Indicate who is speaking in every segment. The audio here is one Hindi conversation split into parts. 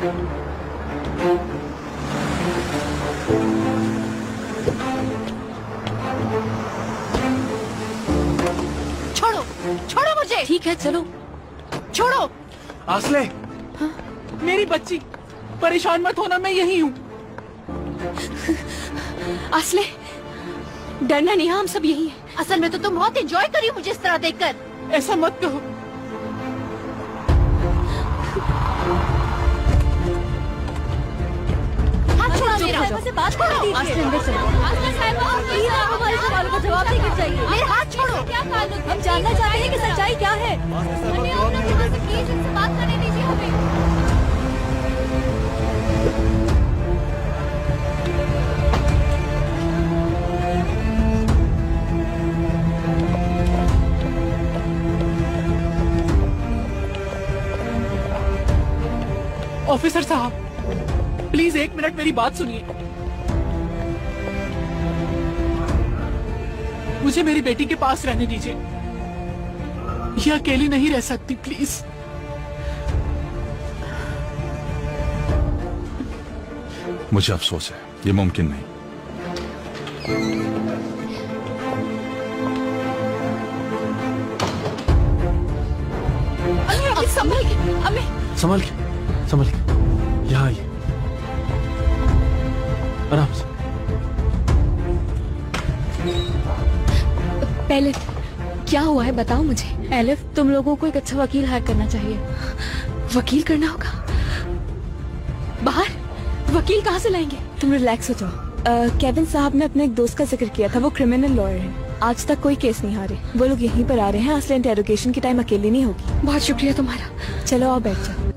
Speaker 1: छोड़ो, छोड़ो मुझे।
Speaker 2: ठीक है चलो।
Speaker 1: छोड़ो।
Speaker 3: आसले।
Speaker 2: हाँ?
Speaker 3: मेरी बच्ची, परेशान मत होना, मैं यही हूँ।
Speaker 2: आसले, डरना नहीं, हम सब यही हैं।
Speaker 1: असल में तो तुम बहुत एंजॉय करी मुझे इस तरह देखकर।
Speaker 3: ऐसा मत कहो।
Speaker 1: हाथ छोड़ो मेरा।
Speaker 2: से बात करो। आसले अंदर चलो।
Speaker 1: आसले साहिबा, प्लीज आप हमारे सवालों का जवाब देकर जाइए। मेरे हाथ छोड़ो। क्या कानून?
Speaker 2: हम जानना चाहते हैं कि सच्चाई क्या है।
Speaker 1: हमें आप लोग यहाँ से प्लीज इनसे बात करने दीजिए हमें।
Speaker 3: ऑफिसर साहब, प्लीज 1 मिनट मेरी बात सुनिए। मुझे मेरी बेटी के पास रहने दीजिए। ये अकेली नहीं रह सकती, प्लीज।
Speaker 4: मुझे अफसोस है, ये मुमकिन नहीं।
Speaker 2: संभल के, अम्मी।
Speaker 3: संभल के, संभल के। यहाँ आइए, आराम से।
Speaker 2: पहले क्या हुआ है बताओ मुझे। एलिफ, तुम लोगों को एक अच्छा वकील हायर करना चाहिए। वकील करना होगा? बाहर वकील कहाँ से लाएंगे? तुम रिलैक्स हो जाओ। केविन साहब ने अपने एक दोस्त का जिक्र किया था, वो क्रिमिनल लॉयर है। आज तक कोई केस नहीं हारे। वो लोग यहीं पर आ रहे हैं, असली इंटेरोगेशन की टाइम अकेली नहीं होगी। बहुत शुक्रिया तुम्हारा। चलो आओ बैठ जाओ।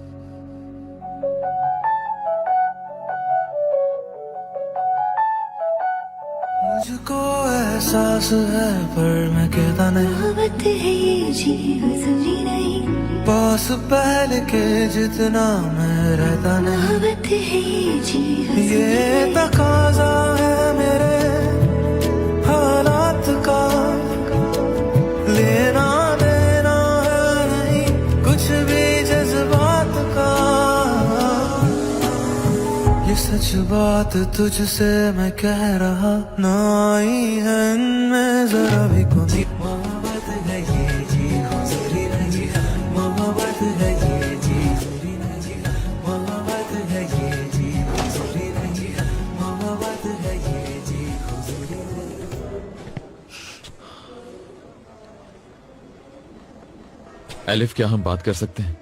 Speaker 5: मुझको एहसास है पर मैं कहता नहीं। मोहब्बत है ये जी हुजूरी नहीं। पास पहले के जितना मैं रहता नहीं। मोहब्बत है ये जी हुजूरी। ये तकाजा है मेरे हालात का, लेना देना है नहीं कुछ भी जज्बात का। ये सच बात तुझसे मैं कह रहा, ना आई है इनमें जरा भी कमी। मोहब्बत है ये जी हुजूरी नहीं। मोहब्बत है ये जी हुजूरी नहीं। मोहब्बत है ये जी हुजूरी नहीं। मोहब्बत है ये जी हुजूरी नहीं।
Speaker 4: एलिफ, क्या हम बात कर सकते हैं?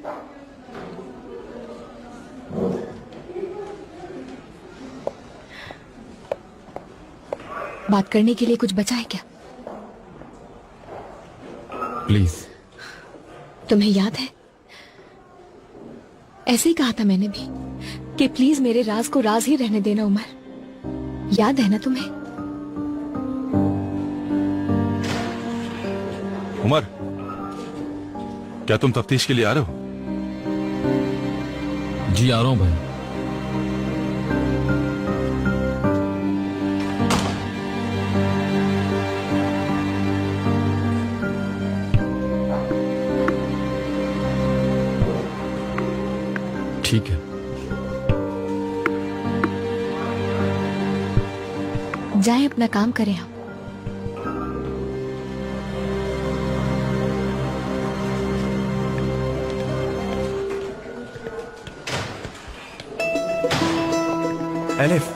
Speaker 2: बात करने के लिए कुछ बचा है क्या?
Speaker 4: प्लीज।
Speaker 2: तुम्हें याद है, ऐसे ही कहा था मैंने भी कि प्लीज मेरे राज को राज ही रहने देना उमर। याद है ना तुम्हें?
Speaker 4: उमर, क्या तुम तफ्तीश के लिए आ रहे हो?
Speaker 6: जी आ रहा हूं भाई।
Speaker 4: ठीक है।
Speaker 2: जाएं, अपना काम करें हम।
Speaker 3: एलिफ,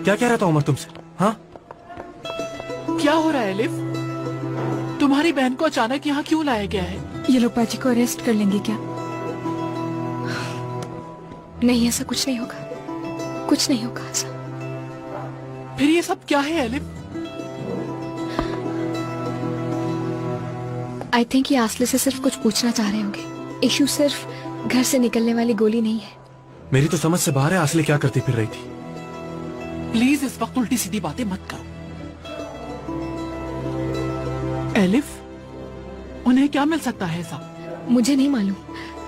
Speaker 3: क्या कह रहा था उमर तुमसे? हाँ, क्या हो रहा है एलिफ? तुम्हारी बहन को अचानक यहाँ क्यों लाया गया है?
Speaker 2: ये लोग पाजी को अरेस्ट कर लेंगे क्या? नहीं, ऐसा कुछ नहीं होगा। कुछ नहीं होगा ऐसा।
Speaker 3: फिर ये सब क्या है एलिफ?
Speaker 2: आई थिंक ये आसले से सिर्फ कुछ पूछना चाह रहे होंगे। इशू सिर्फ घर से निकलने वाली गोली नहीं है।
Speaker 7: मेरी तो समझ से बाहर है आसले क्या करती फिर रही थी।
Speaker 3: प्लीज इस वक्त उल्टी सीधी बातें मत करो। एलिफ, उन्हें क्या मिल सकता है ऐसा?
Speaker 2: मुझे नहीं मालूम।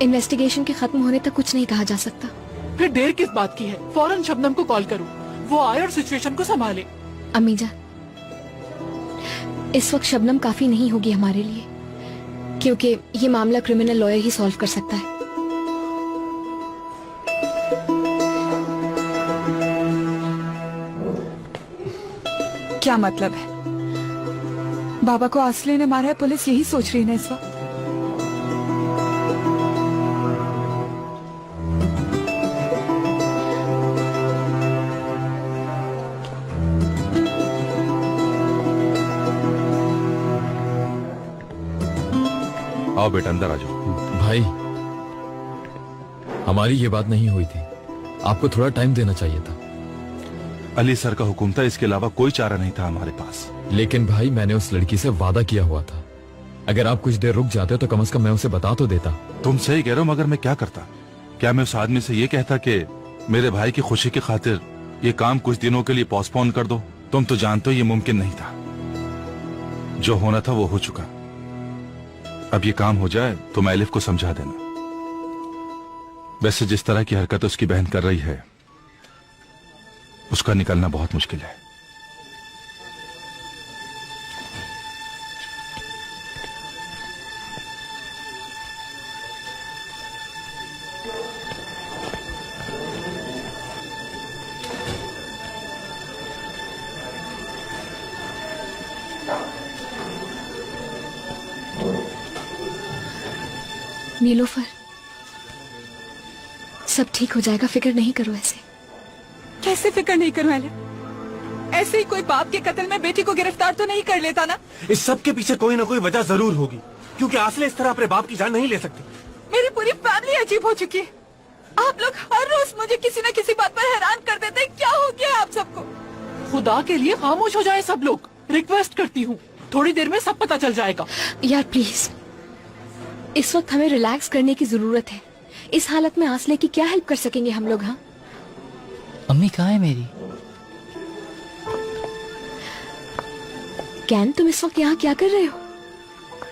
Speaker 2: इन्वेस्टिगेशन के खत्म होने तक कुछ नहीं कहा जा सकता।
Speaker 3: फिर देर किस बात की है? फौरन शबनम को कॉल करो, वो आए और सिचुएशन को संभाले।
Speaker 2: अम्मी जान, इस वक्त शबनम काफी नहीं होगी हमारे लिए, क्योंकि ये मामला क्रिमिनल लॉयर ही सॉल्व कर सकता है।
Speaker 6: क्या मतलब है? बाबा को आसले ने मारा है, पुलिस यही सोच रही है ना इस वक्त?
Speaker 4: आओ बेटा अंदर आ जाओ।
Speaker 7: भाई, हमारी ये बात नहीं हुई थी। आपको थोड़ा टाइम देना चाहिए था।
Speaker 4: अली सर का हुक्म था, इसके अलावा कोई चारा नहीं था हमारे पास।
Speaker 7: लेकिन भाई, मैंने उस लड़की से वादा किया हुआ था। अगर आप कुछ देर रुक जाते तो कम से कम मैं उसे बता तो देता।
Speaker 4: तुम सही कह रहे हो, मगर मैं क्या करता? क्या मैं उस आदमी से ये कहता कि मेरे भाई की खुशी की खातिर ये काम कुछ दिनों के लिए पोस्टपोन कर दो? तुम तो जानते हो ये मुमकिन नहीं था। जो होना था वो हो चुका। अब ये काम हो जाए तो मैं एलिफ को समझा देना। वैसे जिस तरह की हरकत उसकी बहन कर रही है, उसका निकलना बहुत मुश्किल है।
Speaker 2: नीलोफर, सब ठीक हो जाएगा, फिक्र नहीं करो ऐसे।
Speaker 6: कैसे फिक्र नहीं करूं एलिफ? ऐसे ही कोई बाप के कत्ल में बेटी को गिरफ्तार तो नहीं कर लेता ना?
Speaker 7: इस सब के पीछे कोई ना कोई वजह जरूर होगी, क्योंकि आसले इस तरह अपने बाप की जान नहीं ले सकती।
Speaker 6: मेरी पूरी फैमिली अजीब हो चुकी है। आप लोग हर रोज मुझे किसी न किसी बात पर हैरान कर देते हैं। क्या हो गया आप सबको?
Speaker 3: खुदा के लिए खामोश हो जाए सब लोग। रिक्वेस्ट करती हूँ, थोड़ी देर में सब पता चल जाएगा।
Speaker 2: यार प्लीज, इस वक्त हमें रिलैक्स करने की जरूरत है। इस हालत में आसले की क्या हेल्प कर सकेंगे हम लोग? हाँ,
Speaker 8: अम्मी कहाँ है मेरी?
Speaker 2: कैन, तुम इस वक्त यहाँ क्या कर रहे हो?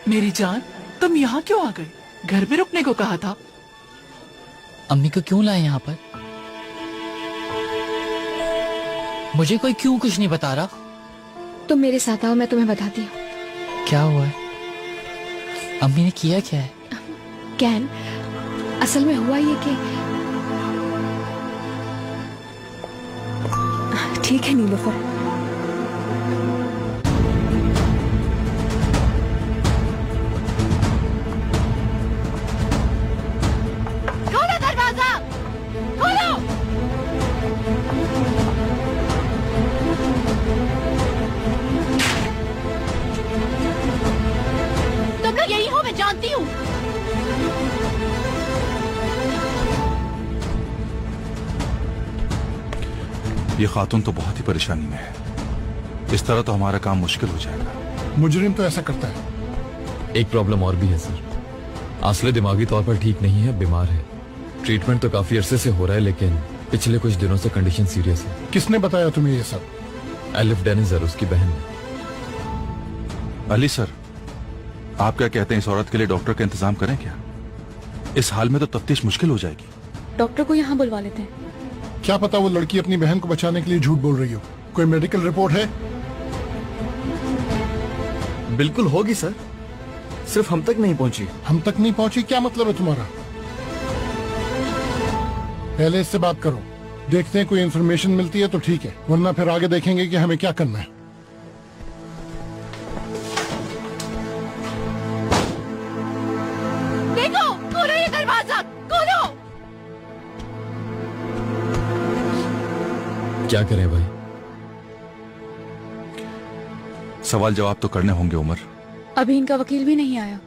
Speaker 3: मेरी जान, तुम यहाँ क्यों आ गए? घर पे रुकने को कहा था।
Speaker 8: अम्मी को क्यों लाए यहाँ पर? मुझे कोई क्यों कुछ नहीं बता रहा?
Speaker 2: तुम मेरे साथ आओ, मैं तुम्हें बताती हूँ।
Speaker 8: क्या हुआ है? अम्मी ने किया क्या है?
Speaker 2: कैन, असल में हुआ ये कि ठीक है नीलोफर,
Speaker 1: खोलो दरवाजा, खोलो। तुम लोग यही हो, मैं जानती हूँ।
Speaker 4: ये खातून तो बहुत ही परेशानी में है। इस तरह तो हमारा काम मुश्किल हो जाएगा।
Speaker 9: मुजरिम तो ऐसा करता है।
Speaker 7: एक प्रॉब्लम और भी है सर। आसले दिमागी तौर पर ठीक नहीं है, बीमार है। ट्रीटमेंट तो काफी अरसे से हो रहा है, लेकिन पिछले कुछ दिनों से कंडीशन सीरियस है।
Speaker 9: किसने बताया तुम्हें ये सब?
Speaker 7: एलिफ डेनिजर, उसकी बहन।
Speaker 4: अली सर, आप क्या कहते हैं, इस औरत के लिए डॉक्टर का इंतजाम करें क्या? इस हाल में तो तफ्तीश मुश्किल हो जाएगी।
Speaker 2: डॉक्टर को यहाँ बुलवा लेते हैं।
Speaker 9: क्या पता वो लड़की अपनी बहन को बचाने के लिए झूठ बोल रही हो। कोई मेडिकल रिपोर्ट है?
Speaker 7: बिल्कुल होगी सर, सिर्फ हम तक नहीं पहुंची।
Speaker 9: हम तक नहीं पहुंची? क्या मतलब है तुम्हारा? पहले इससे बात करो, देखते हैं कोई इन्फॉर्मेशन मिलती है तो ठीक है, वरना फिर आगे देखेंगे कि हमें क्या करना है।
Speaker 1: देखो, खोलो ये दरवाजा, खोलो।
Speaker 7: क्या करें भाई?
Speaker 4: सवाल जवाब तो करने होंगे उमर।
Speaker 2: अभी इनका वकील भी नहीं आया।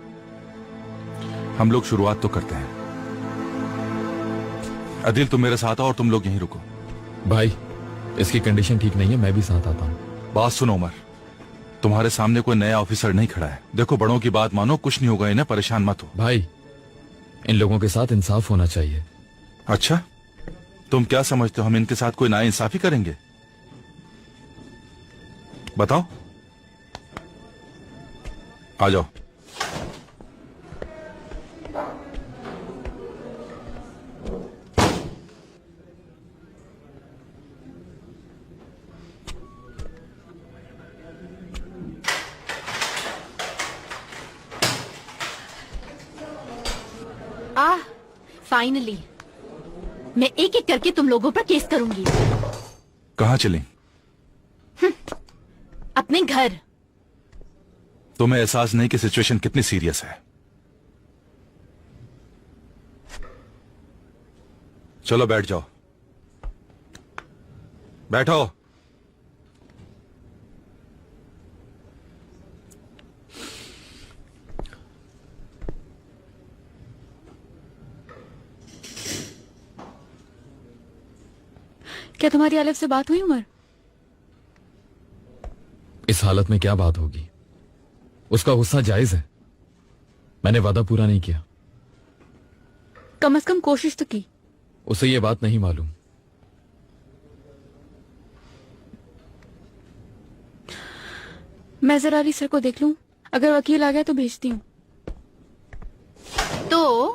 Speaker 4: हम लोग शुरुआत तो करते हैं। अदिल, तुम मेरे साथ आओ और तुम लोग यहीं रुको।
Speaker 7: भाई, इसकी कंडीशन ठीक नहीं है, मैं भी साथ आता हूँ।
Speaker 4: बात सुनो उमर, तुम्हारे सामने कोई नया ऑफिसर नहीं खड़ा है। देखो, बड़ों की बात मानो, कुछ नहीं होगा, इन्हें परेशान मत हो।
Speaker 7: भाई, इन लोगों के साथ इंसाफ होना चाहिए।
Speaker 4: अच्छा, तुम क्या समझते हो हम इनके साथ कोई नाइंसाफी करेंगे? बताओ। आ जाओ।
Speaker 1: फाइनली मैं एक एक करके तुम लोगों पर केस करूंगी।
Speaker 4: कहाँ चलें?
Speaker 1: अपने घर।
Speaker 4: तुम्हें एहसास नहीं कि सिचुएशन कितनी सीरियस है। चलो बैठ जाओ, बैठो।
Speaker 2: क्या तुम्हारी एलिफ से बात हुई उमर?
Speaker 7: इस हालत में क्या बात होगी? उसका गुस्सा जायज है। मैंने वादा पूरा नहीं किया।
Speaker 2: कम से कम कोशिश तो की।
Speaker 7: उसे ये बात नहीं मालूम।
Speaker 2: मैं जरा अली सर को देख लूं, अगर वकील आ गया तो भेजती हूँ।
Speaker 1: तो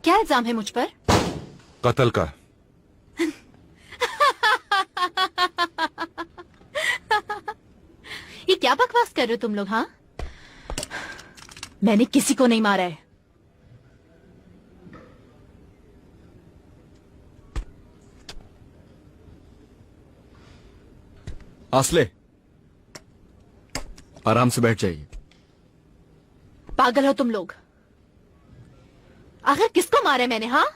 Speaker 1: क्या इल्जाम है मुझ पर?
Speaker 4: कत्ल का।
Speaker 1: ये क्या बकवास कर रहे हो तुम लोग? हाँ, मैंने किसी को नहीं मारा है।
Speaker 7: आसले, आराम से बैठ जाइए।
Speaker 1: पागल हो तुम लोग? आखिर किसको मारा है मैंने? हाँ,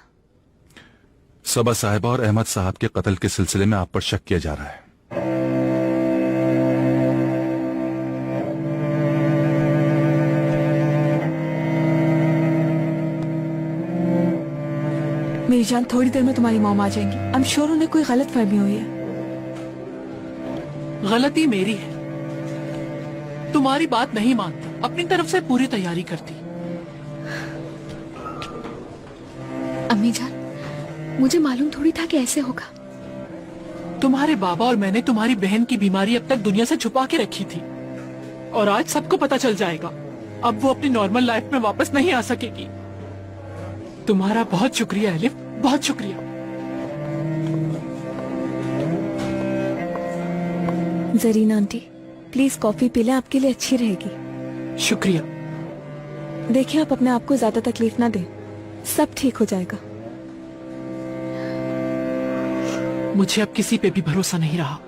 Speaker 4: सबा साहिबा और अहमद साहब के कत्ल के सिलसिले में आप पर शक किया जा रहा है।
Speaker 6: मेरी जान, थोड़ी देर में तुम्हारी मॉम आ जाएंगी। आई एम श्योर उन्हें कोई गलत फहमी हुई है।
Speaker 3: गलती मेरी है, तुम्हारी बात नहीं मानता, अपनी तरफ से पूरी तैयारी करती।
Speaker 2: अम्मी जान, मुझे मालूम थोड़ी था कि ऐसे होगा।
Speaker 3: तुम्हारे बाबा और मैंने तुम्हारी बहन की बीमारी अब तक दुनिया से छुपा के रखी थी, और आज सबको पता चल जाएगा। अब वो अपनी नॉर्मल लाइफ में वापस नहीं आ सकेगी। तुम्हारा बहुत शुक्रिया एलिफ, बहुत शुक्रिया।
Speaker 6: Zareen aunty, please coffee P लें, आपके लिए अच्छी रहेगी।
Speaker 3: शुक्रिया।
Speaker 6: देखिए, आप अपने आप को ज्यादा तकलीफ ना दें, सब ठीक हो जाएगा।
Speaker 3: मुझे अब किसी पे भी भरोसा नहीं रहा।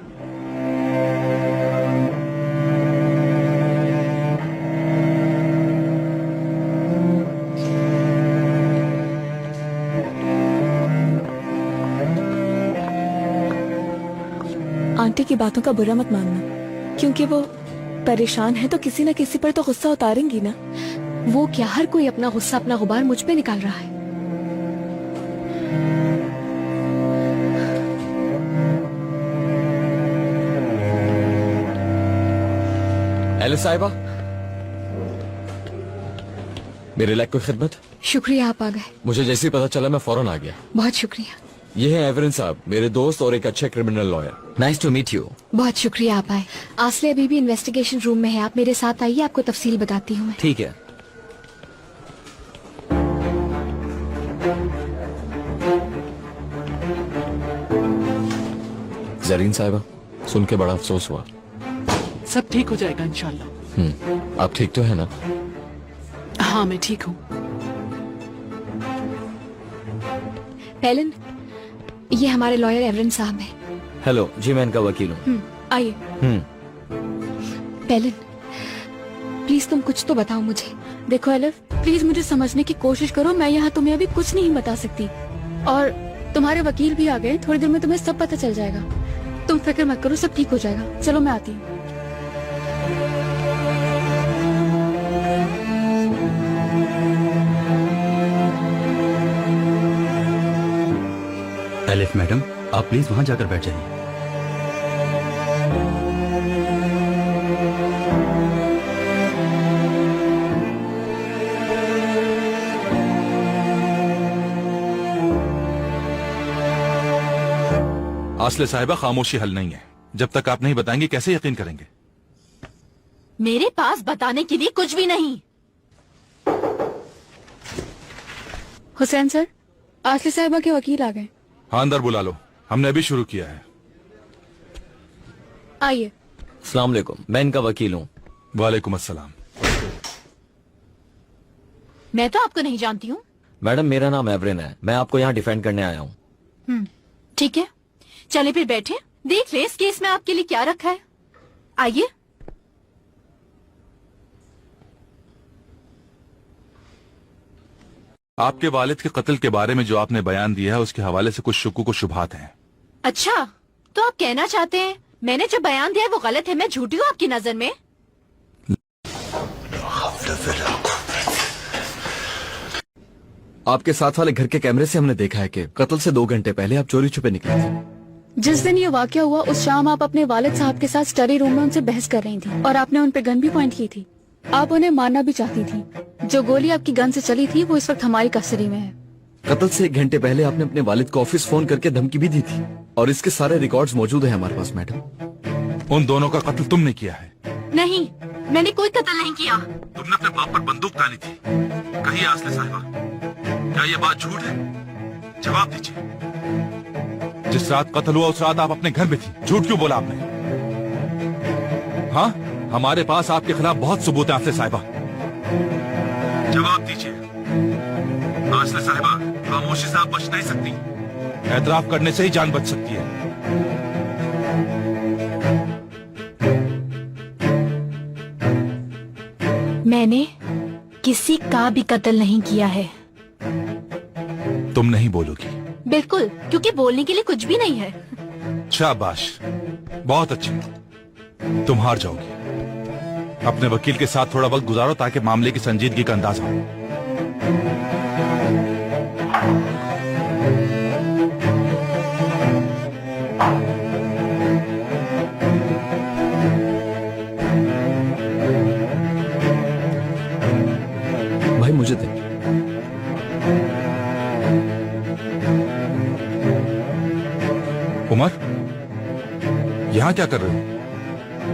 Speaker 6: आंटी की बातों का बुरा मत मानना, क्योंकि वो परेशान है तो किसी न किसी पर तो गुस्सा उतारेंगी ना।
Speaker 2: वो क्या, हर कोई अपना गुस्सा, अपना गुबार मुझ पे निकाल रहा है।
Speaker 7: एलिफ साहिबा, मेरे लायक कोई खिदमत?
Speaker 2: शुक्रिया, आप आ गए।
Speaker 7: मुझे जैसे ही पता चला मैं फौरन आ गया।
Speaker 2: बहुत शुक्रिया।
Speaker 7: ये है एवरन साहब, मेरे दोस्त और एक अच्छे criminal lawyer.
Speaker 8: Nice to meet you.
Speaker 2: बहुत शुक्रिया, आप आए। आसले अभी भी इन्वेस्टिगेशन रूम में है, आप मेरे साथ आइए, आपको तफसील बताती हूँ मैं।
Speaker 8: ठीक है।
Speaker 7: जरीन साहिबा, सुन के बड़ा अफसोस हुआ।
Speaker 3: सब ठीक हो जाएगा इंशाल्लाह।
Speaker 7: आप ठीक तो है ना?
Speaker 3: हाँ, मैं ठीक हूँ।
Speaker 2: पेलन, ये हमारे लॉयर एवरन साहब हैं।
Speaker 8: हेलो जी, मैं इनका वकील हूँ।
Speaker 6: आइए।
Speaker 2: पेलन, प्लीज तुम कुछ तो बताओ मुझे।
Speaker 6: देखो एलिफ, प्लीज मुझे समझने की कोशिश करो। मैं यहाँ तुम्हें अभी कुछ नहीं बता सकती, और तुम्हारे वकील भी आ गए, थोड़ी देर में तुम्हें सब पता चल जाएगा। तुम फिक्र मत करो, सब ठीक हो जाएगा। चलो मैं आती हूँ।
Speaker 10: एलिफ मैडम, आप प्लीज वहां जाकर बैठ जाइए।
Speaker 4: आसले साहिबा, खामोशी हल नहीं है। जब तक आप नहीं बताएंगे कैसे यकीन करेंगे?
Speaker 1: मेरे पास बताने के लिए कुछ भी नहीं।
Speaker 6: हुसैन सर, आसले साहिबा के वकील आ गए।
Speaker 4: हाँ, अंदर बुला लो, हमने अभी शुरू किया है।
Speaker 6: आइए।
Speaker 8: अस्सलाम वालेकुम, मैं इनका वकील हूँ।
Speaker 4: वालेकुम अस्सलाम।
Speaker 1: मैं तो आपको नहीं जानती हूँ।
Speaker 8: मैडम, मेरा नाम एवरन है, मैं आपको यहाँ डिफेंड करने आया हूँ।
Speaker 1: ठीक है, चले फिर बैठे, देख ले इस केस में आपके लिए क्या रखा है। आइए।
Speaker 4: आपके वालिद के कत्ल के बारे में जो आपने बयान दिया है उसके हवाले से कुछ शुक्कू को शुबहात हैं।
Speaker 1: अच्छा, तो आप कहना चाहते हैं मैंने जो बयान दिया है वो गलत है, मैं झूठी हूँ आपकी नजर में?
Speaker 11: आपके साथ वाले घर के कैमरे से हमने देखा है कि कत्ल से 2 घंटे पहले आप चोरी छुपे निकले थे।
Speaker 6: जिस दिन ये वाकया हुआ उस शाम आप अपने वालिद साहब के साथ स्टडी रूम में उनसे बहस कर रही थी और आपने उन पे गन भी पॉइंट की थी। आप उन्हें मारना भी चाहती थी। जो गोली आपकी गन से चली थी वो इस वक्त हमारी कस्टडी में है।
Speaker 11: कत्ल से 1 घंटे पहले आपने अपने वालिद को ऑफिस फोन करके धमकी भी दी थी और इसके सारे रिकॉर्ड्स मौजूद हैं हमारे पास मैडम।
Speaker 4: उन दोनों का कत्ल तुमने किया है?
Speaker 1: नहीं, मैंने कोई कत्ल नहीं किया।
Speaker 4: तुमने अपने बाप पर बंदूक तानी थी, कही आसले साहिबा, क्या ये बात झूठ है? जवाब दीजिए। जिस रात कत्ल हुआ उस रात आप अपने घर में थी, झूठ क्यों बोला आपने? हाँ, हमारे पास आपके खिलाफ बहुत सबूत है आसले साहिबा। जवाब दीजिए। आसले साहिबा, खामोशी से आप बच नहीं सकती, एतराफ करने से ही जान बच सकती है।
Speaker 1: मैंने किसी का भी कत्ल नहीं किया है।
Speaker 4: तुम नहीं बोलोगी?
Speaker 1: बिल्कुल, क्योंकि बोलने के लिए कुछ भी नहीं है।
Speaker 4: शाबाश, बहुत अच्छे। तुम हार जाओगी। अपने वकील के साथ थोड़ा वक्त गुजारो ताकि मामले की संजीदगी का अंदाजा हो।
Speaker 11: भाई मुझे दे।
Speaker 4: उमर, यहाँ क्या कर रहे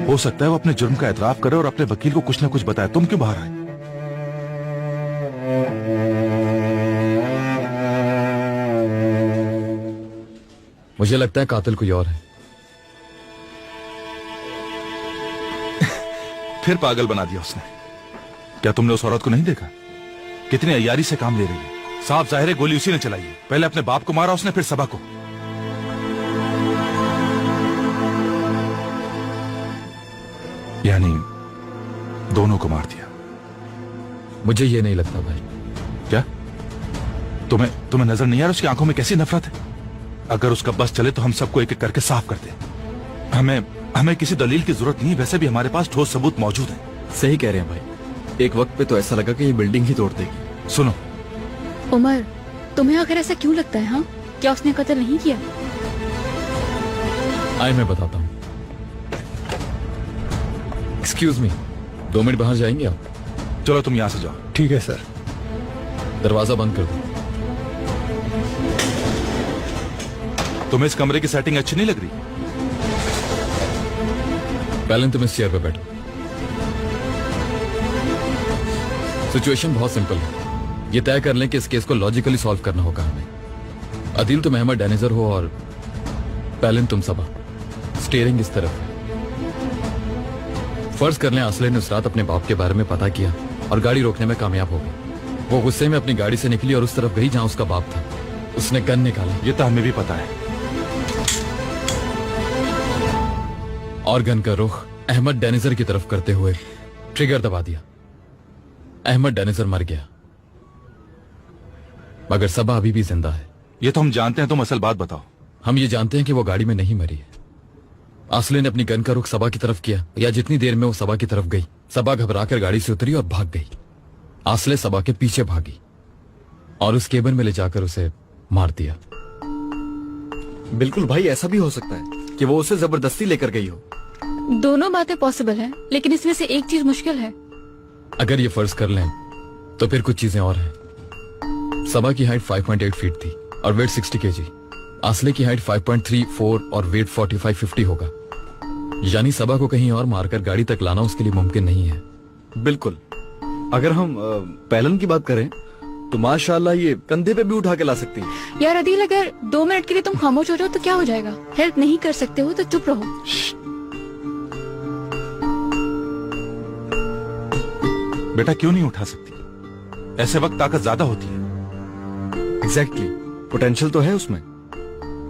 Speaker 4: हो सकता है वो अपने जुर्म का एतराफ करे और अपने वकील को कुछ न कुछ बताए। तुम क्यों बाहर आए?
Speaker 7: मुझे लगता है कातिल कोई और है।
Speaker 4: फिर पागल बना दिया उसने। क्या तुमने उस औरत को नहीं देखा? कितनी अय्यारी से काम ले रही है। साफ जाहिर है गोली उसी ने चलाई है। पहले अपने बाप को मारा उसने, फिर सबा को। यानी दोनों को मार दिया।
Speaker 7: मुझे ये नहीं लगता भाई।
Speaker 4: क्या तुम्हें नजर नहीं आ रहा उसकी आंखों में कैसी नफरत है? अगर उसका बस चले तो हम सबको एक एक करके साफ कर दें। हमें किसी दलील की जरूरत नहीं, वैसे भी हमारे पास ठोस सबूत मौजूद है।
Speaker 11: सही कह रहे हैं भाई, एक वक्त पे तो ऐसा लगा कि ये बिल्डिंग ही तोड़ देगी।
Speaker 4: सुनो
Speaker 6: उमर, तुम्हें आखिर ऐसा क्यों लगता है? हाँ, क्या उसने कत्ल नहीं किया?
Speaker 7: आए मैं बताता हूँ। एक्सक्यूज मी, 2 मिनट बाहर जाएंगे आप?
Speaker 4: चलो तुम यहाँ से जाओ।
Speaker 9: ठीक है सर।
Speaker 7: दरवाजा बंद कर दो।
Speaker 4: तुम्हें इस कमरे की सेटिंग अच्छी नहीं लग रही?
Speaker 7: पहले तुम इस चेयर पे बैठो। सिचुएशन बहुत सिंपल है। ये तय कर लें कि इस केस को लॉजिकली सॉल्व करना होगा हमें। अदील तुम अहमद डैनिजर हो और पैलिन तुम सबा। स्टीयरिंग इस तरफ है। फर्ज कर लें आसले ने उस रात अपने बाप के बारे में पता किया और गाड़ी रोकने में कामयाब हो गई। वो गुस्से में अपनी गाड़ी से निकली और उस तरफ गई जहां उसका बाप था। उसने गन निकाला।
Speaker 4: ये तो हमें भी पता है।
Speaker 7: और गन का रुख अहमद डैनिजर की तरफ करते हुए ट्रिगर दबा दिया। अहमद डैनिजर मर गया, मगर सबा अभी भी जिंदा है।
Speaker 4: ये तो हम जानते हैं, तुम असल बात बताओ।
Speaker 7: हम ये जानते हैं कि वो गाड़ी में नहीं मरी है। आसले ने अपनी गन का रुख सबा की तरफ किया, या जितनी देर में वो सबा की तरफ गई, सबा घबराकर गाड़ी से उतरी और भाग गई। आसले सबा के पीछे भागी और उस केबिन में ले जाकर उसे मार दिया।
Speaker 11: बिल्कुल भाई, ऐसा भी हो सकता है कि वो उसे जबरदस्ती लेकर गई हो।
Speaker 6: दोनों बातें पॉसिबल हैं, लेकिन इसमें से एक चीज मुश्किल है।
Speaker 7: अगर ये फर्ज कर लें तो फिर कुछ चीजें और हैं। सबा की हाइट 5.8 फीट थी और वेट 60 केजी। आसले की हाइट 5.34 और वेट 45-50 होगा। यानी सबा को कहीं और मारकर गाड़ी तक लाना उसके लिए मुमकिन नहीं है।
Speaker 11: बिल्कुल। अगर हम पैलन की बात करें तो माशाल्लाह ये कंधे पे भी उठा के ला सकती है।
Speaker 6: यार अदील, अगर 2 मिनट के लिए तुम खामोश हो जाओ तो क्या हो जाएगा? हेल्प नहीं कर सकते हो तो चुप रहो।
Speaker 4: बेटा क्यों नहीं उठा सकती? ऐसे वक्त ताकत ज्यादा होती है।
Speaker 11: एग्जैक्टली, पोटेंशियल तो है उसमें।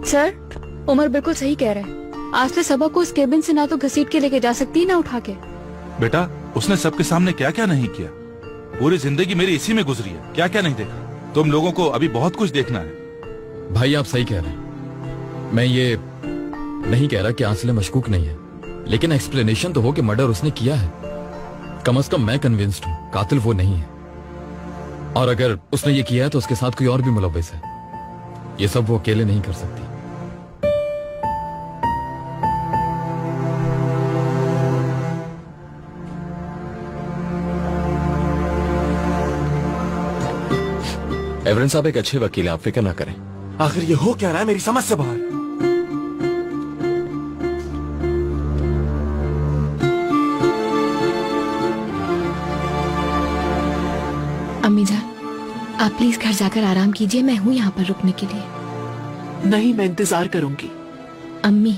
Speaker 6: सर, उमर बिल्कुल सही कह रहे हैं। आसले सबा को उस केबिन से ना तो घसीट के लेके जा सकती ना उठा के।
Speaker 4: बेटा उसने सबके सामने क्या क्या नहीं किया। पूरी जिंदगी मेरी इसी में गुजरी है, क्या क्या नहीं देखा। तुम लोगों को अभी बहुत कुछ देखना है।
Speaker 7: भाई आप सही कह रहे हैं। मैं ये नहीं कह रहा कि आंसले मशकूक नहीं है, लेकिन एक्सप्लेनेशन तो हो कि मर्डर उसने किया है। कम से कम मैं कन्विंस्ड हूं कातिल वो नहीं है, और अगर उसने ये किया है तो उसके साथ कोई और भी मुलव्विस है। ये सब वो अकेले नहीं कर सकती।
Speaker 11: एवरेन साहब एक अच्छे वकील है, आप फिक्र ना करें।
Speaker 5: आखिर ये हो क्या रहा है मेरी समझ से बाहर।
Speaker 2: अम्मी जान, आप प्लीज घर जाकर आराम कीजिए, मैं हूँ यहाँ पर रुकने के लिए।
Speaker 3: नहीं, मैं इंतजार करूंगी।
Speaker 2: अम्मी,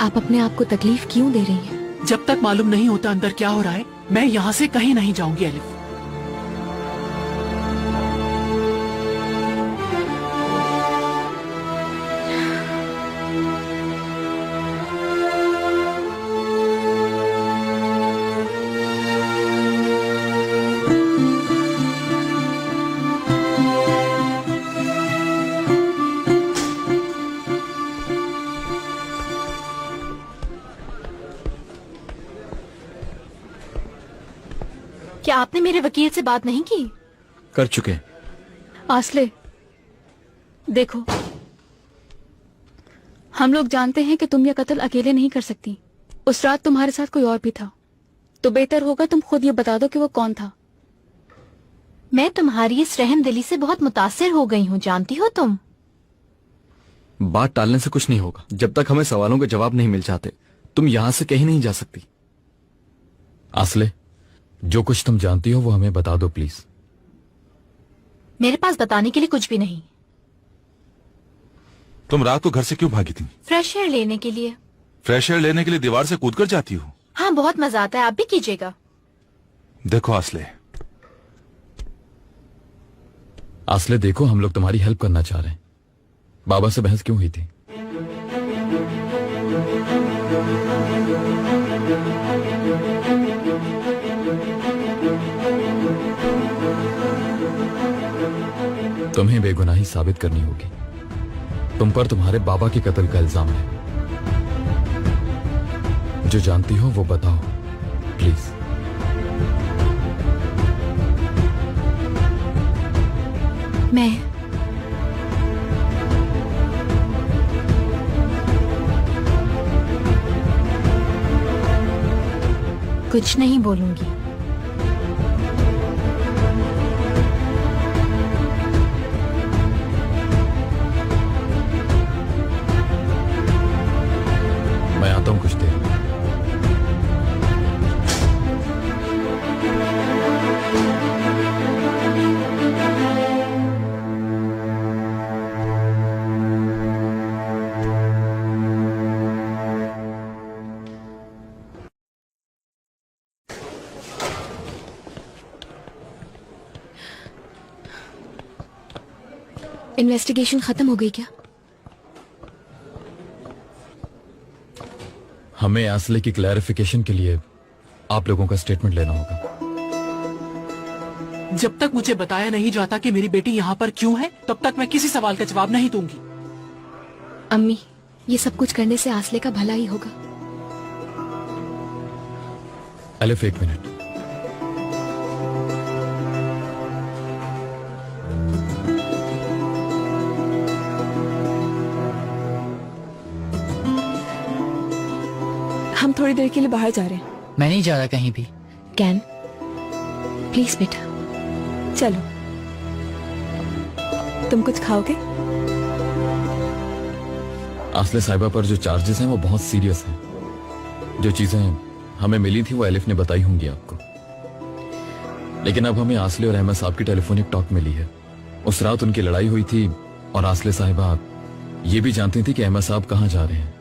Speaker 2: आप अपने आप को तकलीफ क्यों दे रही हैं?
Speaker 3: जब तक मालूम नहीं होता अंदर क्या हो रहा है, मैं यहाँ से कहीं नहीं जाऊंगी एलिफ।
Speaker 1: क्या आपने मेरे वकील से बात नहीं की?
Speaker 11: कर चुके हैं।
Speaker 6: आसले, देखो, हम लोग जानते हैं कि तुम यह कत्ल अकेले नहीं कर सकती। उस रात तुम्हारे साथ कोई और भी था, तो बेहतर होगा तुम खुद ये बता दो कि वो कौन था।
Speaker 1: मैं तुम्हारी इस रहमदिली से बहुत मुतासिर हो गई हूँ, जानती हो तुम।
Speaker 11: बात टालने से कुछ नहीं होगा। जब तक हमें सवालों के जवाब नहीं मिल जाते, तुम यहाँ से कहीं नहीं जा सकती।
Speaker 7: आसले, जो कुछ तुम जानती हो वो हमें बता दो प्लीज।
Speaker 1: मेरे पास बताने के लिए कुछ भी नहीं।
Speaker 4: तुम रात को घर से क्यों भागी थी?
Speaker 1: फ्रेश एयर लेने के लिए।
Speaker 4: फ्रेश एयर लेने के लिए दीवार से कूदकर जाती हो?
Speaker 1: हाँ, बहुत मजा आता है, आप भी कीजिएगा।
Speaker 4: देखो आसले,
Speaker 7: आसले देखो, हम लोग तुम्हारी हेल्प करना चाह रहे हैं। बाबा से बहस क्यों हुई थी? तुम्हें बेगुनाही साबित करनी होगी। तुम पर तुम्हारे बाबा के कत्ल का इल्जाम है। जो जानती हो वो बताओ प्लीज।
Speaker 1: मैं कुछ नहीं बोलूंगी।
Speaker 7: मैं आता हूं कुछ देर में।
Speaker 2: इन्वेस्टिगेशन खत्म हो गई क्या?
Speaker 7: हमें आसले की क्लैरिफिकेशन के लिए आप लोगों का स्टेटमेंट लेना होगा।
Speaker 3: जब तक मुझे बताया नहीं जाता कि मेरी बेटी यहाँ पर क्यों है, तब तक मैं किसी सवाल का जवाब नहीं दूंगी।
Speaker 2: अम्मी, ये सब कुछ करने से आसले का भला ही होगा।
Speaker 7: एलिफ, एक मिनट।
Speaker 6: हम थोड़ी देर के लिए बाहर जा रहे हैं।
Speaker 8: मैं नहीं जा रहा कहीं भी।
Speaker 2: कैन, प्लीज बेटा।
Speaker 6: चलो, तुम कुछ खाओगे?
Speaker 7: आसले साहिबा पर जो चार्जेस हैं वो बहुत सीरियस हैं। जो चीजें हमें मिली थी वो एलिफ ने बताई होंगी आपको, लेकिन अब हमें आसले और अहमद साहब की टेलीफोनिक टॉक मिली है। उस रात उनकी लड़ाई हुई थी और आसले साहिबा ये भी जानती थी कि अहमद साहब कहाँ जा रहे हैं।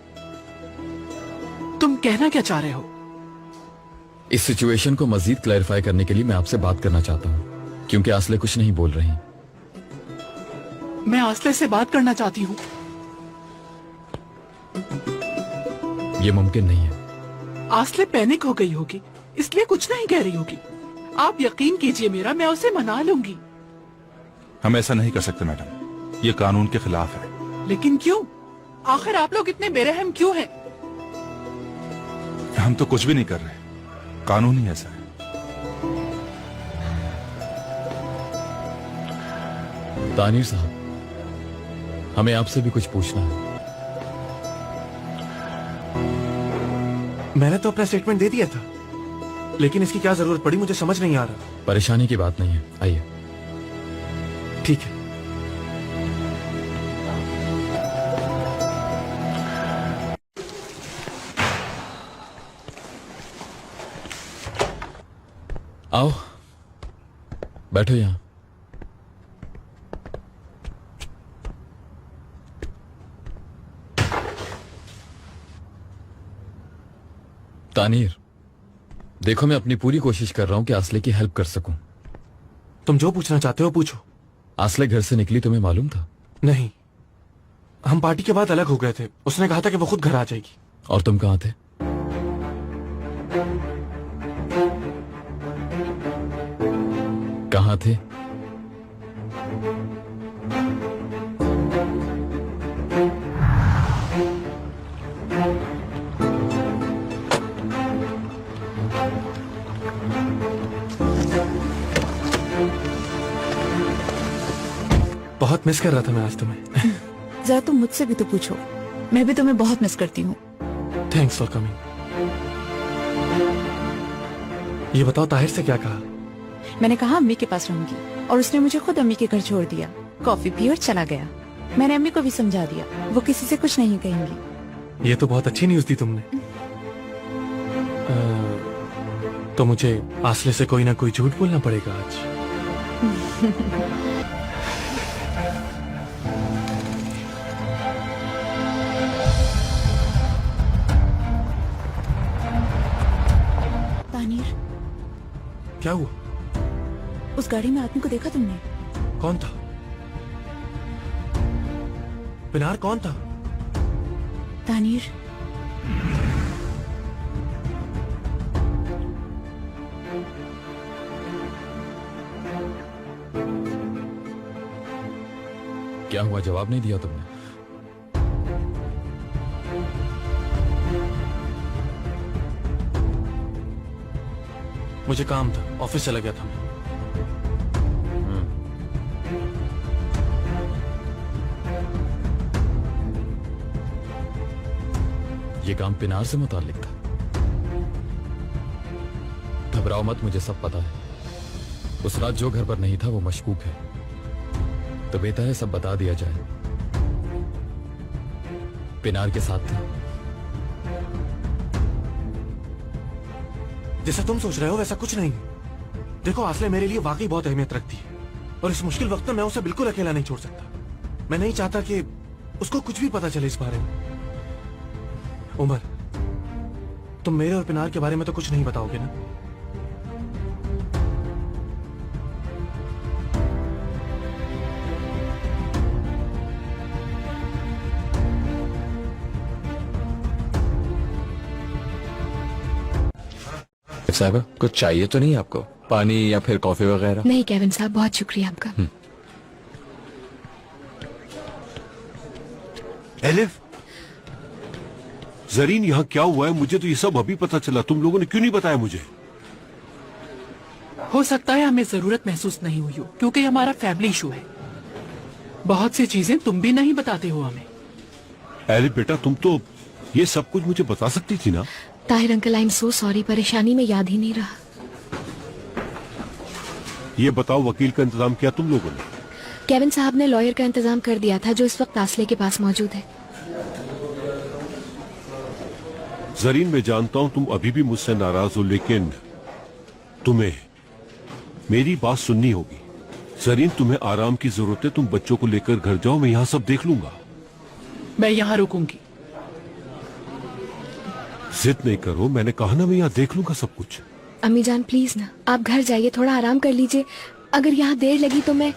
Speaker 3: तुम कहना क्या चाह रहे हो?
Speaker 7: इस सिचुएशन को मजीद क्लैरिफाई करने के लिए मैं आपसे बात करना चाहता हूँ, क्योंकि आसले कुछ नहीं बोल रही।
Speaker 3: मैं आसले से बात करना चाहती हूँ।
Speaker 7: ये मुमकिन नहीं है।
Speaker 3: आसले पैनिक हो गई होगी, इसलिए कुछ नहीं कह रही होगी। आप यकीन कीजिए मेरा, मैं उसे मना लूंगी।
Speaker 4: हम ऐसा नहीं कर सकते मैडम, ये कानून के खिलाफ है।
Speaker 3: लेकिन क्यों? आखिर आप लोग इतने बेरहम क्यों हैं?
Speaker 4: हम तो कुछ भी नहीं कर रहे, कानून ही ऐसा है।
Speaker 7: तानीर साहब, हमें आपसे भी कुछ पूछना है।
Speaker 11: मैंने तो अपना स्टेटमेंट दे दिया था, लेकिन इसकी क्या जरूरत पड़ी मुझे समझ नहीं आ रहा।
Speaker 7: परेशानी की बात नहीं है, आइए।
Speaker 11: ठीक है।
Speaker 7: आओ, बैठो यहां। तानीर, देखो मैं अपनी पूरी कोशिश कर रहा हूं कि आसले की हेल्प कर सकूं।
Speaker 11: तुम जो पूछना चाहते हो पूछो।
Speaker 7: आसले घर से निकली तुम्हें मालूम था?
Speaker 11: नहीं, हम पार्टी के बाद अलग हो गए थे। उसने कहा था कि वो खुद घर आ जाएगी।
Speaker 7: और तुम कहां थे? कहां थे?
Speaker 11: बहुत मिस कर रहा था मैं आज तुम्हें।
Speaker 6: जरा तुम मुझसे भी तो पूछो, मैं भी तुम्हें बहुत मिस करती हूँ।
Speaker 11: Thanks for coming. ये बताओ, ताहिर से क्या कहा?
Speaker 6: मैंने कहा अम्मी के पास रहूंगी और उसने मुझे खुद अम्मी के घर छोड़ दिया, कॉफी पी और चला गया। मैंने अम्मी को भी समझा दिया, वो किसी से कुछ नहीं कहेंगी।
Speaker 11: ये तो बहुत अच्छी न्यूज दी तुमने। तो मुझे आसले से कोई ना कोई झूठ बोलना पड़ेगा आज।
Speaker 6: तानीर,
Speaker 11: क्या हुआ?
Speaker 6: उस गाड़ी में आदमी को देखा तुमने?
Speaker 11: कौन था? पिनार कौन था?
Speaker 6: तानीर,
Speaker 7: क्या हुआ, जवाब नहीं दिया तुमने?
Speaker 11: मुझे काम था, ऑफिस चला गया था मैं।
Speaker 7: ये काम पिनार से मुताल्लिक था। घबराओ मत, मुझे सब पता है। उस रात जो घर पर नहीं था वो मशकूक है, तो बेहतर है सब बता दिया जाए। पिनार के साथ था।
Speaker 11: जैसा तुम सोच रहे हो वैसा कुछ नहीं है। देखो, आसले मेरे लिए वाकई बहुत अहमियत रखती है और इस मुश्किल वक्त में मैं उसे बिल्कुल अकेला नहीं छोड़ सकता। मैं नहीं चाहता कि उसको कुछ भी पता चले इस बारे में। उमर, तुम मेरे और पिनार के बारे में तो कुछ नहीं बताओगे ना?
Speaker 12: साहब, कुछ चाहिए तो नहीं आपको? पानी या फिर कॉफी वगैरह?
Speaker 2: नहीं केविन साहब, बहुत शुक्रिया आपका।
Speaker 13: एलिफ, जरीन, यहाँ क्या हुआ है? मुझे तो ये सब अभी पता चला। तुम लोगों ने क्यों नहीं बताया मुझे?
Speaker 3: हो सकता है हमें जरूरत महसूस नहीं हुई हो, क्योंकि हमारा फैमिली इशू है। बहुत सी चीजें तुम भी नहीं बताते हो हमें।
Speaker 13: एलिफ बेटा, तुम तो ये सब कुछ मुझे बता सकती थी ना?
Speaker 2: Tahir uncle, I am so sorry, परेशानी में याद ही नहीं रहा।
Speaker 13: ये बताओ, वकील का इंतजाम किया तुम लोगों ने?
Speaker 2: केविन साहब ने लॉयर का इंतजाम कर दिया था, जो इस वक्त आसले के पास मौजूद है।
Speaker 13: जरीन, मैं जानता हूं तुम अभी भी मुझसे नाराज हो, लेकिन तुम्हें मेरी बात सुननी होगी। जरीन, तुम्हें आराम की जरूरत है। तुम बच्चों को लेकर घर जाओ, मैं यहाँ सब देख लूंगा।
Speaker 3: मैं यहाँ रुकूंगी।
Speaker 13: जिद नहीं करो, मैंने कहा ना मैं यहाँ देख लूंगा सब कुछ।
Speaker 2: अम्मी जान प्लीज ना, आप घर जाइए, थोड़ा आराम कर लीजिए। अगर यहाँ देर लगी तो मैं...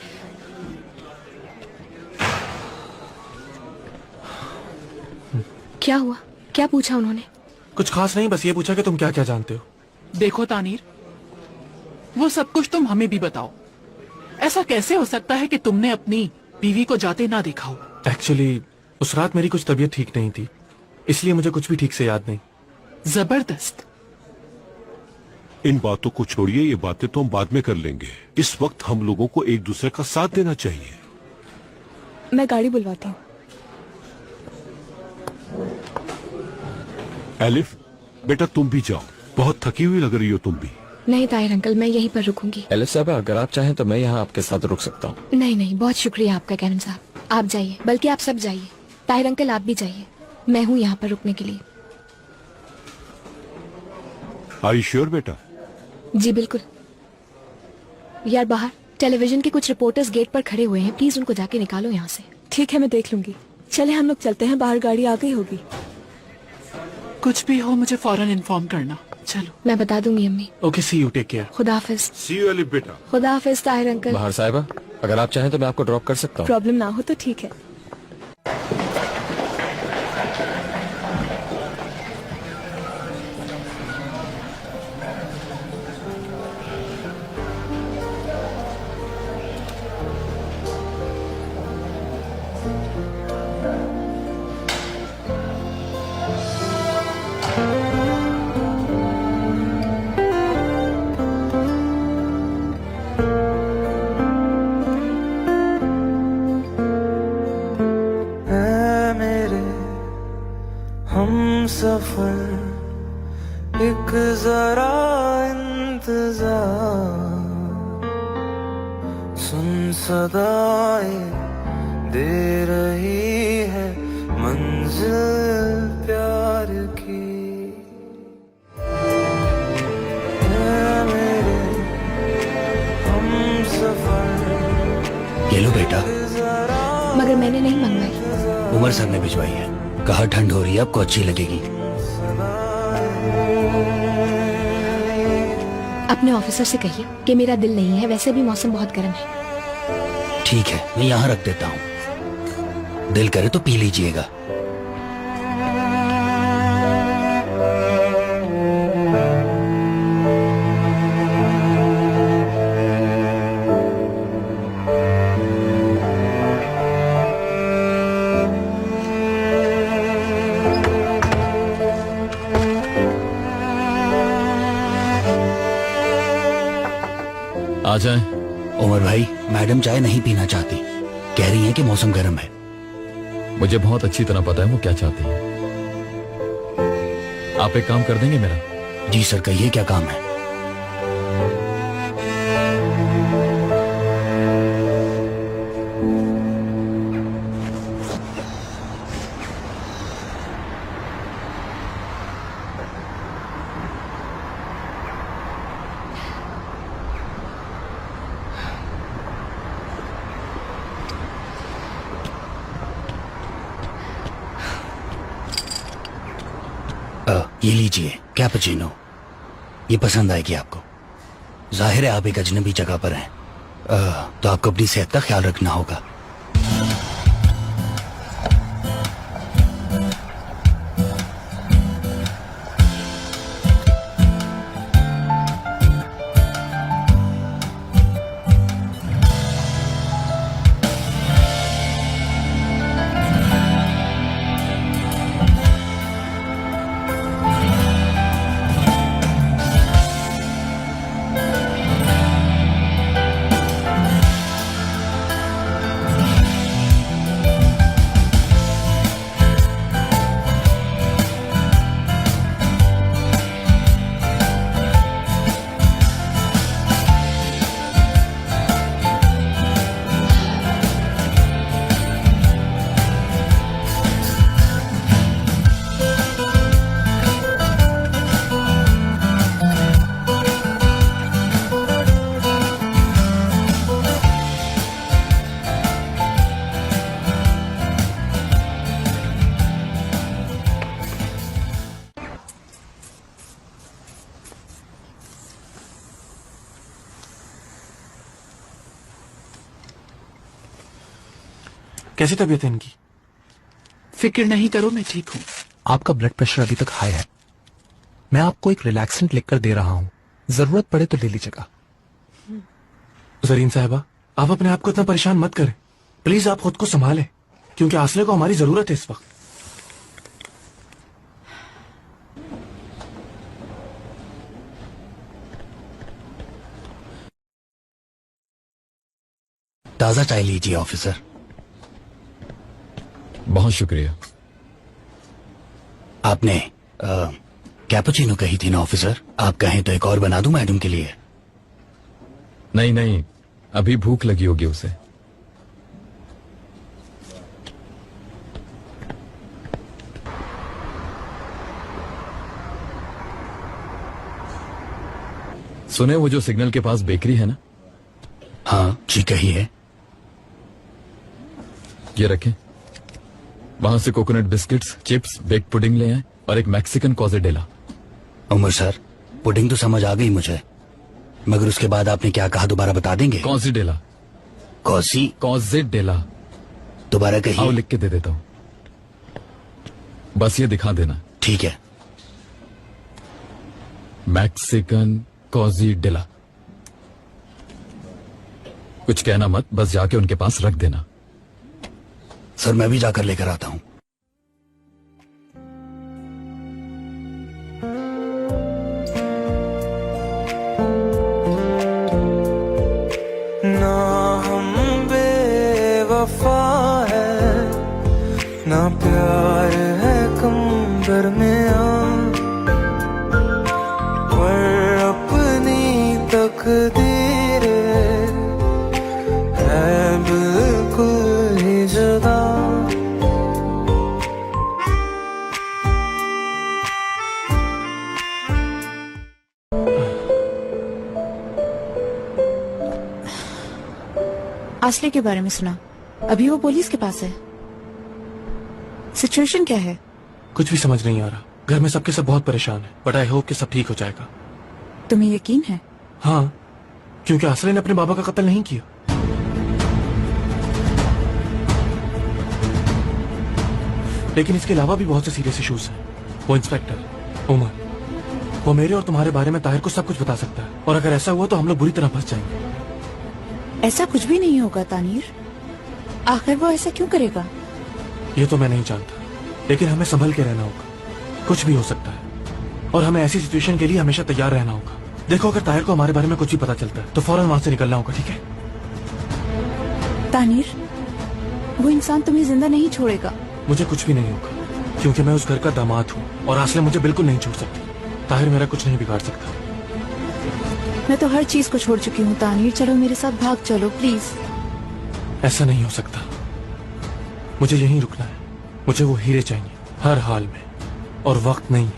Speaker 2: क्या हुआ? क्या पूछा उन्होंने?
Speaker 11: कुछ खास नहीं, बस ये पूछा कि तुम क्या क्या जानते हो।
Speaker 3: देखो तानीर, वो सब कुछ तुम हमें भी बताओ। ऐसा कैसे हो सकता है कि तुमने अपनी बीवी को जाते ना देखा हो?
Speaker 11: एक्चुअली उस रात मेरी कुछ तबीयत ठीक नहीं थी, इसलिए मुझे कुछ भी ठीक से याद नहीं।
Speaker 3: जबरदस्त।
Speaker 13: इन बातों को छोड़िए, ये बातें तो हम बाद में कर लेंगे। इस वक्त हम लोगों को एक दूसरे का साथ देना चाहिए।
Speaker 2: मैं गाड़ी बुलवाती हूँ।
Speaker 13: एलिफ बेटा तुम भी जाओ, बहुत थकी हुई लग रही हो तुम भी।
Speaker 6: नहीं ताहिर अंकल, मैं यहीं पर रुकूंगी।
Speaker 12: एलिफ साहब अगर आप चाहें तो मैं यहाँ आपके साथ रुक सकता हूँ।
Speaker 6: नहीं नहीं, बहुत शुक्रिया आपका केविन साहब, आप जाइए, बल्कि आप सब जाइए। ताहिर अंकल आप भी जाइए, मैं हूँ यहाँ पर रुकने के लिए।
Speaker 13: आर यू श्योर बेटा?
Speaker 6: जी बिल्कुल। यार बाहर टेलीविजन के कुछ रिपोर्टर्स गेट पर खड़े हुए हैं, प्लीज उनको जाके निकालो यहाँ से।
Speaker 2: ठीक है, मैं देख लूंगी। चले हम लोग चलते हैं, बाहर गाड़ी आ गई होगी।
Speaker 3: कुछ भी हो मुझे फौरन इन्फॉर्म करना। चलो।
Speaker 6: मैं बता दूंगी अम्मी।
Speaker 11: Okay, see you, take care.
Speaker 6: खुदा हाफिज।
Speaker 13: सी यू एलिफ बेटा।
Speaker 6: खुदा हाफिज ताहिर अंकल।
Speaker 12: बाहर साहिबा अगर आप चाहें तो मैं आपको ड्रॉप कर सकता हूँ।
Speaker 2: प्रॉब्लम ना हो तो ठीक है।
Speaker 5: हम सफर एक जरा इंतजार, सुन सदाएं दे रही है मंजिल प्यार की। मेरे हम सफर।
Speaker 8: ये लो बेटा।
Speaker 6: मगर मैंने नहीं मंगवाई।
Speaker 8: उमर सर ने भिजवाई है, कहा ठंड हो रही है आपको अच्छी लगेगी।
Speaker 6: अपने ऑफिसर से कहिए कि मेरा दिल नहीं है, वैसे भी मौसम बहुत गर्म है।
Speaker 8: ठीक है, मैं यहाँ रख देता हूँ, दिल करे तो पी लीजिएगा।
Speaker 7: आ जाए।
Speaker 8: उमर भाई, मैडम चाय नहीं पीना चाहती, कह रही हैं कि मौसम गर्म है।
Speaker 7: मुझे बहुत अच्छी तरह पता है वो क्या चाहती है। आप एक काम कर देंगे मेरा?
Speaker 8: जी सर, कहिए क्या काम है। ये लीजिए कैपुचिनो, ये पसंद आएगी आपको। जाहिर है आप एक अजनबी जगह पर हैं, तो आपको अपनी सेहत का ख्याल रखना होगा।
Speaker 11: कैसी तबीयत है इनकी?
Speaker 3: फिक्र नहीं करो, मैं ठीक हूँ।
Speaker 14: आपका ब्लड प्रेशर अभी तक हाई है, मैं आपको एक रिलैक्सेंट लिखकर दे रहा हूँ, जरूरत पड़े तो ले लीजिएगा।
Speaker 11: जरीन साहिबा, आप अपने आप को इतना परेशान मत करें। प्लीज आप खुद को संभालें, क्योंकि आसले को हमारी जरूरत है इस वक्त।
Speaker 8: ताजा चाय लीजिए ऑफिसर।
Speaker 7: बहुत शुक्रिया।
Speaker 8: आपने कैपुचिनो कही थी ना ऑफिसर? आप कहें तो एक और बना दूं मैडम के लिए?
Speaker 7: नहीं नहीं, अभी भूख लगी होगी उसे। सुने वो जो सिग्नल के पास बेकरी है ना?
Speaker 8: हाँ जी कहिए।
Speaker 7: ये रखें। वहां से coconut biscuits, chips, bake pudding ले आए और एक Mexican quesadilla.
Speaker 8: Umar sir, pudding तो समझ आ गई मुझे, मगर उसके बाद आपने क्या कहा दोबारा बता देंगे?
Speaker 7: कॉजेडेला। कॉजेडेला।
Speaker 8: दोबारा कहिए।
Speaker 7: आओ लिख के दे देता हूँ, बस ये दिखा देना।
Speaker 8: ठीक है।
Speaker 7: मैक्सिकन कॉजेडेला। कुछ कहना मत, बस जाके उनके पास रख देना।
Speaker 8: सर मैं भी जाकर लेकर आता हूँ।
Speaker 5: ना हम बेवफा है, ना प्यार है कम दरमियां, पर अपनी तकदीर है बिल्कुल ही जुदा।
Speaker 1: आसले के बारे में सुना? अभी वो पुलिस के पास है। सिचुएशन क्या है?
Speaker 11: कुछ भी समझ नहीं आ रहा। घर में सबके सब बहुत परेशान है, बट आई होप कि सब ठीक हो जाएगा।
Speaker 1: तुम्हें यकीन है?
Speaker 11: हाँ, क्योंकि आसले ने अपने बाबा का कत्ल नहीं किया। लेकिन इसके अलावा भी बहुत से सीरियस इश्यूज हैं। वो इंस्पेक्टर उमर, वो मेरे और तुम्हारे बारे में ताहिर को सब कुछ बता सकता है, और अगर ऐसा हुआ तो हम लोग बुरी तरह फंस जाएंगे।
Speaker 1: ऐसा कुछ भी नहीं होगा तानीर। आखिर वो ऐसा क्यों करेगा?
Speaker 11: ये तो मैं नहीं जानता, लेकिन हमें संभल के रहना होगा। कुछ भी हो सकता है, और हमें ऐसी सिचुएशन के लिए हमेशा तैयार रहना होगा। देखो, अगर ताहिर को हमारे बारे में कुछ भी पता चलता है तो फौरन वहां से निकलना होगा, ठीक है?
Speaker 1: तानीर, वो इंसान तुम्हें जिंदा नहीं छोड़ेगा।
Speaker 11: मुझे कुछ भी नहीं होगा, क्योंकि मैं उस घर का दामाद हूँ, और आसले मुझे बिल्कुल नहीं छोड़ सकती। ताहिर मेरा कुछ नहीं बिगाड़ सकता।
Speaker 1: मैं तो हर चीज को छोड़ चुकी हूँ तानीर। चलो मेरे साथ भाग चलो प्लीज।
Speaker 11: ऐसा नहीं हो सकता, मुझे यहीं रुकना है। मुझे वो हीरे चाहिए हर हाल में, और वक्त नहीं।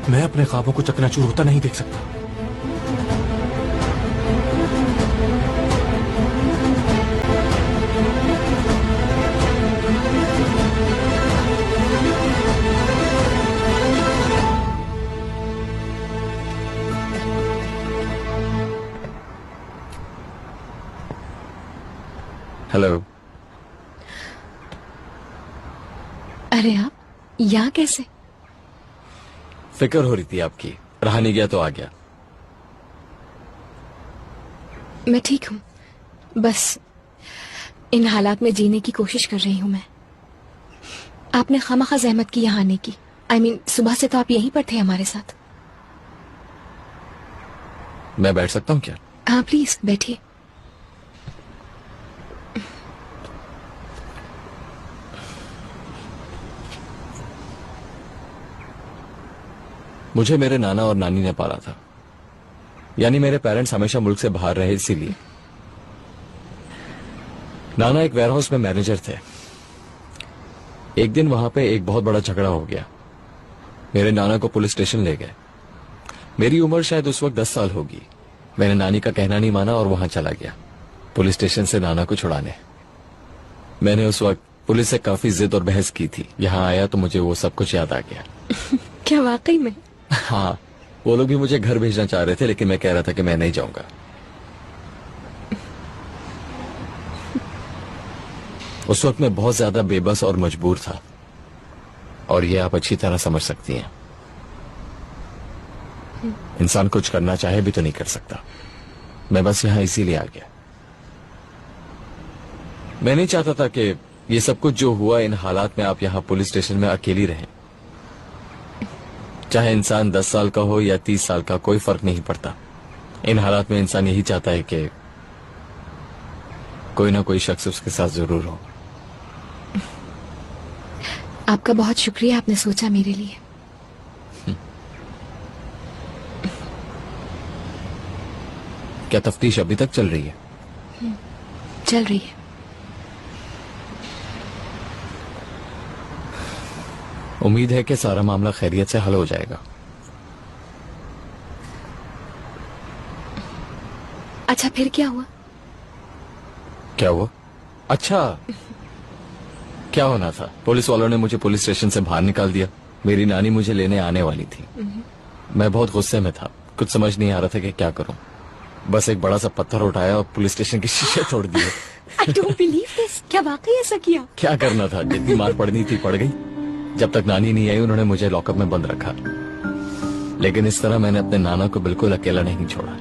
Speaker 11: मैं अपने ख्वाबों को चकनाचूर होता नहीं देख सकता।
Speaker 12: हेलो।
Speaker 2: अरे आप यहाँ कैसे?
Speaker 12: फिक्र हो रही थी आपकी, रहा नहीं गया तो आ गया।
Speaker 2: मैं ठीक हूँ, बस इन हालात में जीने की कोशिश कर रही हूँ मैं। आपने खामखा जहमत की यहाँ आने की। I mean, सुबह से तो आप यहीं पर थे हमारे साथ।
Speaker 12: मैं बैठ सकता हूँ क्या?
Speaker 2: हाँ प्लीज बैठिए।
Speaker 12: मुझे मेरे नाना और नानी ने पाला था, यानी मेरे पेरेंट्स हमेशा मुल्क से बाहर रहे, इसीलिए। नाना एक वेयरहाउस में मैनेजर थे। एक दिन वहां पे एक बहुत बड़ा झगड़ा हो गया। मेरे नाना को पुलिस स्टेशन ले गए। मेरी उम्र शायद उस वक्त 10 साल होगी। मैंने नानी का कहना नहीं माना और वहां चला गया पुलिस स्टेशन से नाना को छुड़ाने। मैंने उस वक्त पुलिस से काफी जिद और बहस की थी। यहाँ आया तो मुझे वो सब कुछ याद आ गया।
Speaker 2: क्या वाकई में?
Speaker 12: हाँ, वो लोग भी मुझे घर भेजना चाह रहे थे, लेकिन मैं कह रहा था कि मैं नहीं जाऊंगा। उस वक्त मैं बहुत ज्यादा बेबस और मजबूर था, और ये आप अच्छी तरह समझ सकती हैं। इंसान कुछ करना चाहे भी तो नहीं कर सकता। मैं बस यहाँ इसीलिए आ गया। मैं नहीं चाहता था कि ये सब कुछ जो हुआ इन हालात में आप यहाँ पुलिस स्टेशन में अकेली रहें। चाहे इंसान 10 साल का हो या 30 साल का, कोई फर्क नहीं पड़ता। इन हालात में इंसान यही चाहता है कि कोई ना कोई शख्स उसके साथ जरूर हो।
Speaker 2: आपका बहुत शुक्रिया, आपने सोचा मेरे लिए।
Speaker 12: क्या तफ्तीश अभी तक चल रही है?
Speaker 2: चल रही है।
Speaker 12: उम्मीद है कि सारा मामला खैरियत से हल हो जाएगा।
Speaker 2: अच्छा, फिर क्या हुआ?
Speaker 12: क्या हुआ? अच्छा, क्या होना था? पुलिस वालों ने मुझे पुलिस स्टेशन से बाहर निकाल दिया। मेरी नानी मुझे लेने आने वाली थी। मैं बहुत गुस्से में था, कुछ समझ नहीं आ रहा था कि क्या करूं। बस एक बड़ा सा पत्थर उठाया और पुलिस स्टेशन के शीशे तोड़ दिए।
Speaker 2: I don't believe this. क्या वाकई ऐसा किया?
Speaker 12: क्या करना था, जितनी मार पड़नी थी पड़ गई। जब तक नानी नहीं आई उन्होंने मुझे लॉकअप में बंद रखा, लेकिन इस तरह मैंने अपने नाना को बिल्कुल अकेला नहीं छोड़ा।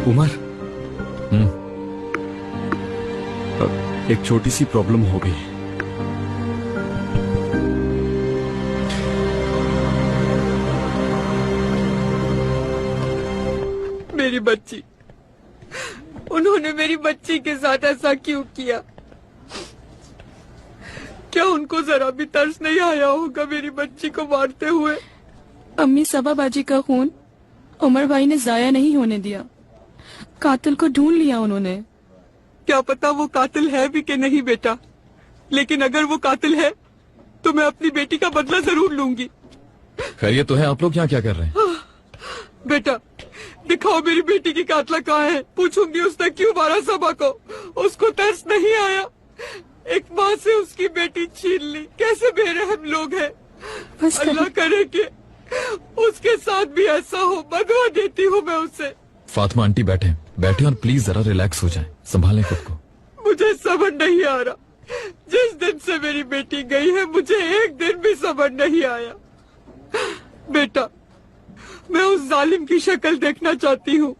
Speaker 11: उमर, एक छोटी सी प्रॉब्लम हो गई।
Speaker 3: मेरी बच्ची, उन्होंने मेरी बच्ची के साथ ऐसा क्यों किया? क्या उनको जरा भी तरस नहीं आया होगा मेरी बच्ची को मारते हुए?
Speaker 6: अम्मी, सबा बाजी का खून उमर भाई ने जाया नहीं होने दिया। कातिल को ढूंढ लिया उन्होंने।
Speaker 3: क्या पता वो कातिल है भी कि नहीं बेटा, लेकिन अगर वो कातिल है तो मैं अपनी बेटी का बदला जरूर लूंगी।
Speaker 12: खैरियत तो है, आप लोग यहाँ क्या कर रहे हैं?
Speaker 3: बेटा दिखाओ मेरी बेटी की कातला कहाँ है। पूछूंगी उसने क्यों मारा सबा को। उसको तरस नहीं आया? एक माँ से उसकी बेटी छीन ली। कैसे बेरहम लोग हैं। अल्लाह करे कि उसके साथ भी ऐसा हो। बदवा देती हूँ मैं उसे।
Speaker 7: फातिमा आंटी बैठे बैठे और प्लीज जरा रिलैक्स हो जाएं, संभालें खुद को।
Speaker 3: मुझे समझ नहीं आ रहा, जिस दिन से मेरी बेटी गई है मुझे एक दिन भी समझ नहीं आया। बेटा मैं उस जालिम की शक्ल देखना चाहती हूँ।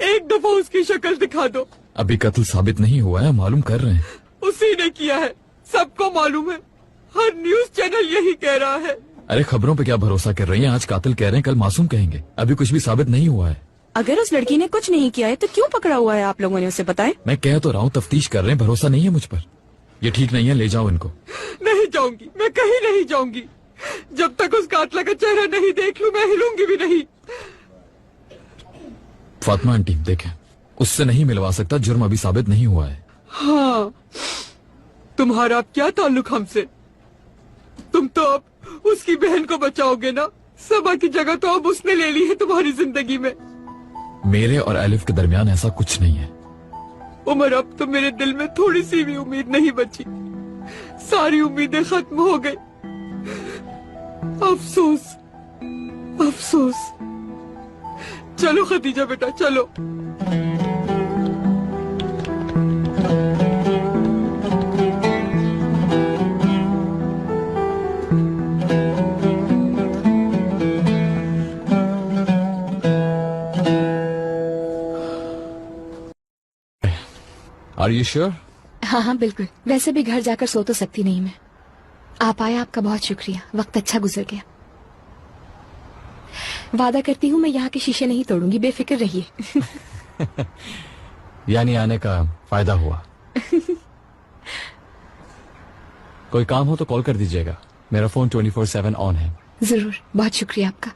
Speaker 3: एक दफा उसकी शक्ल दिखा दो।
Speaker 7: अभी कत्ल साबित नहीं हुआ है, मालूम कर रहे हैं।
Speaker 3: उसी ने किया है, सबको मालूम है। हर न्यूज चैनल यही कह रहा है।
Speaker 7: अरे खबरों पे क्या भरोसा कर रही हैं? आज कातिल कह रहे हैं, कल मासूम कहेंगे। अभी कुछ भी साबित नहीं हुआ है।
Speaker 6: अगर उस लड़की ने कुछ नहीं किया है तो क्यों पकड़ा हुआ है आप लोगों ने? उसे बताएं।
Speaker 7: मैं कह तो रहा हूँ, तफ्तीश कर रहे हैं, भरोसा नहीं है मुझ पर। ये ठीक नहीं है, ले जाओ इनको।
Speaker 3: नहीं जाऊंगी, मैं कहीं नहीं जाऊंगी। जब तक उस कातला का चेहरा नहीं देख लूं मैं हिलूंगी भी नहीं।
Speaker 7: फातिमा आंटी देखें, उससे नहीं मिलवा सकता, जुर्म अभी साबित नहीं हुआ है।
Speaker 3: हाँ, तुम्हारा अब क्या ताल्लुक हमसे? तुम तो अब उसकी बहन को बचाओगे ना। सबा की जगह तो अब उसने ले ली है तुम्हारी जिंदगी में।
Speaker 7: मेरे और एलिफ के दरमियान ऐसा कुछ नहीं है।
Speaker 3: उमर अब तो मेरे दिल में थोड़ी सी भी उम्मीद नहीं बची। सारी उम्मीदें खत्म हो गई। अफसोस अफसोस। चलो खदीजा बेटा चलो।
Speaker 12: Are you sure?
Speaker 2: हाँ हाँ बिल्कुल। वैसे भी घर जाकर सो तो सकती नहीं मैं। आप आए, आपका बहुत शुक्रिया। वक्त अच्छा गुजर गया। वादा करती हूँ मैं यहाँ के शीशे नहीं तोड़ूंगी, बेफिक्र रहिए।
Speaker 12: यानी आने का फायदा हुआ। कोई काम हो तो कॉल कर दीजिएगा, मेरा फोन 24/7 ऑन है।
Speaker 2: जरूर, बहुत शुक्रिया आपका।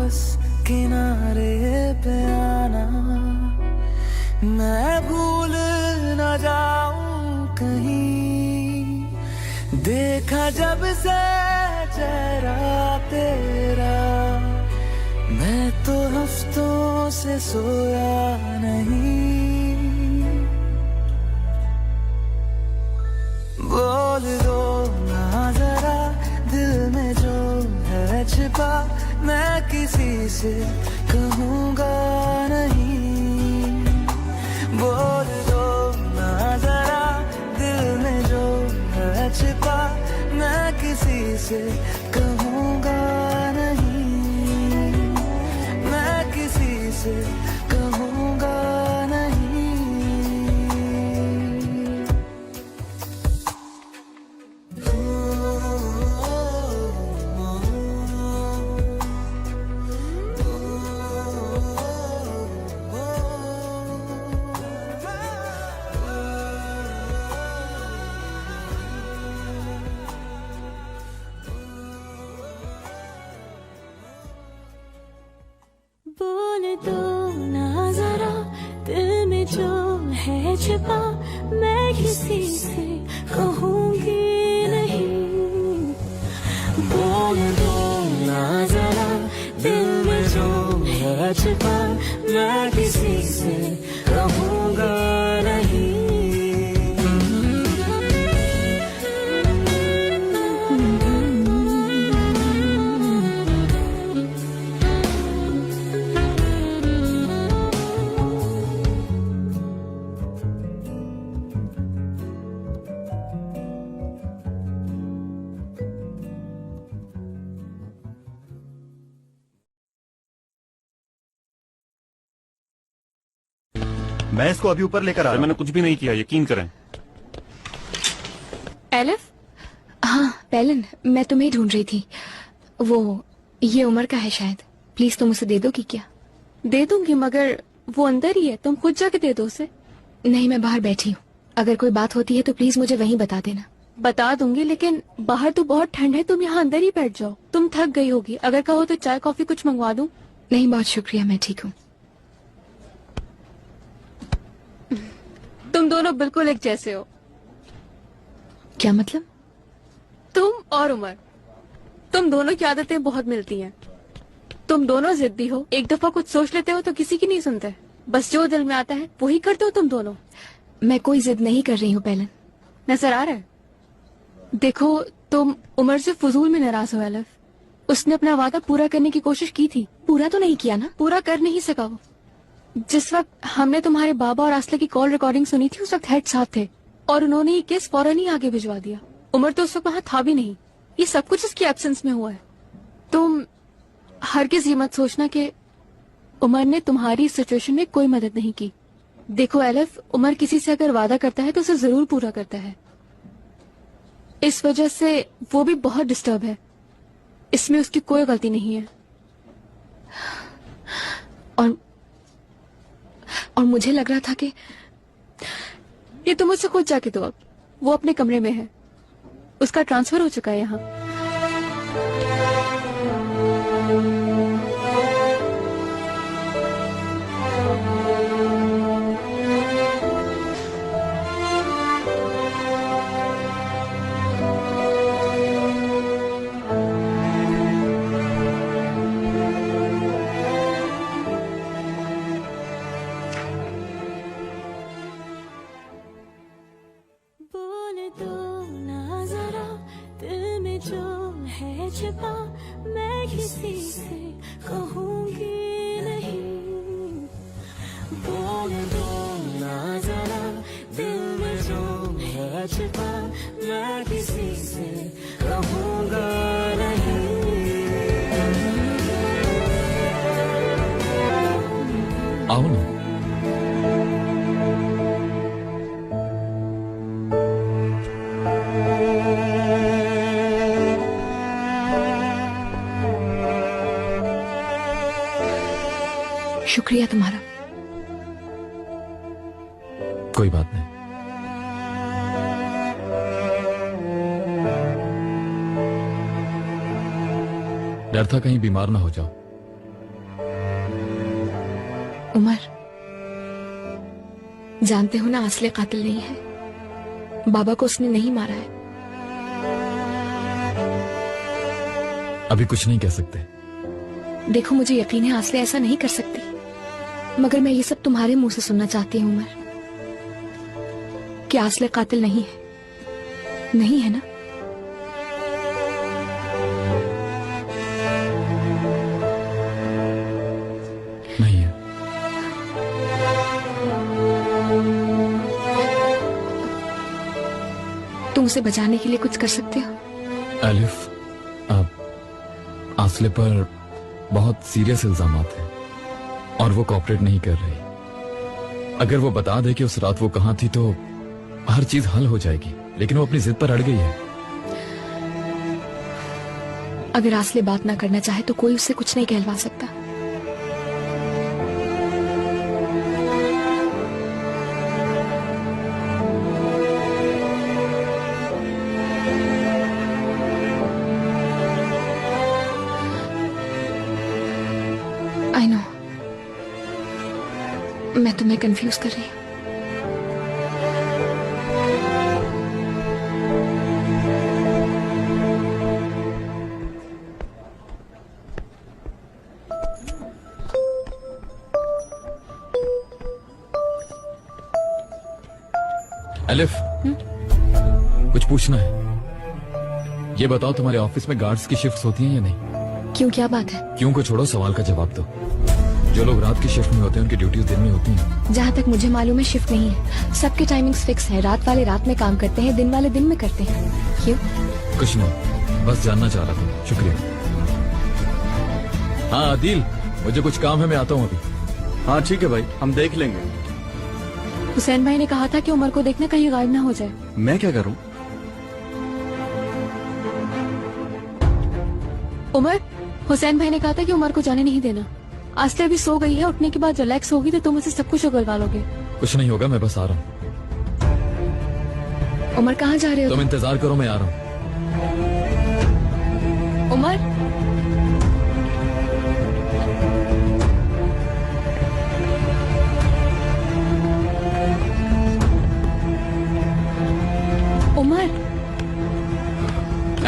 Speaker 5: बस किनारे पे आना, मैं भूल न जाऊं कहीं। देखा जब से चेहरा तेरा, मैं तो हफ्तों से सोया नहीं। बोल दो ना जरा दिल में जो है छिपा, मैं किसी से कहूँगा नहीं। बोल दो ना जरा दिल में जो है छिपा, मैं किसी से कहूँगा नहीं। मैं किसी से कहूँगा नहीं।
Speaker 2: बोल दो ना जरा दिल में जो है छिपा, मैं किसी से कहूँगी नहीं। बोल दो ना जरा दिल में जो है छिपा, मैं किसी से कहूँगा नहीं।
Speaker 10: मैं इसको अभी ऊपर लेकर आ रहा हूं। मैंने कुछ भी नहीं किया, यकीन करें।
Speaker 6: एलिफ? हाँ पेलन, मैं तुम्हें ढूंढ रही थी। वो ये उमर का है शायद, प्लीज तुम उसे दे दोगी क्या?
Speaker 2: दे दूंगी, मगर वो अंदर ही है, तुम खुद जाके दे दो उसे।
Speaker 6: नहीं, मैं बाहर बैठी हूँ, अगर कोई बात होती है तो प्लीज मुझे वहीं बता देना।
Speaker 2: बता दूंगी, लेकिन बाहर तो बहुत ठंड है, तुम यहाँ अंदर ही बैठ जाओ। तुम थक गई होगी, अगर कहो तो चाय कॉफी कुछ मंगवा दूं।
Speaker 6: नहीं, बहुत शुक्रिया, मैं ठीक हूँ।
Speaker 2: तुम दोनों बिल्कुल एक जैसे हो।
Speaker 6: क्या मतलब?
Speaker 2: तुम और उमर, तुम दोनों की आदतें बहुत मिलती हैं। तुम दोनों जिद्दी हो, एक दफा कुछ सोच लेते हो तो किसी की नहीं सुनते, बस जो दिल में आता है वही करते हो तुम दोनों।
Speaker 6: मैं कोई जिद नहीं कर रही हूँ पेलन।
Speaker 2: नजर आ रहा है? देखो, तुम उमर से फजूल में नाराज हो एलिफ। उसने अपना वादा पूरा करने की कोशिश की थी।
Speaker 6: पूरा तो नहीं किया ना?
Speaker 2: पूरा कर नहीं सका वो। जिस वक्त हमने तुम्हारे बाबा और आसले की कॉल रिकॉर्डिंग सुनी थी, उस वक्त हेड साथ थे और उन्होंने ये केस फौरन ही आगे भिजवा दिया। उमर तो उस वक्त वहाँ था भी नहीं। ये सब कुछ इसकी एब्सेंस में हुआ है। तुम हरगिज ये मत सोचना कि उमर ने तुम्हारी सिचुएशन में कोई मदद नहीं की। देखो एलिफ, उमर किसी से अगर वादा करता है तो उसे जरूर पूरा करता है। इस वजह से वो भी बहुत डिस्टर्ब है, इसमें उसकी कोई गलती नहीं है।
Speaker 6: और मुझे लग रहा था कि
Speaker 2: ये तुम मुझसे खुद जाके दो। अब वो अपने कमरे में है, उसका ट्रांसफर हो चुका है यहाँ। छिपा, मैं किसी से कहूँगी नहीं। बोल दो ना जरा दिल में जो है छिपा, मैं किसी से कहूँगा नहीं।
Speaker 7: आओ ना।
Speaker 6: शुक्रिया तुम्हारा।
Speaker 7: कोई बात नहीं। डर था कहीं बीमार ना हो जाओ।
Speaker 2: उमर, जानते हो ना आसले कातिल नहीं है। बाबा को उसने नहीं मारा है।
Speaker 7: अभी कुछ नहीं कह सकते।
Speaker 2: देखो मुझे यकीन है आसले ऐसा नहीं कर सकती, मगर मैं ये सब तुम्हारे मुंह से सुनना चाहती हूँ उमर, कि आसले कातिल नहीं है। नहीं है ना?
Speaker 7: नहीं है।
Speaker 2: तुम उसे बचाने के लिए कुछ कर सकते हो?
Speaker 7: एलिफ, अब आसले पर बहुत सीरियस इल्जामात हैं और वो कोऑपरेट नहीं कर रही। अगर वो बता दे कि उस रात वो कहाँ थी तो हर चीज हल हो जाएगी, लेकिन वो अपनी जिद पर अड़ गई है।
Speaker 2: अगर आसले बात ना करना चाहे तो कोई उससे कुछ नहीं कहलवा सकता। आई नो, मैं तुम्हें कंफ्यूज कर रही हूँ।
Speaker 7: एलिफ, कुछ पूछना है। ये बताओ, तुम्हारे ऑफिस में गार्ड्स की शिफ्ट्स होती हैं या नहीं?
Speaker 2: क्यों, क्या बात है?
Speaker 7: क्यों को छोड़ो, सवाल का जवाब दो। जो लोग रात की शिफ्ट में होते हैं उनकी ड्यूटीज दिन में होती हैं।
Speaker 2: जहाँ तक मुझे मालूम है शिफ्ट नहीं है, सबके टाइमिंग्स फिक्स है। रात वाले रात में काम करते हैं, दिन वाले दिन में करते हैं। क्यों?
Speaker 7: कुछ नहीं, बस जानना चाह रहा था। शुक्रिया। हाँ आदिल, मुझे कुछ काम है, मैं आता हूँ अभी।
Speaker 10: हाँ ठीक है भाई, हम देख लेंगे।
Speaker 6: हुसैन भाई ने कहा था कि उमर को देखना कहीं गायब ना हो जाए।
Speaker 10: मैं क्या करूँ?
Speaker 6: उमर, हुसैन भाई ने कहा था कि उमर को जाने नहीं देना। आसले अभी सो गई है, उठने के बाद रिलैक्स होगी तो तुम उसे सब कुछ उगलवा लोगे।
Speaker 7: कुछ नहीं होगा, मैं बस आ रहा हूँ।
Speaker 2: उमर कहाँ जा रहे हो?
Speaker 7: तुम इंतजार करो, मैं आ रहा हूँ।
Speaker 6: उमर, उमर।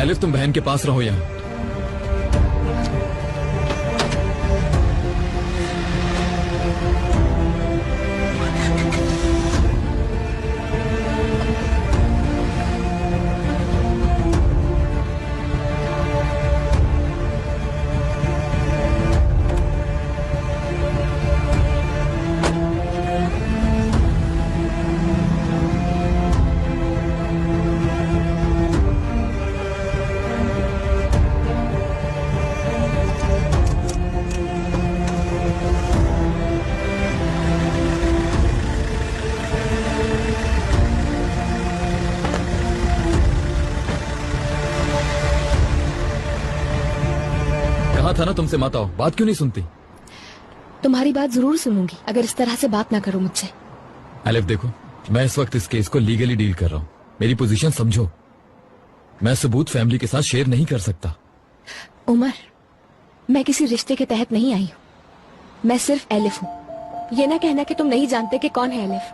Speaker 7: एलिफ, तुम बहन के पास रहो यहाँ। था ना तुमसे, माता हो, बात क्यों नहीं सुनती?
Speaker 2: तुम्हारी बात जरूर सुनूंगी अगर इस तरह से बात ना करो मुझसे।
Speaker 7: एलिफ देखो, मैं इस वक्त इस केस को लीगली डील कर रहा हूँ। मेरी पोजीशन समझो। मैं सबूत फैमिली के साथ शेयर नहीं कर सकता।
Speaker 2: उमर, मैं किसी रिश्ते के तहत नहीं आई हूँ। मैं सिर्फ एलिफ हूँ। ये ना कहना कि तुम नहीं जानते कि कौन है एलिफ।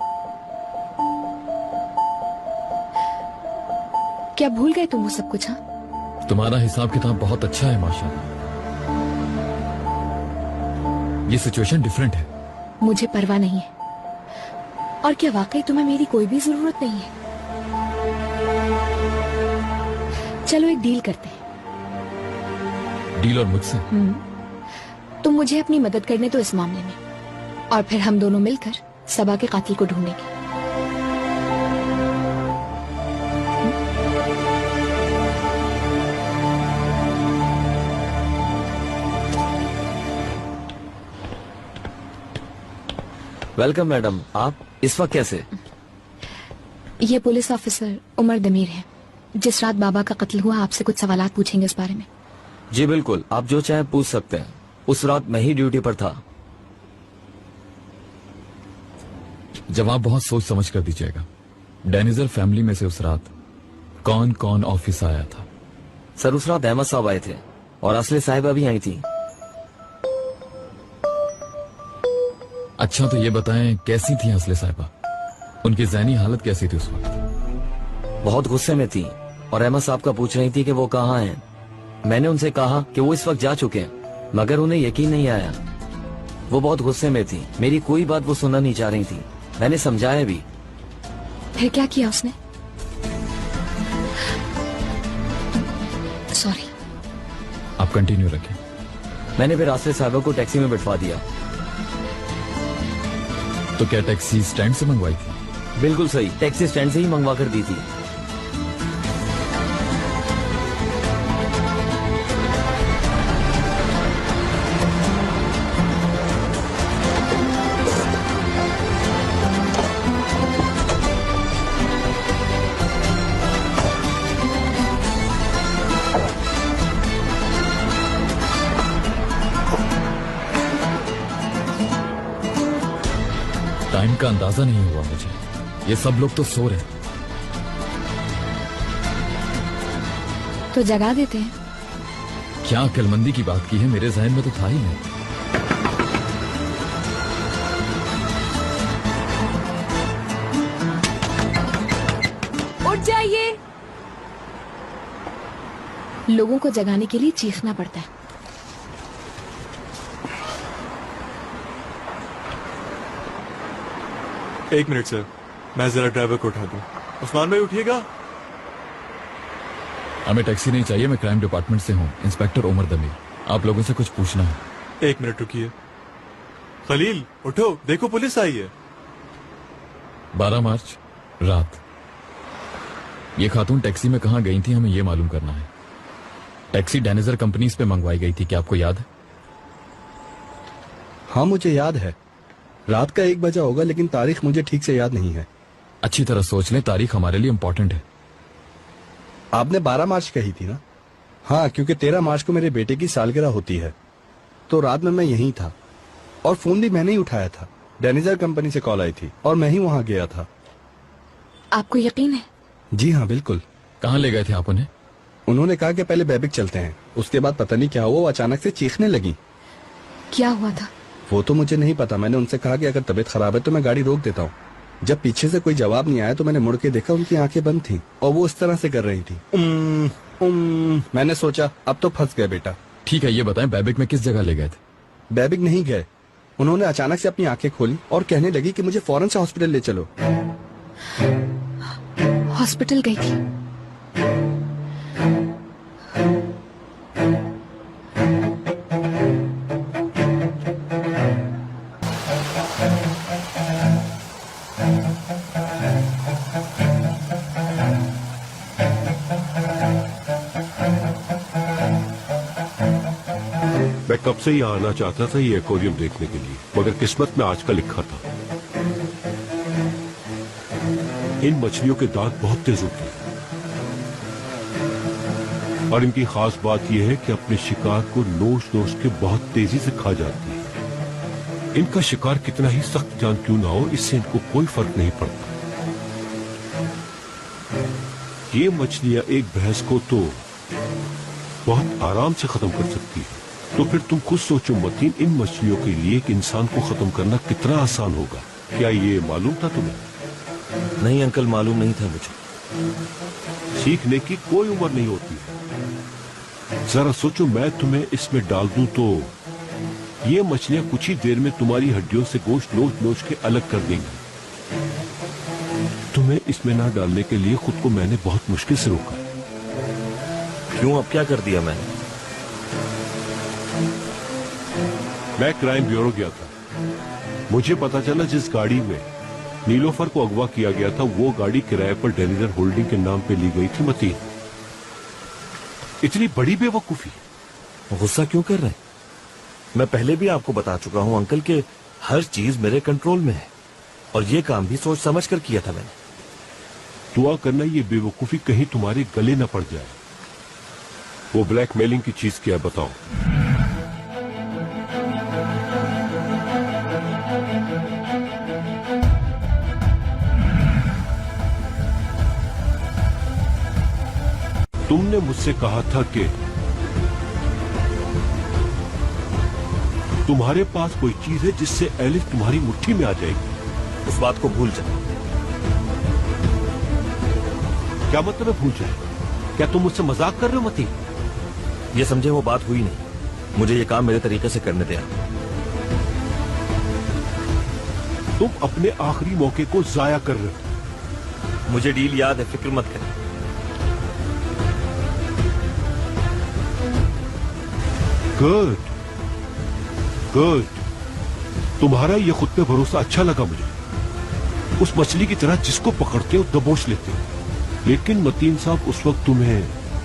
Speaker 2: क्या भूल गए तुम वो सब कुछ? हाँ,
Speaker 7: तुम्हारा हिसाब किताब बहुत अच्छा है माशाल्लाह। ये सिचुएशन डिफरेंट है।
Speaker 2: मुझे परवाह नहीं है। और क्या वाकई तुम्हें मेरी कोई भी जरूरत नहीं है? चलो एक डील करते हैं।
Speaker 7: डील और मुझसे?
Speaker 2: तुम मुझे अपनी मदद करने तो इस मामले में, और फिर हम दोनों मिलकर सबा के कातिल को ढूंढेंगे।
Speaker 12: वेलकम मैडम, आप इस वक्त कैसे?
Speaker 2: ये पुलिस ऑफिसर उमर दमीर है। जिस रात बाबा का कत्ल हुआ, आपसे कुछ सवालात पूछेंगे इस बारे में।
Speaker 12: जी बिल्कुल, आप जो चाहे पूछ सकते हैं। उस रात मैं ही ड्यूटी पर था।
Speaker 7: जवाब बहुत सोच समझ कर दीजिएगा। डैनिजर फैमिली में से उस रात कौन कौन ऑफिस आया था?
Speaker 12: सर उस रात अहमद साहब आए थे और असले साहिबा भी आई थी।
Speaker 7: अच्छा तो ये बताएं कैसी थी असले साहिबा, उनकी ज़हनी हालत कैसी थी उस वक्त?
Speaker 12: बहुत गुस्से में थी और अहमद साहब का पूछ रही थी कि वो कहाँ हैं। मैंने उनसे कहा कि वो इस वक्त जा चुके हैं, मगर उन्हें यकीन नहीं आया। वो बहुत गुस्से में थी, मेरी कोई बात वो सुनना नहीं चाह रही थी। मैंने समझाया भी।
Speaker 2: फिर क्या किया उसने? सॉरी।
Speaker 7: आप कंटिन्यू रखें।
Speaker 12: मैंने फिर आसले साहबा को टैक्सी में बिठवा दिया।
Speaker 7: तो क्या टैक्सी स्टैंड से मंगवाई थी?
Speaker 12: बिल्कुल सही, टैक्सी स्टैंड से ही मंगवा कर दी थी।
Speaker 7: टाइम का अंदाजा नहीं हुआ मुझे, ये सब लोग तो सो रहे हैं।
Speaker 2: तो जगा देते हैं।
Speaker 7: क्या अक्लमंदी की बात की है, मेरे जहन में तो था ही नहीं।
Speaker 2: उठ जाइए। लोगों को जगाने के लिए चीखना पड़ता है।
Speaker 10: एक मिनट सर, मैं जरा ड्राइवर को उठा दूं। उस्मान भाई उठिएगा।
Speaker 7: हमें टैक्सी नहीं चाहिए, मैं क्राइम डिपार्टमेंट से हूँ, इंस्पेक्टर उमर दमीर। आप लोगों से कुछ पूछना है।
Speaker 10: एक मिनट रुकिए। खलील उठो, देखो पुलिस आई है।
Speaker 7: 12 मार्च रात ये खातून टैक्सी में कहाँ गई थी, हमें ये मालूम करना है। टैक्सी डेनिजर कंपनीज पे मंगवाई गई थी, क्या आपको याद है?
Speaker 14: हाँ मुझे याद है, रात का 1 बजा होगा, लेकिन तारीख मुझे ठीक से याद नहीं है।
Speaker 7: अच्छी तरह सोच लें, तारीख हमारे लिए इम्पोर्टेंट है।
Speaker 14: आपने 12 मार्च कही थी ना? हाँ, क्योंकि 13 मार्च को मेरे बेटे की सालगिरह होती है, तो रात में मैं यहीं था और फोन भी मैंने ही उठाया था। डेनिजर कंपनी से कॉल आई थी और मैं ही वहाँ गया था।
Speaker 2: आपको यकीन है?
Speaker 14: जी हाँ बिल्कुल।
Speaker 7: कहाँ ले गए थे आप उन्हें?
Speaker 14: उन्होंने कहा कि पहले बैबिक चलते हैं, उसके बाद पता नहीं क्या हुआ, वो अचानक से चीखने लगी।
Speaker 2: क्या हुआ था?
Speaker 14: वो तो मुझे नहीं पता। मैंने उनसे कहा कि अगर तबीयत खराब है तो मैं गाड़ी रोक देता हूँ। जब पीछे से कोई जवाब नहीं आया तो मैंने मुड़ के देखा, उनकी आंखें बंद थीं और वो इस तरह से कर रही थी। मैंने सोचा अब तो फंस गए बेटा।
Speaker 7: ठीक है, ये बताएं बैबिक में किस जगह ले गए थे?
Speaker 14: बैबिक नहीं गए, उन्होंने अचानक से अपनी आंखें खोली और कहने लगी कि मुझे फौरन से हॉस्पिटल ले चलो।
Speaker 2: हॉस्पिटल गई थी?
Speaker 13: मैं कब से यहाँ आना चाहता था ये एक्वेरियम देखने के लिए, मगर किस्मत में आज का लिखा था। इन मछलियों के दांत बहुत तेज होते हैं और इनकी खास बात यह है कि अपने शिकार को नोच नोच के बहुत तेजी से खा जाती है। इनका शिकार कितना ही सख्त जान क्यों ना हो, इससे इनको कोई फर्क नहीं पड़ता। ये मछलियां एक भैंस को तो बहुत आराम से खत्म कर सकती है, तो फिर तुम खुद सोचो मतीन, इन मछलियों के लिए एक इंसान को खत्म करना कितना आसान होगा। क्या ये मालूम था तुम्हें?
Speaker 12: नहीं अंकल, मालूम नहीं था मुझे।
Speaker 13: सीखने की कोई उम्र नहीं होती है। जरा सोचो, मैं तुम्हें इसमें डाल दूं तो ये मछलियां कुछ ही देर में तुम्हारी हड्डियों से गोश्त नोच नोच के अलग कर देंगी। तुम्हें इसमें ना डालने के लिए खुद को मैंने बहुत मुश्किल से रोका।
Speaker 12: क्यों, अब क्या कर दिया मैंने?
Speaker 13: मैं क्राइम ब्यूरो गया था, मुझे पता चला जिस गाड़ी में नीलोफर को अगवा किया गया था वो गाड़ी किराए पर डेनिजर होल्डिंग के नाम पे ली गई थी। मतीन, इतनी बड़ी बेवकूफी।
Speaker 12: गुस्सा क्यों कर रहे हैं? मैं पहले भी आपको बता चुका हूं अंकल कि हर चीज मेरे कंट्रोल में है और ये काम भी सोच समझ कर किया था मैंने।
Speaker 13: दुआ करना ये बेवकूफी कहीं तुम्हारे गले न पड़ जाए। वो ब्लैकमेलिंग की चीज क्या है बताओ? तुमने मुझसे कहा था कि तुम्हारे पास कोई चीज है जिससे एलिफ तुम्हारी मुट्ठी में आ जाएगी।
Speaker 12: उस बात को भूल जाए।
Speaker 13: क्या मतलब है भूल जाए? क्या तुम मुझसे मजाक कर रहे हो मती?
Speaker 12: ये समझे वो बात हुई नहीं। मुझे ये काम मेरे तरीके से करने दिया।
Speaker 13: तुम अपने आखिरी मौके को जाया कर रहे हो।
Speaker 12: मुझे डील याद है, फिक्र मत कर।
Speaker 13: गुड गुड, तुम्हारा ये खुद पे भरोसा अच्छा लगा मुझे। उस मछली की तरह जिसको पकड़ते हो दबोच लेते हो। लेकिन मतीन साहब, उस वक्त तुम्हें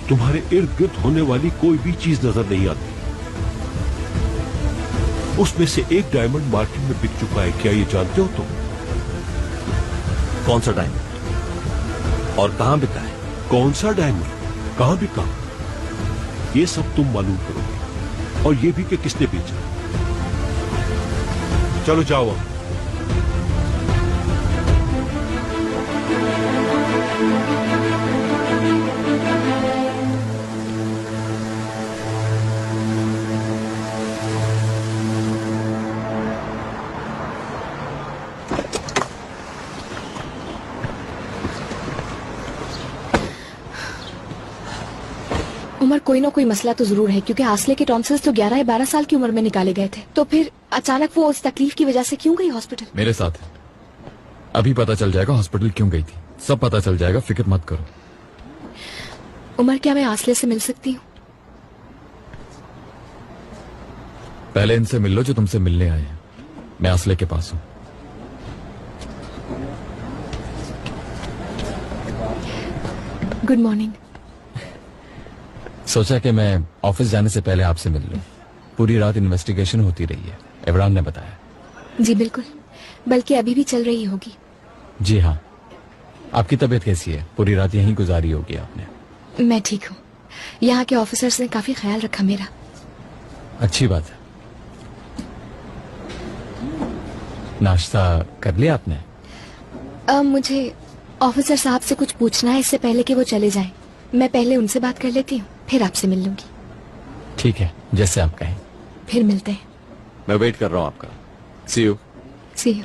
Speaker 13: तुम्हारे इर्द गिर्द होने वाली कोई भी चीज नजर नहीं आती। उसमें से एक डायमंड मार्केट में बिक चुका है, क्या ये जानते हो तुम?
Speaker 12: कौन सा डायमंड और कहां बिका है?
Speaker 13: कौन सा डायमंड, कहां बिका, ये सब तुम मालूम करोगे, और ये भी कि किसने बेचा। चलो जाओ अब।
Speaker 2: उमर, कोई ना कोई मसला तो जरूर है, क्योंकि आसले के टॉन्सिल्स तो 11 या 12 साल की उम्र में निकाले गए थे। तो फिर अचानक वो उस तकलीफ की वजह से क्यों गई हॉस्पिटल?
Speaker 7: मेरे साथ है, अभी पता चल जाएगा हॉस्पिटल क्यों गई थी। सब पता चल जाएगा, फिक्र मत करो।
Speaker 2: उमर, क्या मैं आसले से मिल सकती हूँ?
Speaker 7: पहले इनसे मिल लो जो तुमसे मिलने आए हैं। मैं आसले के पास हूँ।
Speaker 2: Good morning.
Speaker 7: सोचा कि मैं ऑफिस जाने से पहले आपसे मिल लूं। पूरी रात इन्वेस्टिगेशन होती रही है, इमरान ने बताया।
Speaker 2: जी बिल्कुल, बल्कि अभी भी चल रही होगी।
Speaker 7: जी हाँ। आपकी तबीयत कैसी है? पूरी रात यहीं गुजारी होगी आपने।
Speaker 2: मैं ठीक हूँ। यहाँ के ऑफिसर्स ने काफी ख्याल रखा मेरा।
Speaker 7: अच्छी बात है। नाश्ता कर लिया आपने?
Speaker 2: मुझे ऑफिसर साहब से कुछ पूछना है, इससे पहले कि वो चले जाएं। मैं पहले उनसे बात कर लेती हूँ, फिर आपसे मिल लूंगी।
Speaker 7: ठीक है, जैसे आप कहें।
Speaker 2: फिर मिलते हैं।
Speaker 12: मैं वेट कर रहा हूँ आपका। See you.
Speaker 2: See you.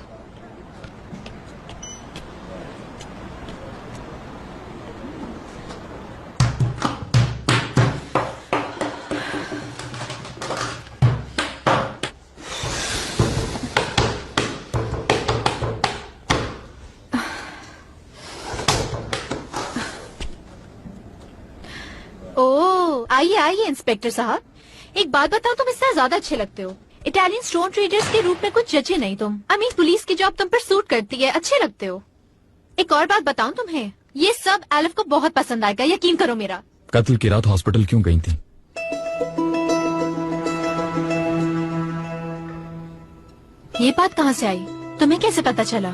Speaker 1: आइए आइए इंस्पेक्टर साहब, एक बात बताओ, तुम इससे ज्यादा अच्छे लगते हो। इटालियन स्टोन ट्रेडर्स के रूप में कुछ जचे नहीं तुम। पुलिस की जॉब तुम पर सूट करती है, अच्छे लगते हो। एक और बात बताऊं तुम्हें, ये सब एलिफ को बहुत पसंद आएगा, यकीन करो मेरा।
Speaker 7: कत्ल की रात हॉस्पिटल क्यों गई थी?
Speaker 1: ये बात कहाँ से आई? तुम्हें कैसे पता चला?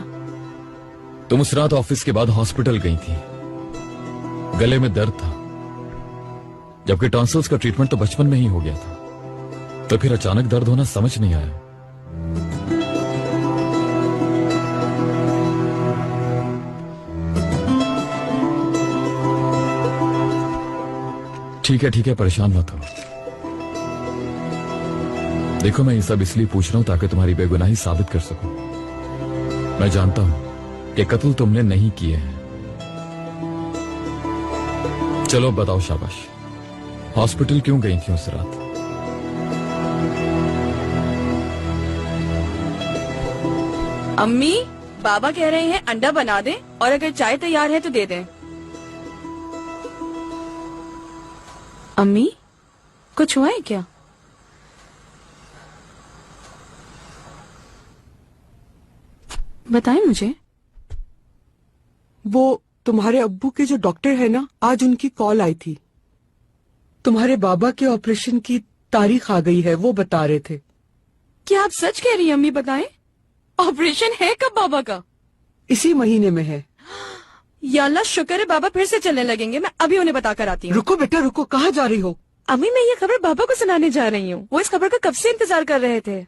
Speaker 7: तुम उस रात ऑफिस के बाद हॉस्पिटल गई थी। गले में दर्द था, जबकि टॉन्सिल्स का ट्रीटमेंट तो बचपन में ही हो गया था। तो फिर अचानक दर्द होना समझ नहीं आया। ठीक है, परेशान मत हो। देखो, मैं ये सब इसलिए पूछ रहा हूं ताकि तुम्हारी बेगुनाही साबित कर सकूं। मैं जानता हूं कि कत्ल तुमने नहीं किए हैं। चलो बताओ, शाबाश, हॉस्पिटल क्यों गई थी उस रात?
Speaker 6: अम्मी, बाबा कह रहे हैं अंडा बना दें, और अगर चाय तैयार है तो दे दें। अम्मी, कुछ हुआ है क्या? बताएं मुझे।
Speaker 15: वो तुम्हारे अब्बू के जो डॉक्टर है ना, आज उनकी कॉल आई थी। तुम्हारे बाबा के ऑपरेशन की तारीख आ गई है, वो बता रहे थे।
Speaker 6: क्या आप सच कह रही हैं अम्मी? बताएं, ऑपरेशन है कब बाबा का?
Speaker 15: इसी महीने में है।
Speaker 6: या अल्लाह, शुक्र है बाबा फिर से चलने लगेंगे। मैं अभी उन्हें बता कर आती हूँ।
Speaker 15: रुको बेटा, रुको, कहाँ जा रही हो?
Speaker 6: अम्मी, मैं ये खबर बाबा को सुनाने जा रही हूँ। वो इस खबर का कब से इंतजार कर रहे थे।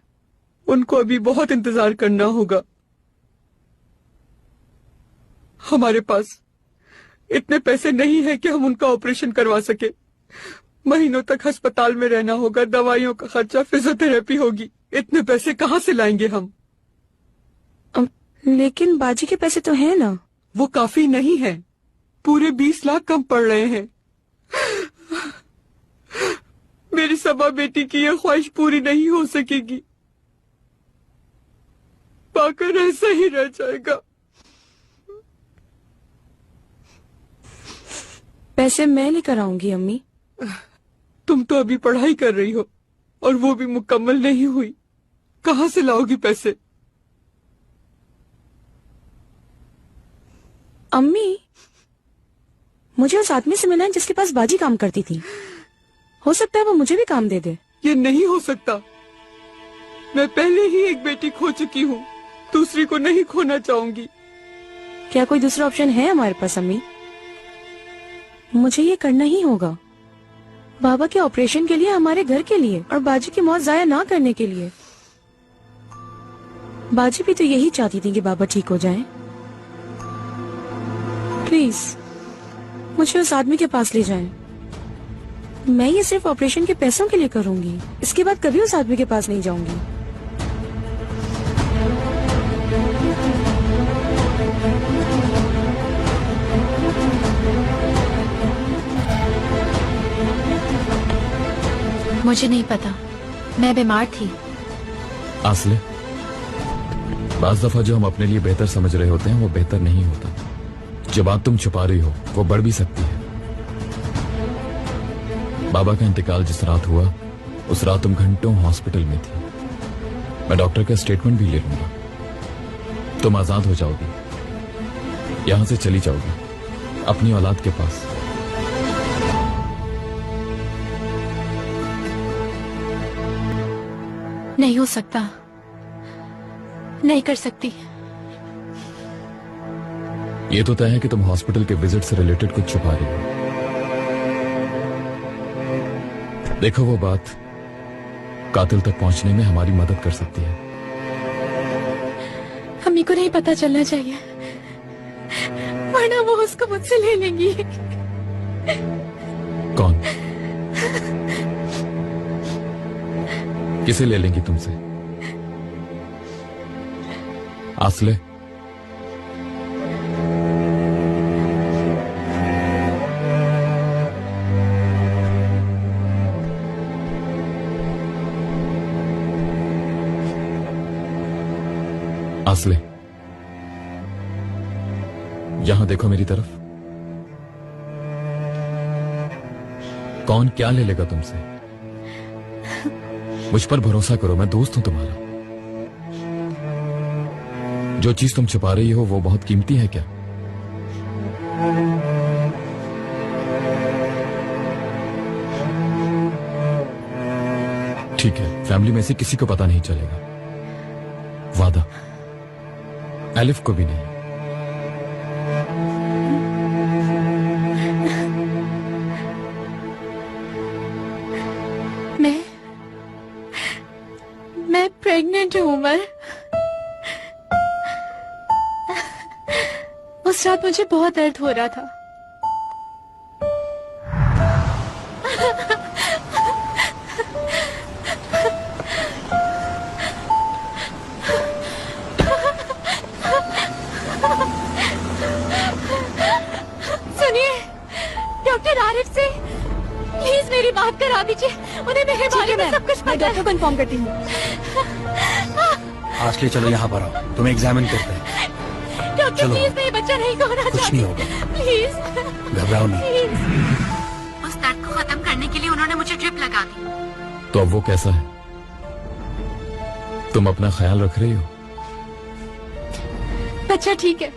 Speaker 15: उनको अभी बहुत इंतजार करना होगा। हमारे पास इतने पैसे नहीं है कि हम उनका ऑपरेशन करवा सके। महीनों तक अस्पताल में रहना होगा, दवाइयों का खर्चा, फिजियोथेरेपी होगी। इतने पैसे कहाँ से लाएंगे हम?
Speaker 6: लेकिन बाजी के पैसे तो हैं ना।
Speaker 15: वो काफी नहीं है, पूरे 20 लाख कम पड़ रहे हैं। मेरी सबा बेटी की यह ख्वाहिश पूरी नहीं हो सकेगी, पाकर ऐसा ही रह जाएगा।
Speaker 6: पैसे मैं लेकर आऊंगी अम्मी।
Speaker 15: तुम तो अभी पढ़ाई कर रही हो और वो भी मुकम्मल नहीं हुई, कहाँ से लाओगी पैसे?
Speaker 6: अम्मी, मुझे उस आदमी से मिलना है जिसके पास बाजी काम करती थी। हो सकता है वो मुझे भी काम दे दे।
Speaker 15: ये नहीं हो सकता। मैं पहले ही एक बेटी खो चुकी हूँ, दूसरी को नहीं खोना चाहूंगी।
Speaker 6: क्या कोई दूसरा ऑप्शन है हमारे पास अम्मी? मुझे ये करना ही होगा, बाबा के ऑपरेशन के लिए, हमारे घर के लिए, और बाजी की मौत जाया ना करने के लिए। बाजी भी तो यही चाहती थी कि बाबा ठीक हो जाएं। प्लीज मुझे उस आदमी के पास ले जाएं। मैं ये सिर्फ ऑपरेशन के पैसों के लिए करूंगी, इसके बाद कभी उस आदमी के पास नहीं जाऊंगी।
Speaker 1: मुझे नहीं पता, मैं बीमार थी।
Speaker 7: आसले, बाज दफा जो हम अपने लिए बेहतर समझ रहे होते हैं वो बेहतर नहीं होता। जो बात तुम छुपा रही हो वो बढ़ भी सकती है। बाबा का इंतकाल जिस रात हुआ उस रात तुम घंटों हॉस्पिटल में थी। मैं डॉक्टर का स्टेटमेंट भी ले लूंगा। तुम आजाद हो जाओगी, यहां से चली जाओगी अपनी औलाद के पास।
Speaker 1: नहीं हो सकता, नहीं कर सकती।
Speaker 7: ये तो तय है कि तुम हॉस्पिटल के विजिट से रिलेटेड कुछ छुपा रही हो। देखो, वो बात कातिल तक पहुंचने में हमारी मदद कर सकती है।
Speaker 1: अम्मी को नहीं पता चलना चाहिए, वरना वो उसको मुझसे ले लेंगी।
Speaker 7: कौन? किसे ले लेंगी तुमसे? आसले, आसले, यहां देखो मेरी तरफ। कौन क्या ले लेगा तुमसे? मुझ पर भरोसा करो, मैं दोस्त हूं तुम्हारा। जो चीज तुम छुपा रही हो वो बहुत कीमती है क्या? ठीक है, फैमिली में से किसी को पता नहीं चलेगा, वादा। एलिफ को भी नहीं।
Speaker 1: मैं प्रेग्नेंट हूँ उमर। उस रात मुझे बहुत दर्द हो रहा था। सुनिए, डॉक्टर आरिफ से प्लीज मेरी बात करा दीजिए, उन्हें मेरे बारे में सब कुछ पता है।
Speaker 6: डॉक्टर को इन्फॉर्म करती हूँ।
Speaker 8: आसले, चलो यहाँ पर आओ, तुम्हें एग्जामिन करते हैं।
Speaker 1: डॉक्टर प्लीज, मेरा बच्चा नहीं होना
Speaker 8: कुछ नहीं होगा,
Speaker 1: प्लीज
Speaker 8: घबराओ नहीं।
Speaker 1: उस दर्द को खत्म करने के लिए उन्होंने मुझे ड्रिप लगा दी।
Speaker 7: तो अब वो कैसा है? तुम अपना ख्याल रख रही हो?
Speaker 1: बच्चा ठीक है।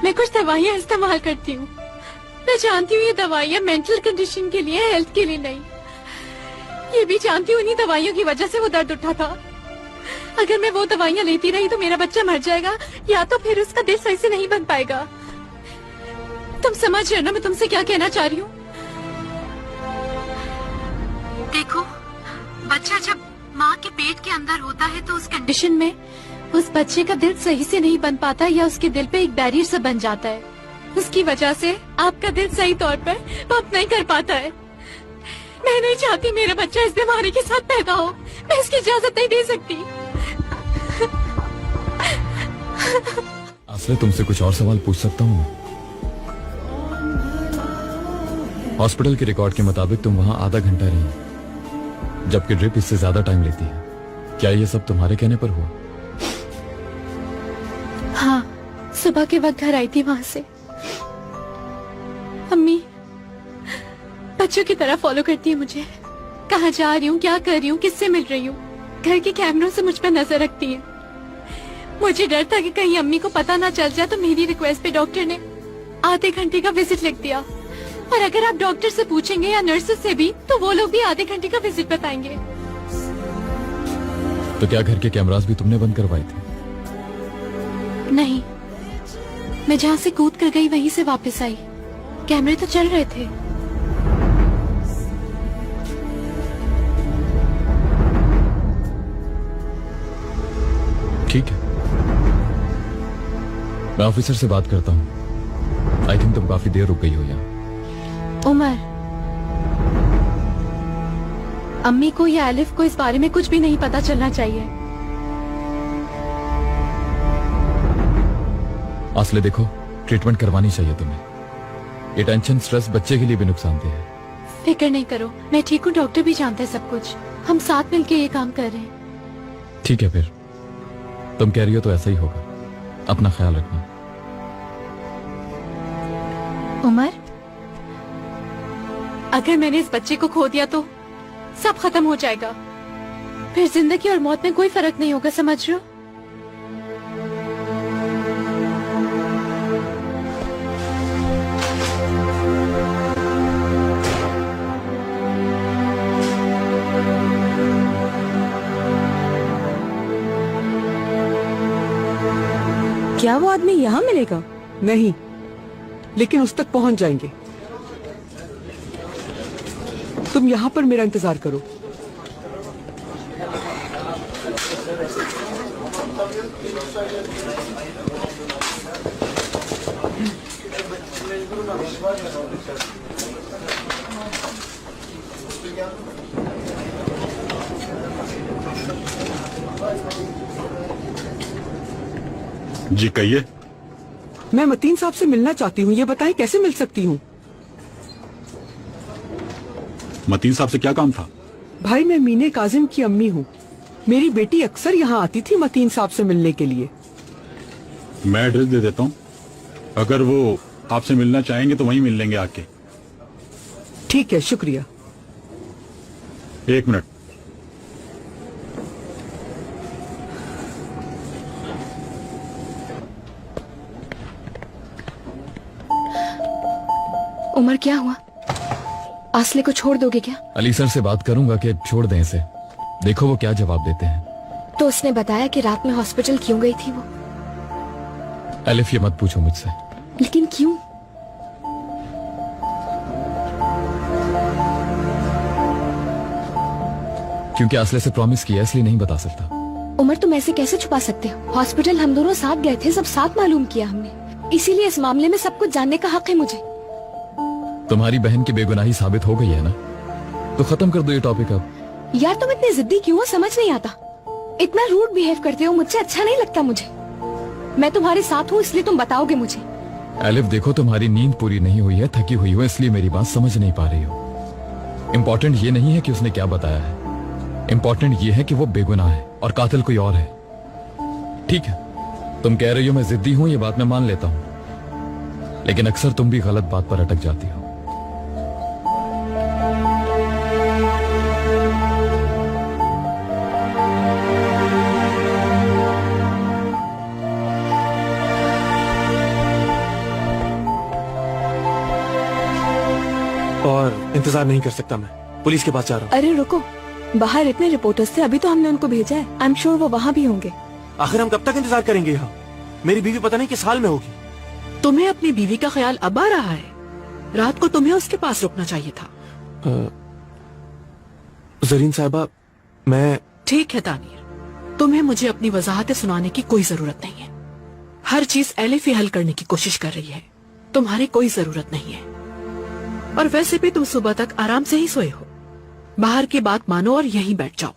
Speaker 1: मैं कुछ दवाइयाँ इस्तेमाल करती हूँ। मैं जानती हूँ ये दवाइयाँ मेंटल कंडीशन के लिए, हेल्थ के लिए नहीं। ये भी जानती हूँ इन्हीं दवाइयों की वजह से वो दर्द उठा था। अगर मैं वो दवाइयाँ लेती रही तो मेरा बच्चा मर जाएगा, या तो फिर उसका दिल सही से नहीं बन पाएगा। तुम समझ रहे हो ना मैं तुमसे क्या कहना चाह रही हूँ? देखो, बच्चा जब माँ के पेट के अंदर होता है तो उस कंडीशन में उस बच्चे का दिल सही से नहीं बन पाता, या उसके दिल पे एक बैरियर सा बन जाता है। उसकी वजह से आपका दिल सही तौर पर पंप नहीं कर पाता है। मैं नहीं चाहती मेरा बच्चा इस बीमारी के साथ पैदा हो। मैं इसकी इजाजत नहीं दे सकती।
Speaker 7: आसले, तुमसे कुछ और सवाल पूछ सकता हूँ? हॉस्पिटल के रिकॉर्ड के मुताबिक तुम वहाँ आधा घंटा रही, जबकि ड्रिप इससे ज्यादा टाइम लेती है। क्या ये सब तुम्हारे कहने पर हुआ?
Speaker 1: हाँ, सुबह के वक्त घर आई थी वहाँ से। अम्मी बच्चों की तरह फॉलो करती है मुझे। कहाँ जा रही हूँ, क्या कर रही हूँ, किससे मिल रही हूँ, घर के कैमरों से मुझ पर नजर रखती है। मुझे डर था कि कहीं अम्मी को पता ना चल जाए, तो मेरी रिक्वेस्ट पे डॉक्टर ने आधे घंटे का विजिट लिख दिया। और अगर आप डॉक्टर से पूछेंगे या नर्सेस से भी, तो वो लोग भी आधे घंटे का विजिट बताएंगे।
Speaker 7: तो क्या घर के कैमरास भी तुमने बंद करवाए थे?
Speaker 1: नहीं, मैं जहाँ से कूद कर गई वहीं से वापस आई। कैमरे तो चल रहे थे।
Speaker 7: ठीक है, मैं ऑफिसर से बात करता हूँ। आई थिंक तुम काफी देर रुक गई हो यहाँ।
Speaker 1: उमर, अम्मी को या एलिफ को इस बारे में कुछ भी नहीं पता चलना चाहिए।
Speaker 7: आसले देखो, ट्रीटमेंट करवानी चाहिए तुम्हें। ये टेंशन, स्ट्रेस बच्चे के लिए भी नुकसानदेह है।
Speaker 1: फिक्र नहीं करो, मैं ठीक हूँ। डॉक्टर भी जानते हैं सब कुछ। हम साथ मिलके ये काम कर रहे हैं।
Speaker 7: ठीक है, फिर तुम कह रही हो तो ऐसा ही होगा। अपना ख्याल रखना।
Speaker 1: उमर, अगर मैंने इस बच्चे को खो दिया तो सब खत्म हो जाएगा। फिर जिंदगी और मौत में कोई फर्क नहीं होगा, समझ रहे हो?
Speaker 15: क्या वो आदमी यहाँ मिलेगा? नहीं, लेकिन उस तक पहुंच जाएंगे। तुम यहाँ पर मेरा इंतजार करो।
Speaker 16: जी कहिए।
Speaker 15: मैं मतीन साहब से मिलना चाहती हूँ। ये बताएं कैसे मिल सकती हूँ?
Speaker 16: मतीन साहब से क्या काम था?
Speaker 15: भाई, मैं मीने काजिम की अम्मी हूँ। मेरी बेटी अक्सर यहाँ आती थी मतीन साहब से मिलने के लिए।
Speaker 16: मैं एड्रेस दे देता हूँ, अगर वो आपसे मिलना चाहेंगे तो वहीं मिल लेंगे आके।
Speaker 15: ठीक है, शुक्रिया।
Speaker 16: 1 मिनट।
Speaker 6: उमर, क्या हुआ? आसले को छोड़ दोगे क्या?
Speaker 7: अली सर से बात करूंगा कि छोड़ दें इसे। देखो वो क्या जवाब देते हैं।
Speaker 6: तो उसने बताया कि रात में हॉस्पिटल क्यों गई थी वो?
Speaker 7: एलिफ, ये मत पूछो मुझसे।
Speaker 6: लेकिन क्यों?
Speaker 7: क्योंकि आसले से प्रॉमिस किया, इसलिए नहीं बता सकता।
Speaker 6: उमर, तुम ऐसे कैसे छुपा सकते हो? हॉस्पिटल हम दोनों साथ गए थे, सब साथ मालूम किया हमने। इसीलिए इस मामले में सब कुछ जानने का हक है मुझे।
Speaker 7: तुम्हारी बहन की बेगुनाही साबित हो गई है ना, तो खत्म कर दो ये टॉपिक अब।
Speaker 6: यार, तुम इतने जिद्दी क्यों हो, समझ नहीं आता। इतना रूड बिहेव करते हो, मुझसे अच्छा नहीं लगता मुझे। मैं तुम्हारे साथ हूँ, इसलिए तुम बताओगे मुझे।
Speaker 7: एलिफ देखो, तुम्हारी नींद पूरी नहीं हुई है, थकी हुई हो, इसलिए मेरी बात समझ नहीं पा रही हो। इम्पोर्टेंट ये नहीं है कि उसने क्या बताया है, इम्पोर्टेंट ये है कि वो बेगुनाह है और कातिल कोई और है। ठीक है, तुम कह रही हो मैं जिद्दी हूं, ये बात मैं मान लेता हूं, लेकिन अक्सर तुम भी गलत बात पर अटक जाती हो।
Speaker 11: और इंतजार नहीं कर सकता, मैं पुलिस के पास जा रहा हूँ।
Speaker 2: अरे रुको, बाहर इतने रिपोर्टर्स थे, अभी तो हमने उनको भेजा है। आई एम श्योर वो वहाँ भी होंगे।
Speaker 11: आखिर हम कब तक इंतजार करेंगे यहाँ? मेरी बीवी पता नहीं किस हाल में होगी।
Speaker 3: तुम्हें अपनी बीवी का ख्याल अब आ रहा है? रात को तुम्हें उसके पास रुकना चाहिए था।
Speaker 11: जरीन साहिबा, मैं...
Speaker 3: ठीक है तानीर, तुम्हें मुझे अपनी वजाहतें सुनाने की कोई जरूरत नहीं है। हर चीज एलिफ ही हल करने की कोशिश कर रही है, तुम्हारी कोई जरूरत नहीं है। और वैसे भी तुम सुबह तक आराम से ही सोए हो। बाहर की बात मानो और यहीं बैठ जाओ।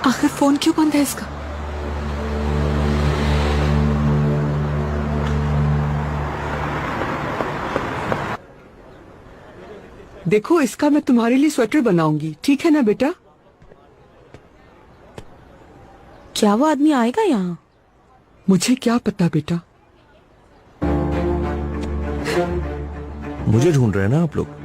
Speaker 15: आखिर फोन क्यों बंद है इसका? देखो, इसका मैं तुम्हारे लिए स्वेटर बनाऊंगी, ठीक है ना बेटा?
Speaker 2: क्या वो आदमी आएगा यहाँ?
Speaker 15: मुझे क्या पता बेटा।
Speaker 11: मुझे ढूंढ रहे हैं ना आप लोग?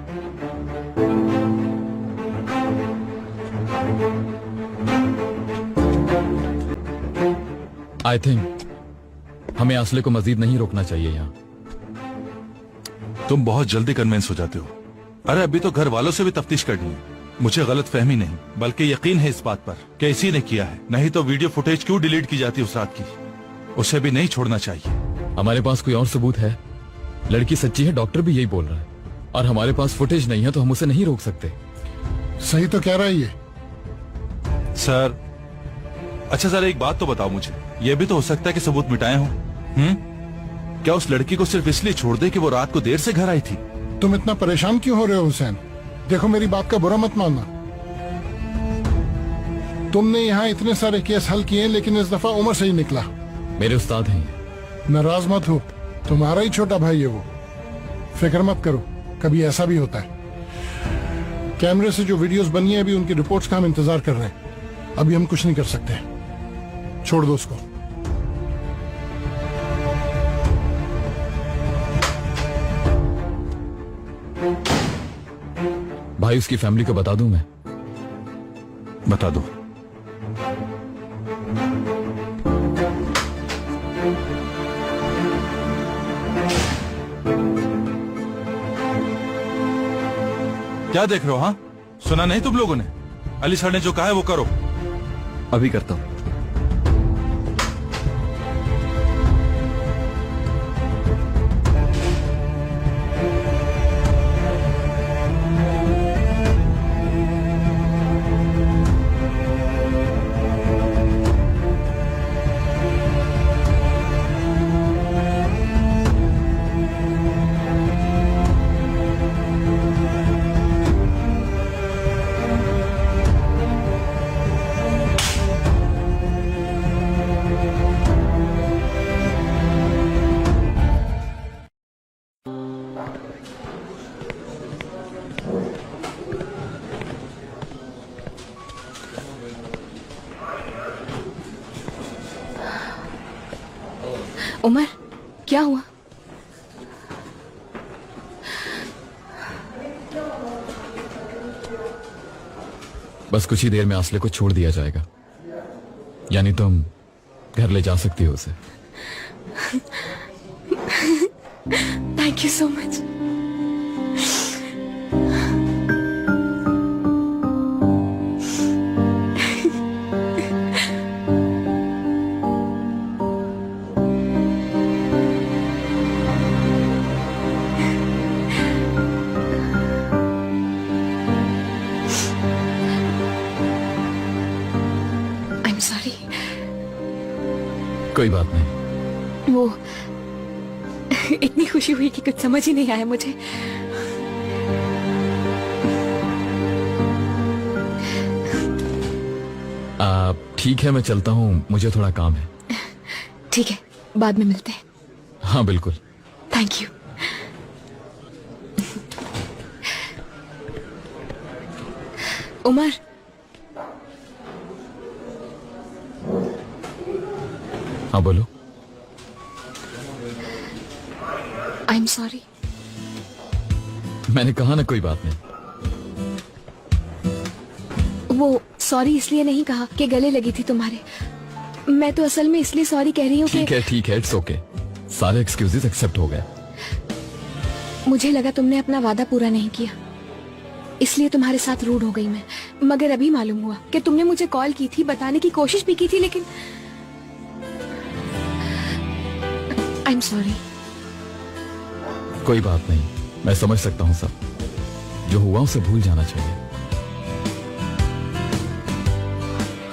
Speaker 7: आई थिंक हमें असले को मजीद नहीं रोकना चाहिए यहाँ।
Speaker 4: तुम बहुत जल्दी कन्विंस हो जाते हो। अरे अभी तो घर वालों से भी तफ्तीश करनी है। मुझे गलत फहमी नहीं बल्कि यकीन है इस बात पर कि इसी ने किया है, नहीं तो वीडियो फुटेज क्यों डिलीट की जाती उस रात की। उसे भी नहीं छोड़ना चाहिए।
Speaker 7: हमारे पास कोई और सबूत है? लड़की सच्ची है, डॉक्टर भी यही बोल रहा है, और हमारे पास फुटेज नहीं है तो हम उसे नहीं रोक सकते।
Speaker 9: सही तो कह रहा है ये।
Speaker 4: सर अच्छा सर, एक बात तो बताओ मुझे, यह भी तो हो सकता है कि सबूत मिटाए हों। क्या उस लड़की को सिर्फ इसलिए छोड़ दे कि वो रात को देर से घर आई थी?
Speaker 9: तुम इतना परेशान क्यों हो रहे हो हुसैन? देखो, मेरी बात का बुरा मत मानना। तुमने यहाँ इतने सारे केस हल किए लेकिन इस दफा उमर से ही निकला।
Speaker 7: मेरे उस्ताद हैं ये।
Speaker 9: नाराज मत हो, तुम्हारा ही छोटा भाई है वो। फिक्र मत करो, कभी ऐसा भी होता है। कैमरे से जो वीडियोस बनी है अभी उनकी रिपोर्ट्स का हम इंतजार कर रहे हैं। अभी हम कुछ नहीं कर सकते, छोड़ दो उसको।
Speaker 7: भाई उसकी फैमिली को बता दूं मैं?
Speaker 4: बता दो। क्या देख रहे हो? हाँ, सुना नहीं तुम लोगों ने? अली सर ने जो कहा है वो करो।
Speaker 11: अभी करता हूँ।
Speaker 2: उमर, क्या हुआ?
Speaker 7: बस कुछ ही देर में आसले को छोड़ दिया जाएगा, यानी तुम घर ले जा सकती हो उसे।
Speaker 2: Thank you so much. Sorry.
Speaker 7: कोई बात नहीं।
Speaker 2: वो इतनी खुशी हुई कि कुछ समझ ही नहीं आया मुझे।
Speaker 7: ठीक है, मैं चलता हूँ, मुझे थोड़ा काम है।
Speaker 2: ठीक है, बाद में मिलते हैं।
Speaker 7: हाँ बिल्कुल।
Speaker 2: Thank you. उमर,
Speaker 7: हाँ बोलो।
Speaker 2: I am sorry.
Speaker 7: मैंने कहा ना कोई बात नहीं।
Speaker 6: वो सॉरी इसलिए नहीं कहा कि गले लगी थी तुम्हारे। मैं तो असल में इसलिए सॉरी कह रही हूँ कि
Speaker 7: ठीक है, इट्स ओके। सारे एक्सक्यूजेस एक्सेप्ट हो गए।
Speaker 6: मुझे लगा तुमने अपना वादा पूरा नहीं किया, इसलिए तुम्हारे साथ रूड हो गई मैं। मगर अभी मालूम हुआ कि तुमने मुझे कॉल की थी, बताने की कोशिश भी की थी, लेकिन आई एम सॉरी।
Speaker 7: कोई बात नहीं, मैं समझ सकता हूँ सब। जो हुआ उसे भूल जाना चाहिए।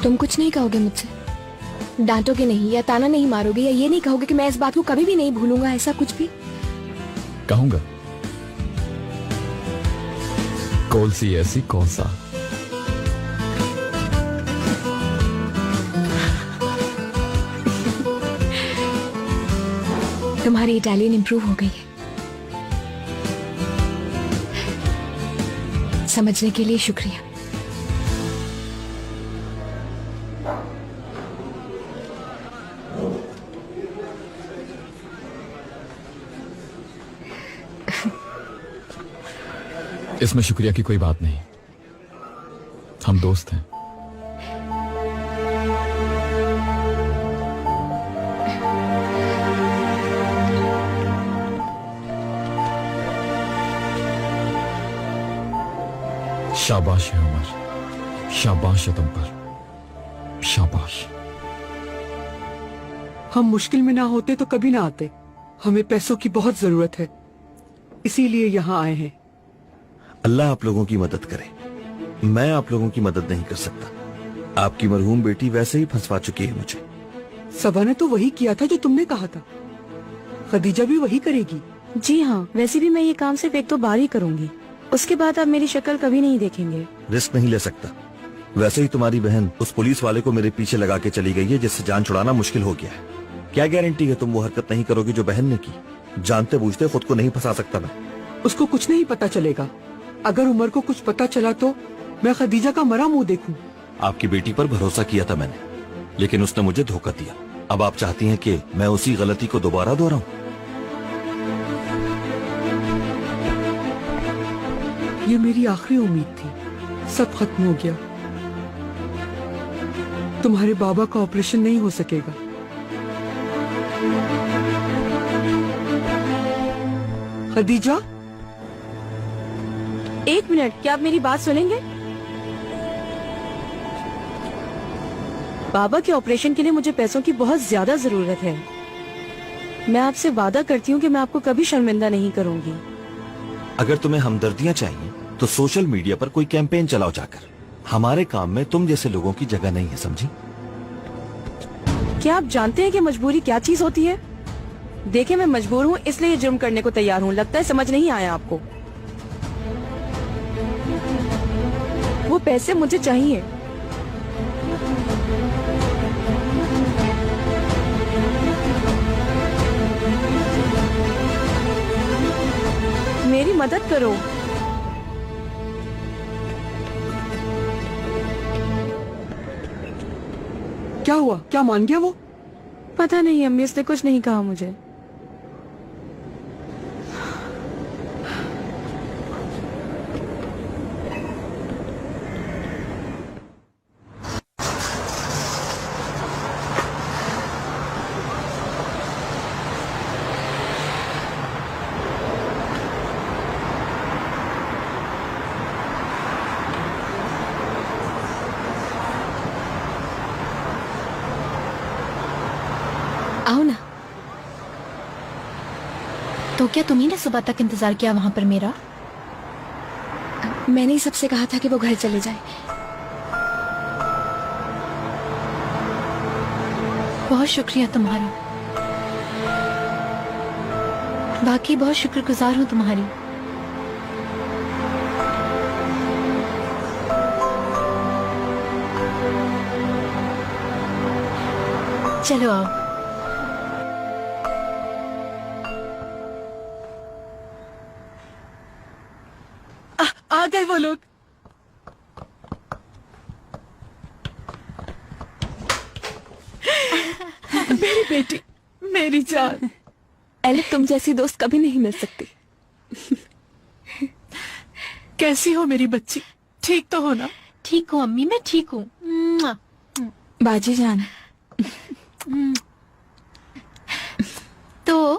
Speaker 6: तुम कुछ नहीं कहोगे मुझसे? डांटोगे नहीं या ताना नहीं मारोगे या ये नहीं कहोगे कि मैं इस बात को कभी भी नहीं भूलूंगा, ऐसा कुछ भी?
Speaker 7: कहूंगा। कौन सी ऐसी कौन सा?
Speaker 6: तुम्हारी इटालियन इंप्रूव हो गई है। समझने के लिए शुक्रिया।
Speaker 7: इसमें शुक्रिया की कोई बात नहीं, हम दोस्त हैं। शाबाश है उमर, शाबाश है तुम पर, शाबाश।
Speaker 15: हम मुश्किल में ना होते तो कभी ना आते। हमें पैसों की बहुत जरूरत है, इसीलिए यहाँ आए हैं।
Speaker 17: अल्लाह आप लोगों की मदद करे। मैं आप लोगों की मदद नहीं कर सकता। आपकी मरहूम बेटी वैसे ही फंसवा चुकी है मुझे।
Speaker 15: सबा ने तो वही किया था जो तुमने कहा था। खदीजा भी वही करेगी।
Speaker 2: जी हाँ, वैसे भी मैं ये काम सिर्फ 1-2 बार ही करूंगी, उसके बाद आप मेरी शक्ल कभी नहीं देखेंगे।
Speaker 17: रिस्क नहीं ले सकता। वैसे ही तुम्हारी बहन उस पुलिस वाले को मेरे पीछे लगा के चली गई है, जिससे जान छुड़ाना मुश्किल हो गया है। क्या गारंटी है तुम वो हरकत नहीं करोगी जो बहन ने की? जानते बूझते खुद को नहीं फंसा सकता मैं।
Speaker 15: उसको कुछ नहीं पता चलेगा। अगर उमर को कुछ पता चला तो मैं खदीजा का मरा मुंह देखूं।
Speaker 17: आपकी बेटी पर भरोसा किया था मैंने, लेकिन उसने मुझे धोखा दिया। अब आप चाहती हैं कि मैं उसी गलती को दोबारा दोहराऊं?
Speaker 15: ये मेरी आखिरी उम्मीद थी, सब खत्म हो गया। तुम्हारे बाबा का ऑपरेशन नहीं हो सकेगा। खदीजा,
Speaker 2: 1 मिनट, क्या आप मेरी बात सुनेंगे? बाबा के ऑपरेशन के लिए मुझे पैसों की बहुत ज्यादा जरूरत है। मैं आपसे वादा करती हूँ कि मैं आपको कभी शर्मिंदा नहीं करूंगी।
Speaker 17: अगर तुम्हें हमदर्दियां चाहिए तो सोशल मीडिया पर कोई कैंपेन चलाओ जाकर। हमारे काम में तुम जैसे लोगों की जगह नहीं है, समझी?
Speaker 2: क्या आप जानते हैं कि मजबूरी क्या चीज होती है? देखे, मैं मजबूर हूँ इसलिए ये जुर्म करने को तैयार हूँ। लगता है समझ नहीं आया आपको। वो पैसे मुझे चाहिए। मेरी मदद करो।
Speaker 15: क्या हुआ? क्या मान गया वो?
Speaker 2: पता नहीं अम्मी, उसने कुछ नहीं कहा मुझे।
Speaker 1: आओ ना। तो क्या तुम्ही ने सुबह तक इंतजार किया वहां पर मेरा?
Speaker 6: मैंने ही सबसे कहा था कि वो घर चले जाए।
Speaker 1: बहुत शुक्रिया तुम्हारा, बाकी बहुत शुक्रगुजार हूँ तुम्हारी। चलो आओ।
Speaker 15: आ गए वो लोग।
Speaker 2: मेरी बेटी, मेरी जान। एलिफ, तुम जैसी दोस्त कभी नहीं मिल सकती।
Speaker 3: कैसी हो मेरी बच्ची? ठीक तो हो ना?
Speaker 1: ठीक हूँ अम्मी, मैं ठीक हूँ।
Speaker 2: बाजी जान।
Speaker 1: तो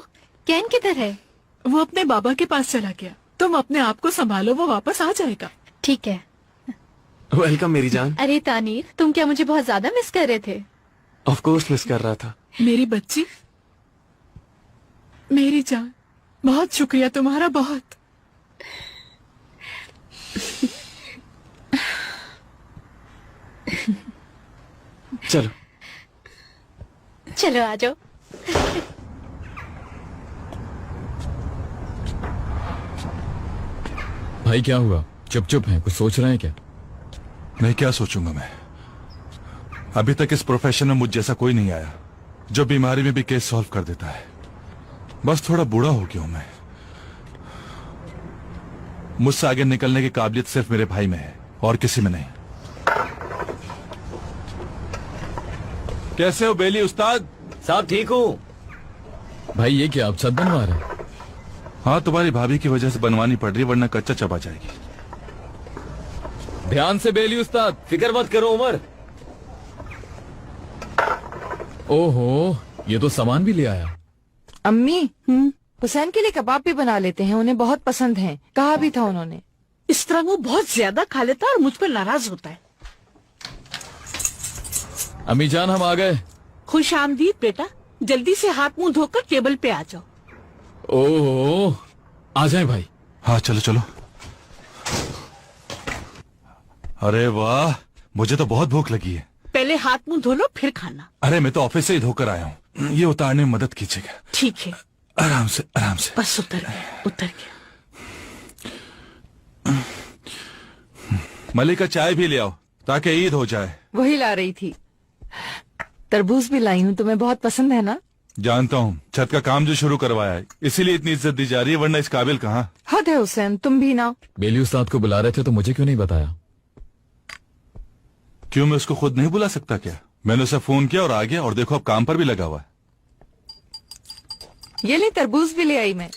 Speaker 1: कैन किधर है?
Speaker 3: वो अपने बाबा के पास चला गया। तुम अपने आप को संभालो, वो वापस आ जाएगा।
Speaker 1: ठीक है।
Speaker 11: वेलकम मेरी जान।
Speaker 1: अरे तानीर, तुम क्या मुझे बहुत ज्यादा मिस कर रहे थे?
Speaker 11: ऑफ कोर्स मिस कर रहा था।
Speaker 3: मेरी बच्ची, मेरी जान, बहुत शुक्रिया तुम्हारा, बहुत।
Speaker 11: चलो
Speaker 1: चलो आ जाओ।
Speaker 7: भाई क्या हुआ? चुप चुप हैं, कुछ सोच रहे हैं क्या?
Speaker 4: नहीं, क्या सोचूंगा मैं? अभी तक इस प्रोफेशन में मुझ जैसा कोई नहीं आया जो बीमारी में भी केस सॉल्व कर देता है। बस थोड़ा बूढ़ा हो गया हूं मैं। मुझसे आगे निकलने की काबिलियत सिर्फ मेरे भाई में है और किसी में नहीं। कैसे हो बेली उस्ताद?
Speaker 12: साहब ठीक हूँ।
Speaker 7: भाई ये क्या, आप छत बनवा रहे हैं?
Speaker 4: हाँ, तुम्हारी भाभी की वजह से बनवानी पड़ रही है, वरना कच्चा चबा जाएगी।
Speaker 7: ध्यान से बेली उस्ताद।
Speaker 12: फिक्र मत करो उमर।
Speaker 7: ओहो, ये तो सामान भी ले आया।
Speaker 2: अम्मी, हुसैन के लिए कबाब भी बना लेते हैं, उन्हें बहुत पसंद हैं। कहा भी था उन्होंने।
Speaker 3: इस तरह वो बहुत ज्यादा खा लेता है और मुझ पर नाराज होता है।
Speaker 7: अम्मी जान, हम आ गए।
Speaker 3: खुश आमदीद बेटा, जल्दी से हाथ मुंह धोकर टेबल पे आ जाओ।
Speaker 7: ओहो, आ जाए भाई।
Speaker 4: हाँ चलो चलो। अरे वाह, मुझे तो बहुत भूख लगी है।
Speaker 3: पहले हाथ मुंह धो लो, फिर खाना।
Speaker 4: अरे मैं तो ऑफिस से ही धोकर आया हूँ, ये उतारने में मदद कीजिएगा।
Speaker 3: ठीक है,
Speaker 4: आराम से आराम से।
Speaker 3: बस उतर गया, उतर गया।
Speaker 4: मलिका, चाय भी ले आओ ताकि ईद हो जाए।
Speaker 2: वही ला रही थी। तरबूज भी लाई हूँ, तुम्हें बहुत पसंद है ना?
Speaker 4: जानता हूँ, छत का काम जो शुरू करवाया है इसीलिए इतनी इज्जत दी जा रही है, वरना इस काबिल कहाँ।
Speaker 2: हद है हुसैन, तुम भी ना।
Speaker 7: बेली उस्ताद को बुला रहे थे तो मुझे क्यों नहीं बताया?
Speaker 4: क्यों, मैं उसको खुद नहीं बुला सकता क्या? मैंने उसे फोन किया और आ गया, और देखो अब काम पर भी लगा हुआ है।
Speaker 2: ये ले, तरबूज भी ले आई मैं।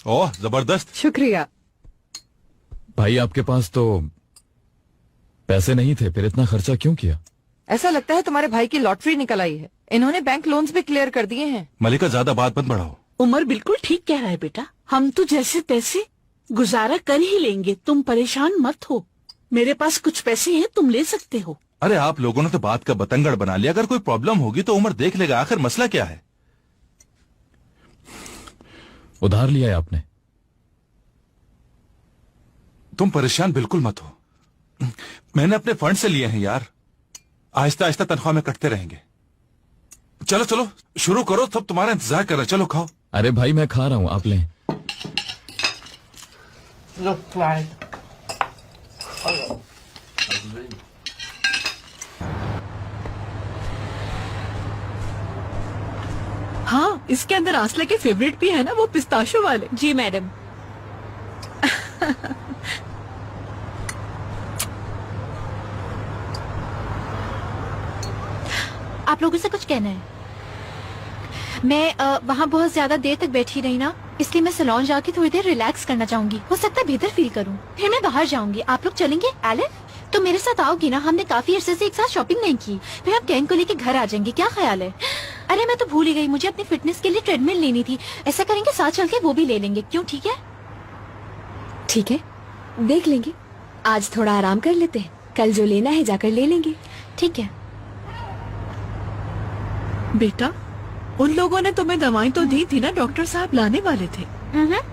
Speaker 4: ओह जबरदस्त,
Speaker 2: शुक्रिया।
Speaker 7: भाई आपके पास तो पैसे नहीं थे, फिर इतना खर्चा क्यों किया?
Speaker 2: ऐसा लगता है तुम्हारे भाई की लॉटरी निकल आई है। इन्होंने बैंक लोन्स भी क्लियर कर दिए हैं।
Speaker 4: मलिका ज्यादा बात मत बढ़ाओ।
Speaker 3: उमर बिल्कुल ठीक कह रहा है बेटा, हम तो जैसे तैसे गुजारा कर ही लेंगे, तुम परेशान मत हो। मेरे पास कुछ पैसे हैं, तुम ले सकते हो।
Speaker 4: अरे आप लोगों ने तो बात का बतंगड़ बना लिया। अगर कोई प्रॉब्लम होगी तो उमर देख लेगा, आखिर मसला क्या है?
Speaker 7: उधार लिया है आपने?
Speaker 4: तुम परेशान बिल्कुल मत हो, मैंने अपने फंड से लिए हैं यार। आहिस्ता आहिस्ता तनख्वाह में कटते रहेंगे। चलो चलो शुरू करो, सब तुम्हारा इंतजार कर रहे। चलो खाओ।
Speaker 7: अरे भाई मैं खा रहा हूँ, आप लें।
Speaker 3: हाँ, इसके अंदर आसले के फेवरेट भी है ना, वो पिस्ताशो वाले।
Speaker 1: जी मैडम। आप लोगों से कुछ कहना है? मैं वहाँ बहुत ज्यादा देर तक बैठी रही ना, इसलिए मैं सैलून जाके थोड़ी देर रिलैक्स करना चाहूंगी। हो सकता है बेहतर फील करूँ। फिर मैं बाहर जाऊंगी। आप लोग चलेंगे? एलन, तो मेरे साथ आओगी ना? हमने काफी अरसे से एक साथ शॉपिंग नहीं की। फिर हम कैन को लेके घर आ जाएंगे, क्या ख्याल है? अरे मैं तो भूल ही गई, मुझे अपनी फिटनेस के लिए ट्रेडमिल लेनी थी। ऐसा करेंगे, साथ चल के वो भी ले लेंगे। क्यों, ठीक है?
Speaker 2: ठीक है, देख लेंगे। आज थोड़ा आराम कर लेते हैं, कल जो लेना है जाकर ले लेंगे।
Speaker 1: ठीक है
Speaker 3: बेटा, उन लोगों ने तुम्हें दवाई तो दी थी ना, डॉक्टर साहब लाने वाले थे।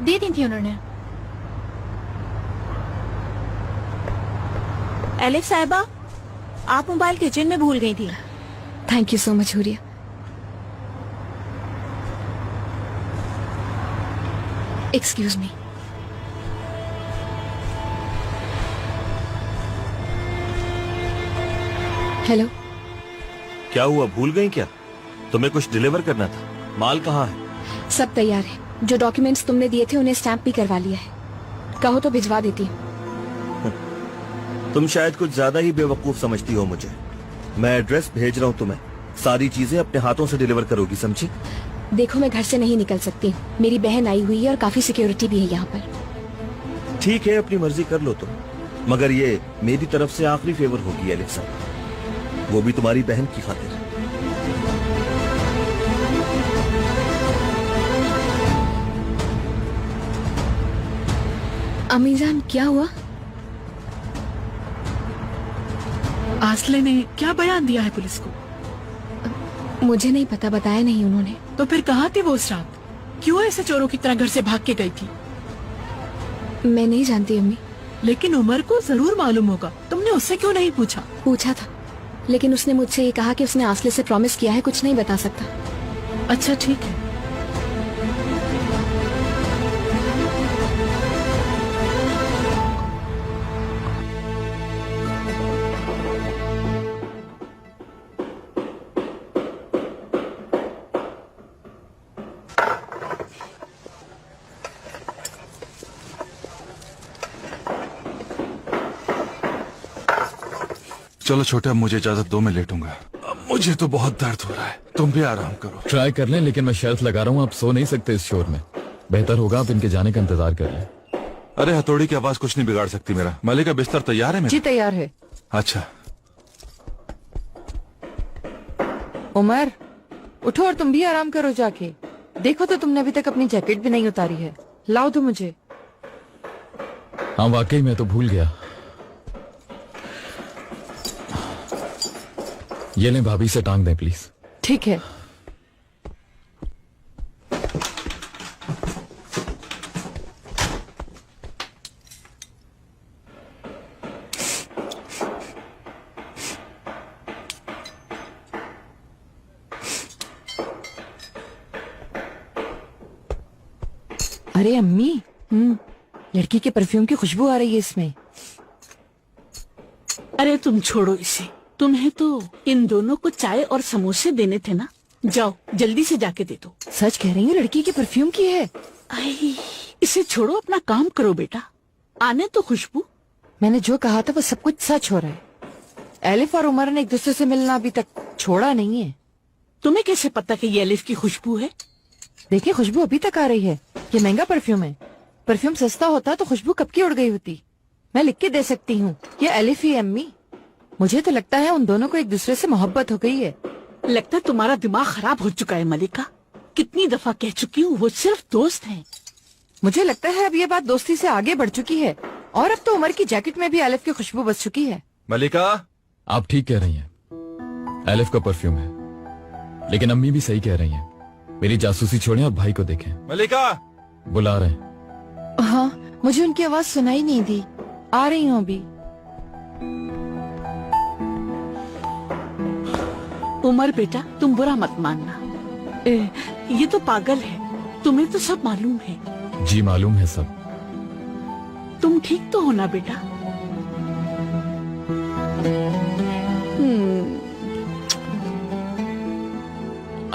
Speaker 1: दे दी थी उन्होंने।
Speaker 6: एलिफ साहिबा, आप मोबाइल किचन में भूल गई थी।
Speaker 2: Thank you so much Huriya. Excuse me. Hello.
Speaker 17: क्या हुआ, भूल गई क्या? तुम्हें कुछ डिलीवर करना था। माल कहाँ है?
Speaker 2: सब तैयार है। जो डॉक्यूमेंट्स तुमने दिए थे उन्हें स्टैंप भी करवा लिया है। कहो तो भिजवा देती हूँ।
Speaker 17: तुम शायद कुछ ज्यादा ही बेवकूफ समझती हो मुझे। मैं एड्रेस भेज रहा हूँ तुम्हें, सारी चीजें अपने हाथों से डिलीवर करोगी, समझी?
Speaker 2: देखो, मैं घर से नहीं निकल सकती। मेरी बहन आई हुई है और काफी सिक्योरिटी भी है यहाँ पर।
Speaker 17: ठीक है, अपनी मर्जी कर लो तुम। मगर ये मेरी तरफ से आखिरी फेवर होगी एलिफ साहब, वो भी तुम्हारी बहन की खातिर।
Speaker 2: अमीजान क्या हुआ?
Speaker 3: आसले ने क्या बयान दिया है पुलिस को?
Speaker 2: मुझे नहीं पता, बताया नहीं उन्होंने।
Speaker 3: तो फिर कहाँ थी वो उस रात? क्यों ऐसे चोरों की तरह घर से भाग के गई थी?
Speaker 2: मैं नहीं जानती अम्मी।
Speaker 3: लेकिन उमर को जरूर मालूम होगा, तुमने उससे क्यों नहीं पूछा?
Speaker 2: पूछा था, लेकिन उसने मुझसे ये कहा कि उसने आसले से प्रॉमिस किया है कुछ नहीं बता सकता।
Speaker 3: अच्छा ठीक है।
Speaker 4: चलो छोटे, अब मुझे इजाजत दो, मैं लेटूंगा। अब मुझे तो बहुत दर्द हो रहा है, तुम भी आराम करो।
Speaker 7: ट्राई कर लें, लेकिन मैं शर्त लगा रहा हूँ आप सो नहीं सकते इस शोर में। बेहतर होगा आप इनके जाने का इंतजार कर लें।
Speaker 4: अरे हथौड़ी की आवाज कुछ नहीं बिगाड़ सकती मेरा। मलिका बिस्तर तैयार है मेरा?
Speaker 15: जी तैयार है।
Speaker 4: अच्छा
Speaker 15: उमर उठो और तुम भी आराम करो जाके। देखो तो तुमने अभी तक अपनी जैकेट भी नहीं उतारी है। लाओ तो मुझे।
Speaker 7: हाँ वाकई मैं तो भूल गया। ये लें, भाभी से टांग दें प्लीज।
Speaker 15: ठीक है। अरे अम्मी, लड़की के परफ्यूम की खुशबू आ रही है इसमें।
Speaker 18: अरे तुम छोड़ो इसे, तुम्हें तो इन दोनों को चाय और समोसे देने थे ना। जाओ जल्दी से जाके दे दो।
Speaker 15: सच कह रही हूँ, लड़की की परफ्यूम की है।
Speaker 18: आई, इसे छोड़ो, अपना काम करो बेटा। आने तो खुशबू।
Speaker 15: मैंने जो कहा था वो सब कुछ सच हो रहा है। एलिफ और उमर ने एक दूसरे से मिलना अभी तक छोड़ा नहीं है।
Speaker 18: तुम्हें कैसे पता कि ये एलिफ की खुशबू है?
Speaker 15: देखिए खुशबू अभी तक आ रही है। ये महंगा परफ्यूम है। परफ्यूम सस्ता होता तो खुशबू कब की उड़ गई होती। मैं लिख के दे सकती हूँ, ये एलिफ ही है अम्मी। मुझे तो लगता है उन दोनों को एक दूसरे से मोहब्बत हो गई है।
Speaker 18: लगता है तुम्हारा दिमाग खराब हो चुका है मलिका। कितनी दफा कह चुकी हूँ, वो सिर्फ दोस्त हैं।
Speaker 15: मुझे लगता है अब ये बात दोस्ती से आगे बढ़ चुकी है और अब तो उमर की जैकेट में भी एलिफ की खुशबू बस चुकी है।
Speaker 4: मलिका,
Speaker 7: आप ठीक कह रही हैं, एलिफ का परफ्यूम है। लेकिन अम्मी भी सही कह रही हैं। मेरी जासूसी छोड़ें और भाई को देखें।
Speaker 4: मलिका
Speaker 7: बुला रहे हैं।
Speaker 15: हाँ, मुझे उनकी आवाज सुनाई नहीं दी। आ रही हूँ अभी।
Speaker 18: उमर बेटा, तुम बुरा मत मानना। ये तो पागल है, तुम्हें तो सब मालूम है।
Speaker 7: जी मालूम है सब।
Speaker 18: तुम ठीक तो हो ना बेटा?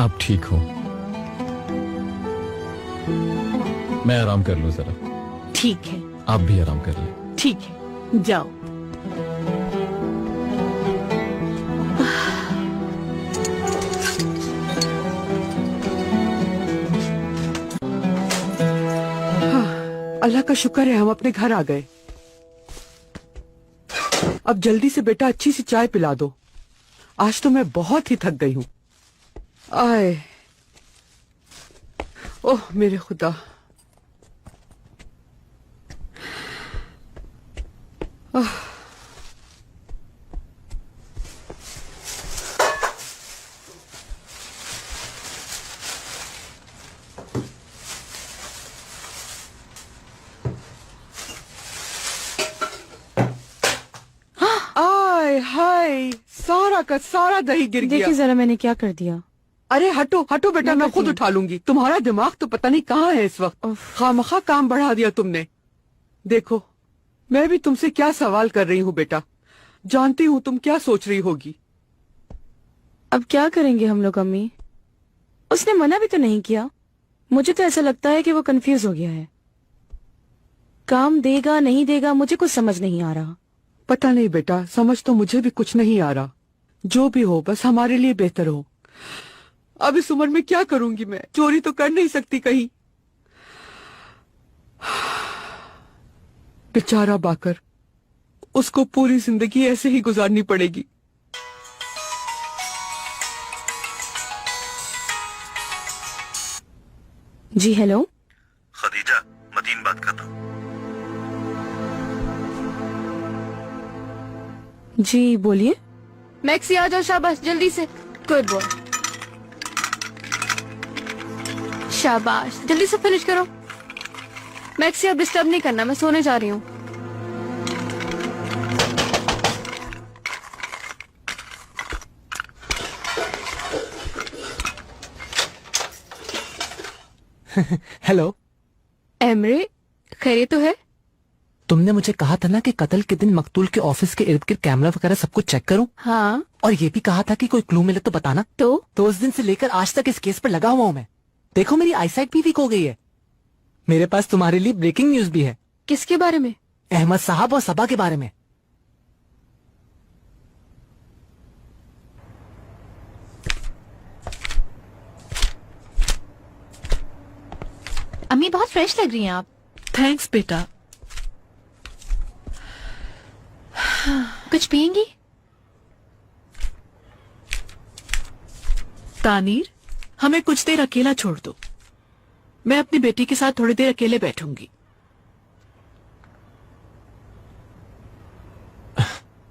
Speaker 7: आप ठीक हो? मैं आराम कर लूं जरा।
Speaker 18: ठीक है।
Speaker 7: आप भी आराम कर लें।
Speaker 18: ठीक है, जाओ।
Speaker 15: अल्लाह का शुक्र है हम अपने घर आ गए। अब जल्दी से बेटा अच्छी सी चाय पिला दो। आज तो मैं बहुत ही थक गई हूँ। आए, ओह मेरे खुदा। आय हाय, सारा का सारा दही गिर गया।
Speaker 6: देखिए जरा मैंने क्या कर दिया।
Speaker 15: अरे हटो हटो बेटा, मैं खुद उठा लूंगी। तुम्हारा दिमाग तो पता नहीं कहाँ है इस वक्त। खामखा काम बढ़ा दिया तुमने। देखो मैं भी तुमसे क्या सवाल कर रही हूँ बेटा। जानती हूँ तुम क्या सोच रही होगी।
Speaker 6: अब क्या करेंगे हम लोग अम्मी? उसने मना भी तो नहीं किया। मुझे तो ऐसा लगता है कि वो कंफ्यूज हो गया है। काम देगा नहीं देगा मुझे कुछ समझ नहीं आ रहा।
Speaker 15: पता नहीं बेटा, समझ तो मुझे भी कुछ नहीं आ रहा। जो भी हो बस हमारे लिए बेहतर हो। अब इस उम्र में क्या करूंगी मैं? चोरी तो कर नहीं सकती कहीं। बेचारा बाकर, उसको पूरी जिंदगी ऐसे ही गुजारनी पड़ेगी।
Speaker 2: जी हेलो।
Speaker 17: खदीजा, मतीन बात कर रहा हूँ।
Speaker 2: जी बोलिए। मैक्सी आ जाओ, शाबाश जल्दी से। गुड बॉय, शाबाश जल्दी से फिनिश करो। मैक्सी अब डिस्टर्ब नहीं करना, मैं सोने जा रही हूँ।
Speaker 19: हेलो
Speaker 2: एमरे, खैरियत तो है?
Speaker 19: तुमने मुझे कहा था ना कि कत्ल के दिन मकतूल के ऑफिस के इर्द गिर्द कैमरा वगैरह सब कुछ चेक करूं।
Speaker 2: हाँ।
Speaker 19: और ये भी कहा था कि कोई क्लू मिले तो बताना। तो उस दिन से लेकर आज तक इस केस पर लगा हुआ हूं मैं। देखो मेरी आईसाइट भी वीक हो गई है। मेरे पास तुम्हारे लिए ब्रेकिंग न्यूज भी है।
Speaker 2: किसके बारे में?
Speaker 19: अहमद साहब और सबा के बारे में।
Speaker 1: अम्मी बहुत फ्रेश लग रही हैं आप।
Speaker 18: थैंक्स बेटा।
Speaker 1: कुछ पियेंगी?
Speaker 18: तानीर, हमें कुछ देर अकेला छोड़ दो। मैं अपनी बेटी के साथ थोड़ी देर अकेले बैठूंगी।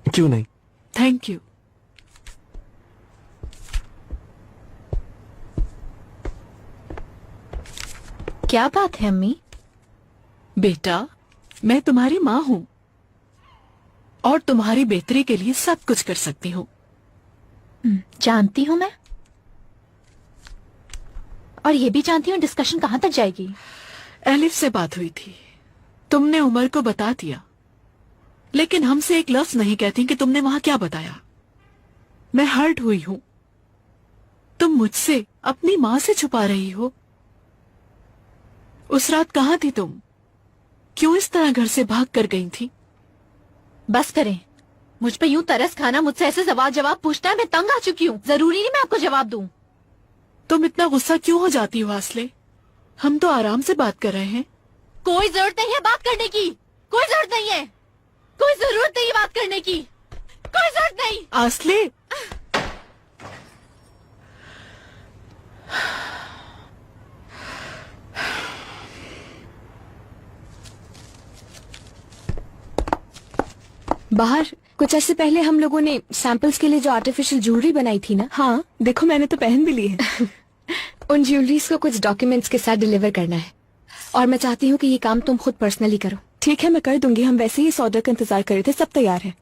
Speaker 19: क्यों नहीं?
Speaker 18: Thank you.
Speaker 1: क्या बात है अम्मी?
Speaker 18: बेटा, मैं तुम्हारी माँ हूँ और तुम्हारी बेहतरी के लिए सब कुछ कर सकती हूँ।
Speaker 1: जानती हूँ मैं, और ये भी जानती हूँ डिस्कशन कहाँ तक जाएगी।
Speaker 18: एलिफ से बात हुई थी, तुमने उमर को बता दिया, लेकिन हमसे एक लफ्ज नहीं कहती कि तुमने वहां क्या बताया। मैं हर्ट हुई हूं। तुम मुझसे अपनी माँ से छुपा रही हो। उस रात कहाँ थी तुम? क्यों इस तरह घर से भाग कर गई थी?
Speaker 1: बस करें, मुझ पे यूं तरस खाना, मुझसे ऐसे सवाल जवाब पूछना है, मैं तंग आ चुकी हूँ। जरूरी नहीं मैं आपको जवाब दूं।
Speaker 18: तुम इतना गुस्सा क्यों हो जाती हो आसले? हम तो आराम से बात कर रहे हैं।
Speaker 1: कोई जरूरत नहीं है बात करने की, कोई जरूरत नहीं है, कोई जरूरत नहीं बात करने की, कोई जरूरत नहीं।
Speaker 18: आसले,
Speaker 2: बाहर कुछ ऐसे पहले हम लोगों ने सैंपल्स के लिए जो आर्टिफिशियल ज्वेलरी बनाई थी ना। हाँ देखो, मैंने तो पहन भी ली है। उन ज्वेलरीज को कुछ डॉक्यूमेंट्स के साथ डिलीवर करना है, और मैं चाहती हूँ कि ये काम तुम खुद पर्सनली करो। ठीक है, मैं कर दूंगी। हम वैसे ही इस ऑर्डर का इंतजार कर रहे थे, सब तैयार है।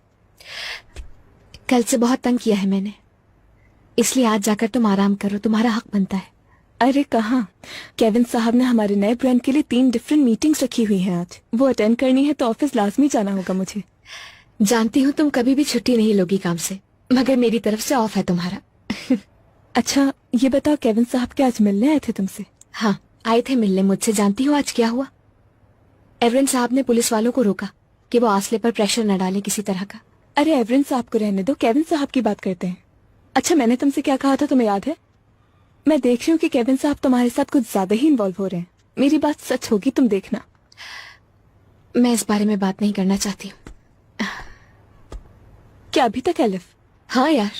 Speaker 2: कल से बहुत तंग किया है मैंने, इसलिए आज जाकर तुम आराम करो, तुम्हारा हक बनता है। अरे कहाँ, केविन साहब ने हमारे नए ब्रांड के लिए 3 डिफरेंट मीटिंग्स रखी हुई हैं आज। वो अटेंड करनी है तो ऑफिस लाजमी जाना होगा मुझे। जानती हूँ तुम कभी भी छुट्टी नहीं लोगी काम से, मगर मेरी तरफ से ऑफ है तुम्हारा। अच्छा ये बताओ, केविन साहब क्या आज मिलने आए थे तुमसे? हाँ आए थे मिलने मुझसे। जानती हो आज क्या हुआ? एवरेन साहब ने पुलिस वालों को रोका कि वो आसले पर प्रेशर न डालें किसी तरह का। अरे एवरेन साहब को रहने दो, केविन साहब की बात करते हैं। अच्छा मैंने तुमसे क्या कहा था, तुम्हें याद है? मैं देख रही हूँ कि केविन साहब तुम्हारे साथ कुछ ज्यादा ही इन्वॉल्व हो रहे हैं। मेरी बात सच होगी, तुम देखना। मैं इस बारे में बात नहीं करना चाहती हूँ। क्या अभी तक एलिफ? हाँ यार,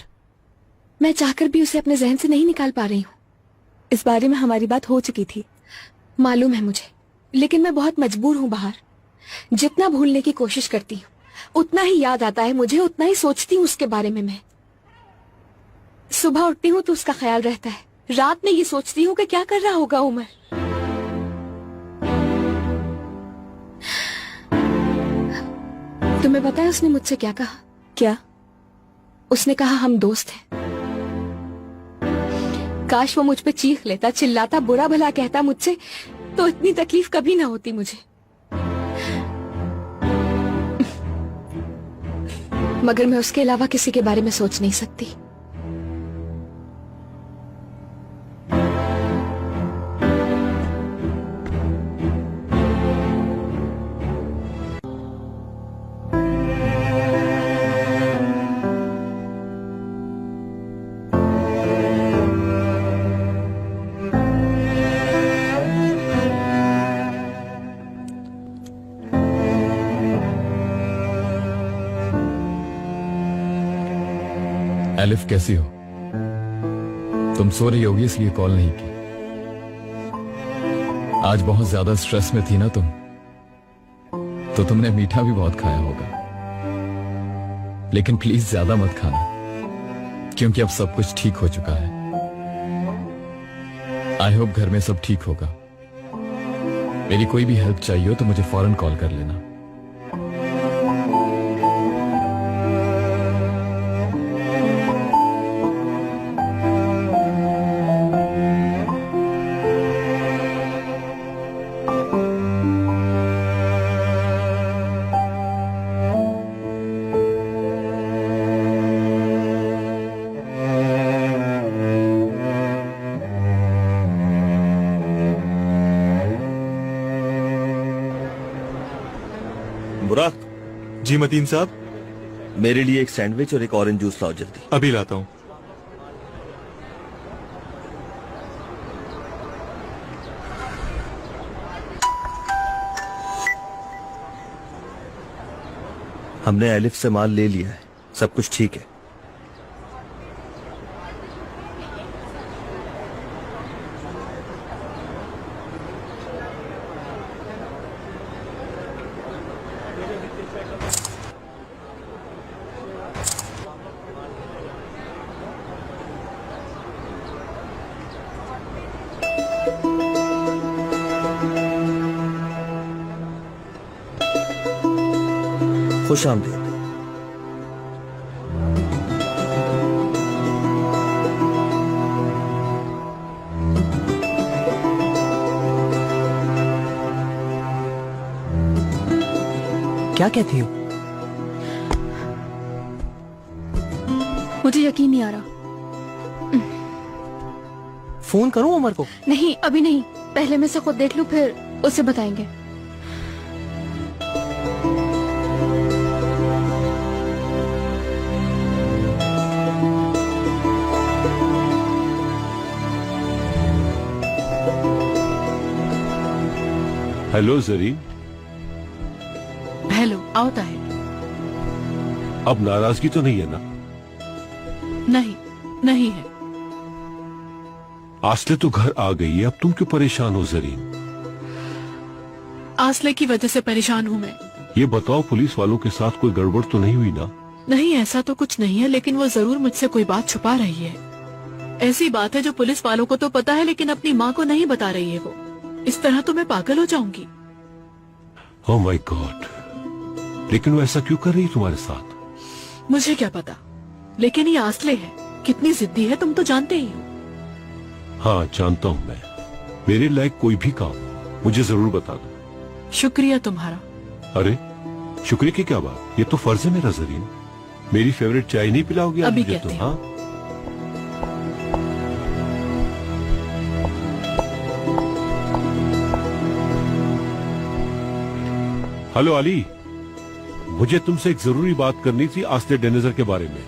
Speaker 2: मैं चाहकर भी उसे अपने जहन से नहीं निकाल पा रही हूँ। इस बारे में हमारी बात हो चुकी थी, मालूम है मुझे, लेकिन मैं बहुत मजबूर हूँ बाहर। जितना भूलने की कोशिश करती हूँ उतना ही याद आता है मुझे, उतना ही सोचती हूँ उसके बारे में। मैं सुबह उठती हूँ तो उसका ख्याल रहता है, रात में ये सोचती हूँ कि क्या कर रहा होगा उमर। तुम्हें पता है उसने मुझसे क्या कहा? क्या? उसने कहा हम दोस्त हैं। काश वो मुझ पे चीख लेता, चिल्लाता, बुरा भला कहता मुझसे, तो इतनी तकलीफ कभी ना होती मुझे। मगर मैं उसके अलावा किसी के बारे में सोच नहीं सकती।
Speaker 7: एलिफ कैसी हो? तुम सो रही होगी इसलिए कॉल नहीं की। आज बहुत ज्यादा स्ट्रेस में थी ना तुम, तो तुमने मीठा भी बहुत खाया होगा। लेकिन प्लीज ज्यादा मत खाना, क्योंकि अब सब कुछ ठीक हो चुका है। आई होप घर में सब ठीक होगा। मेरी कोई भी हेल्प चाहिए हो तो मुझे फौरन कॉल कर लेना।
Speaker 17: बुराक।
Speaker 10: जी मतीन साहब।
Speaker 17: मेरे लिए एक सैंडविच और एक ऑरेंज जूस लाओ जल्दी।
Speaker 10: अभी लाता हूँ।
Speaker 17: हमने एलिफ से माल ले लिया है, सब कुछ ठीक है। खुश आमदीद।
Speaker 19: क्या कहती हो?
Speaker 6: मुझे यकीन नहीं आ रहा।
Speaker 19: फोन करूं उमर को?
Speaker 6: नहीं, अभी नहीं, पहले मैं से खुद देख लूं, फिर उसे बताएंगे।
Speaker 13: हेलो जरीन।
Speaker 18: हेलो, आओ ताहिर।
Speaker 13: अब नाराजगी तो नहीं है ना?
Speaker 18: नहीं, नहीं है।
Speaker 13: आसले तो घर आ गई है, अब तुम क्यों परेशान हो जरीन?
Speaker 18: आसले की वजह से परेशान हूँ मैं।
Speaker 13: ये बताओ, पुलिस वालों के साथ कोई गड़बड़ तो नहीं हुई ना?
Speaker 18: नहीं, ऐसा तो कुछ नहीं है, लेकिन वो जरूर मुझसे कोई बात छुपा रही है। ऐसी बात है जो पुलिस वालों को तो पता है, लेकिन अपनी माँ को नहीं बता रही है वो। इस तरह तो मैं पागल हो जाऊंगी।
Speaker 13: ओह माय गॉड, लेकिन वो ऐसा क्यों कर रही है तुम्हारे साथ?
Speaker 18: मुझे क्या पता, लेकिन ये आसले है, कितनी जिद्दी है तुम तो जानते ही हो।
Speaker 13: हाँ जानता हूँ मैं। मेरे लायक कोई भी काम मुझे जरूर बता दो।
Speaker 18: शुक्रिया तुम्हारा।
Speaker 13: अरे शुक्रिया की क्या बात, ये तो फर्ज है मेरा जरीन। मेरी फेवरेट चाय नहीं पिलाओगे
Speaker 18: अभी
Speaker 13: मुझे
Speaker 18: कहती
Speaker 13: तो? हाँ हेलो अली, मुझे तुमसे एक जरूरी बात करनी थी आस्ते डेनिजर के बारे में।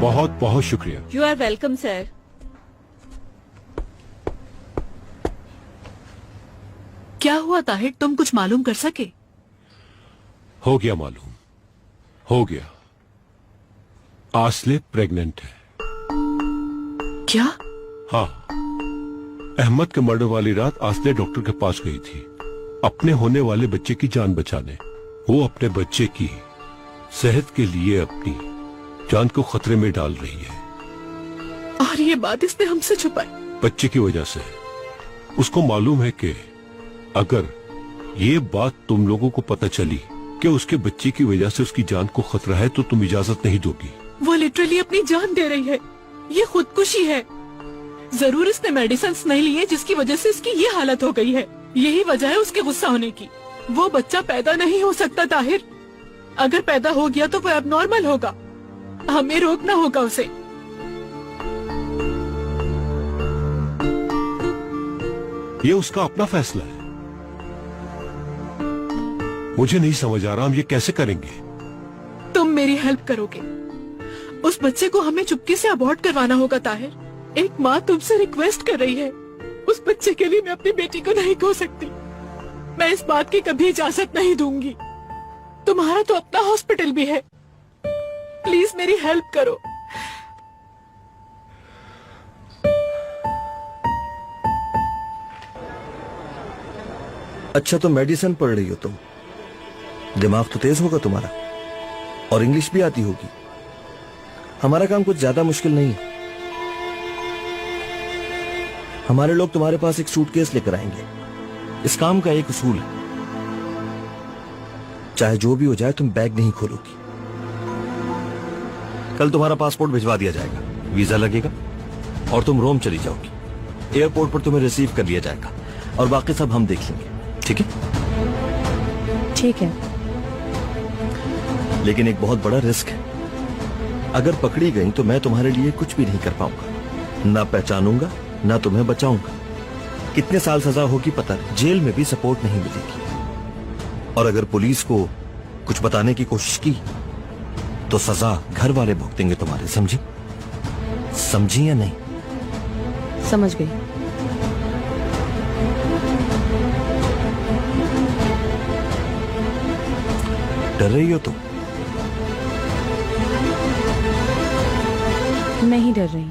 Speaker 13: बहुत बहुत शुक्रिया।
Speaker 2: You are welcome sir.
Speaker 18: क्या हुआ ताहिर, तुम कुछ मालूम कर सके?
Speaker 13: हो गया मालूम, हो गया। आसले प्रेग्नेंट है।
Speaker 18: क्या?
Speaker 13: हाँ, अहमद के मर्डर वाली रात आसले डॉक्टर के पास गई थी अपने होने वाले बच्चे की जान बचाने। वो अपने बच्चे की सेहत के लिए अपनी जान को खतरे में डाल रही है।
Speaker 18: और ये बात इसने हमसे छुपाई?
Speaker 13: बच्चे की वजह से। उसको मालूम है कि अगर ये बात तुम लोगों को पता चली कि उसके बच्चे की वजह से उसकी जान को खतरा है तो तुम इजाजत नहीं दोगी।
Speaker 18: वो लिटरली अपनी जान दे रही है, ये खुदकुशी है। जरूर इसने मेडिसिन नहीं लिए जिसकी वजह से इसकी ये हालत हो गई है। यही वजह है उसके गुस्सा होने की। वो बच्चा पैदा नहीं हो सकता ताहिर। अगर पैदा हो गया तो वो एबनॉर्मल होगा। हमें रोकना होगा उसे।
Speaker 13: ये उसका अपना फैसला है। मुझे नहीं समझ आ रहा हम ये कैसे करेंगे।
Speaker 18: तुम मेरी हेल्प करोगे। उस बच्चे को हमें चुपके से अबॉर्ट करवाना होगा ताहिर। एक माँ तुमसे रिक्वेस्ट कर रही है। उस बच्चे के लिए मैं अपनी बेटी को नहीं खो सकती। मैं इस बात की कभी इजाजत नहीं दूंगी। तुम्हारा तो अपना हॉस्पिटल भी है। प्लीज मेरी हेल्प करो।
Speaker 17: अच्छा तो मेडिसिन पढ़ रही हो तुम, दिमाग तो तेज होगा तुम्हारा और इंग्लिश भी आती होगी। हमारा काम कुछ ज्यादा मुश्किल नहीं है। हमारे लोग तुम्हारे पास एक सूटकेस लेकर आएंगे। इस काम का एक उसूल है, चाहे जो भी हो जाए तुम बैग नहीं खोलोगी। कल तुम्हारा पासपोर्ट भिजवा दिया जाएगा, वीजा लगेगा और तुम रोम चली जाओगी। एयरपोर्ट पर तुम्हें रिसीव कर लिया जाएगा और बाकी सब हम देख लेंगे। ठीक है?
Speaker 2: ठीक है।
Speaker 17: लेकिन एक बहुत बड़ा रिस्क है। अगर पकड़ी गई तो मैं तुम्हारे लिए कुछ भी नहीं कर पाऊंगा, ना पहचानूंगा ना तुम्हें बचाऊंगा। कितने साल सजा होगी पता नहीं, जेल में भी सपोर्ट नहीं मिलेगी। और अगर पुलिस को कुछ बताने की कोशिश की तो सजा घर वाले भुगतेंगे तुम्हारे। समझी? समझी या नहीं?
Speaker 2: समझ गई।
Speaker 17: डर रही हो तुम?
Speaker 2: नहीं डर रही।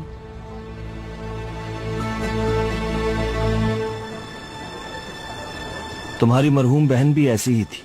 Speaker 17: तुम्हारी मरहूम बहन भी ऐसी ही थी।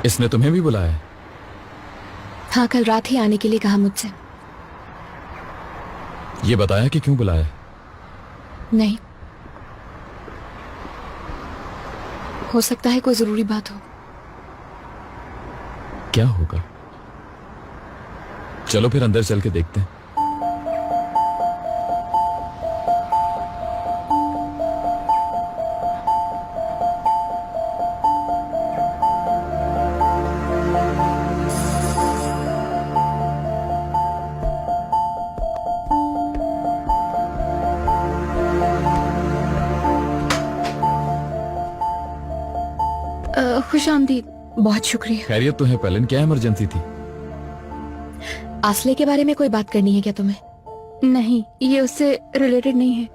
Speaker 7: इसने तुम्हें भी बुलाया?
Speaker 2: हाँ, कल रात ही आने के लिए कहा मुझसे।
Speaker 7: ये बताया कि क्यों बुलाया?
Speaker 2: नहीं, हो सकता है कोई जरूरी बात हो।
Speaker 7: क्या होगा? चलो फिर अंदर चल के देखते हैं।
Speaker 2: खुशामदीद। बहुत शुक्रिया।
Speaker 7: खैरियत तो है पेलिन, क्या इमरजेंसी थी?
Speaker 2: आसले के बारे में कोई बात करनी है क्या तुम्हें? नहीं, ये उससे रिलेटेड नहीं है।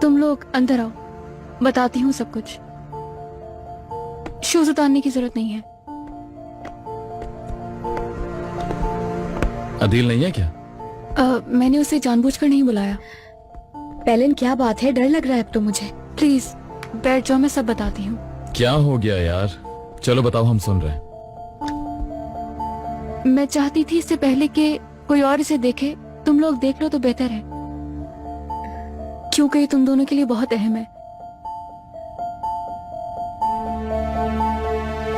Speaker 2: तुम लोग अंदर आओ, बताती हूँ सब कुछ। शूज उतारने की जरूरत नहीं है।
Speaker 7: अदील नहीं है क्या?
Speaker 2: मैंने उसे जानबूझकर नहीं बुलाया। पेलिन क्या बात है? डर लग रहा है अब तो मुझे। प्लीज बैठ जाओ, मैं सब बताती हूँ।
Speaker 7: क्या हो गया यार? चलो बताओ, हम सुन रहे हैं।
Speaker 2: मैं चाहती थी इससे पहले कि कोई और इसे देखे, तुम लोग देख लो तो बेहतर है, क्योंकि ये तुम दोनों के लिए बहुत अहम है।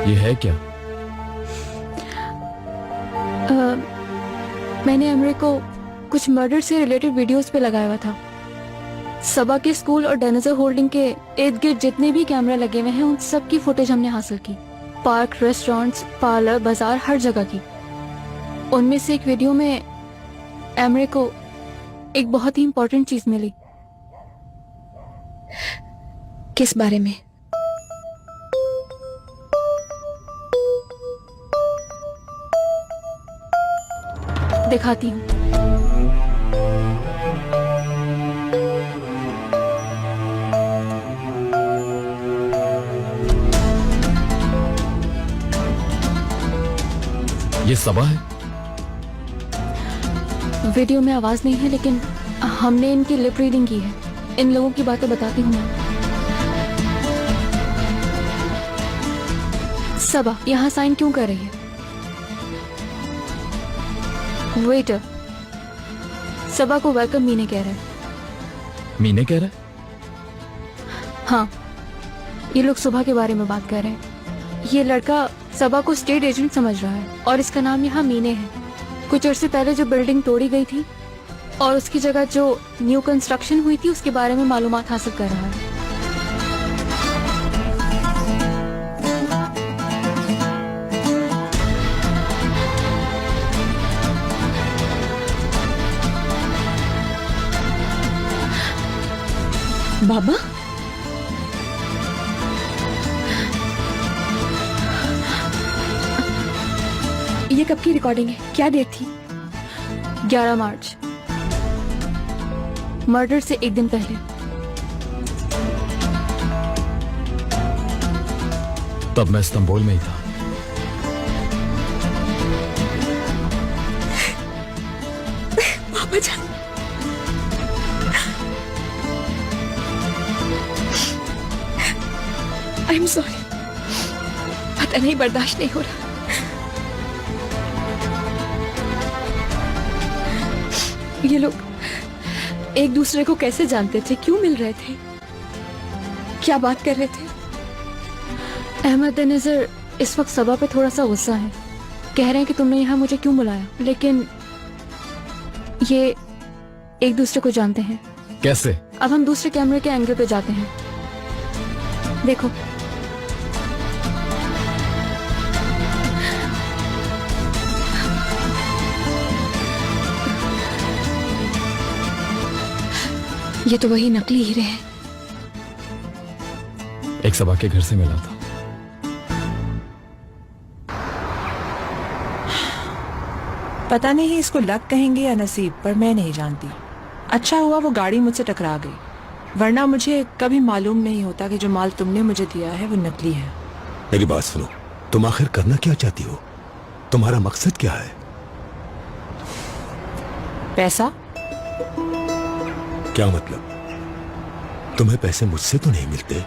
Speaker 7: ये है क्या?
Speaker 2: मैंने एमरे को कुछ मर्डर से रिलेटेड वीडियोस पे लगाया हुआ था। सबा के स्कूल और डेनिजर होल्डिंग के इर्द गिर्द जितने भी कैमरा लगे हुए हैं उन सब की फुटेज हमने हासिल की। पार्क, रेस्टोरेंट्स, पार्लर, बाजार, हर जगह की। उनमें से एक वीडियो में एमरे को एक बहुत ही इंपॉर्टेंट चीज मिली। किस बारे में? दिखाती हूँ।
Speaker 7: ये सबा है?
Speaker 6: वीडियो में आवाज नहीं है, लेकिन हमने इनकी लिप रीडिंग की है। इन लोगों की बातें बताती हूँ मैं। सबा यहाँ साइन क्यों कर रही है? वेटर, सबा को वेलकम मीने कह रहा है।
Speaker 7: मीने कह रहा है?
Speaker 6: हाँ, ये लोग सुबह के बारे में बात कर रहे हैं। ये लड़का सबा को स्टेट एजेंट समझ रहा है और इसका नाम यहाँ मीने है। कुछ अर्से पहले जो बिल्डिंग तोड़ी गई थी और उसकी जगह जो न्यू कंस्ट्रक्शन हुई थी उसके बारे में मालूमात हासिल कर रहा है।
Speaker 2: बाबा, ये कब की रिकॉर्डिंग है? क्या डेट थी?
Speaker 6: 11 मार्च, मर्डर से एक दिन पहले।
Speaker 7: तब मैं इस्तांबुल में ही था।
Speaker 2: बाबा जान, आई एम सॉरी, पता नहीं बर्दाश्त नहीं हो रहा। ये लोग एक दूसरे को कैसे जानते थे? क्यों मिल रहे थे? क्या बात कर रहे थे?
Speaker 6: अहमद नजर इस वक्त सबा पे थोड़ा सा गुस्सा है। कह रहे हैं कि तुमने यहाँ मुझे क्यों बुलाया, लेकिन ये एक दूसरे को जानते हैं।
Speaker 7: कैसे?
Speaker 6: अब हम दूसरे कैमरे के एंगल पे जाते हैं। देखो, ये तो वही नकली हीरे हैं।
Speaker 7: एक सबा के घर से मिला था।
Speaker 18: पता नहीं इसको लक कहेंगे या नसीब, पर मैं नहीं जानती। अच्छा हुआ वो गाड़ी मुझसे टकरा गई, वरना मुझे कभी मालूम नहीं होता कि जो माल तुमने मुझे दिया है वो नकली है।
Speaker 14: मेरी बात सुनो, तुम आखिर करना क्या चाहती हो? तुम्हारा मकसद क्या है?
Speaker 18: पैसा।
Speaker 14: क्या मतलब? तुम्हें पैसे मुझसे तो नहीं मिलते?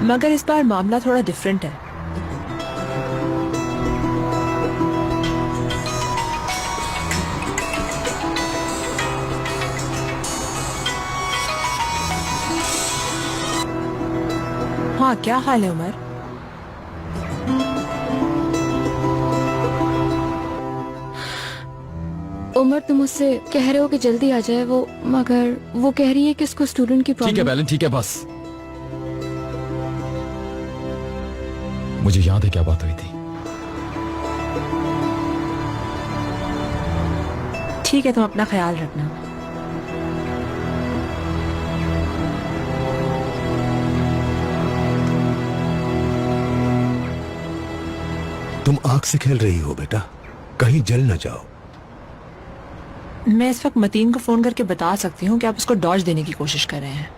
Speaker 18: मगर इस बार मामला थोड़ा डिफरेंट है। हाँ, क्या हाल है उमर?
Speaker 6: उमर, तुम मुझसे कह रहे हो कि जल्दी आ जाए वो, मगर वो कह रही है कि उसको स्टूडेंट की
Speaker 7: ठीक है
Speaker 6: प्रॉब्लम।
Speaker 7: बैलन, ठीक है बस। मुझे याद है क्या बात हुई थी।
Speaker 18: ठीक है, तुम अपना ख्याल रखना।
Speaker 14: तुम आग से खेल रही हो बेटा, कहीं जल न जाओ।
Speaker 18: मैं इस वक्त मतीन को फोन करके बता सकती हूँ कि आप उसको डॉज देने की कोशिश कर रहे हैं,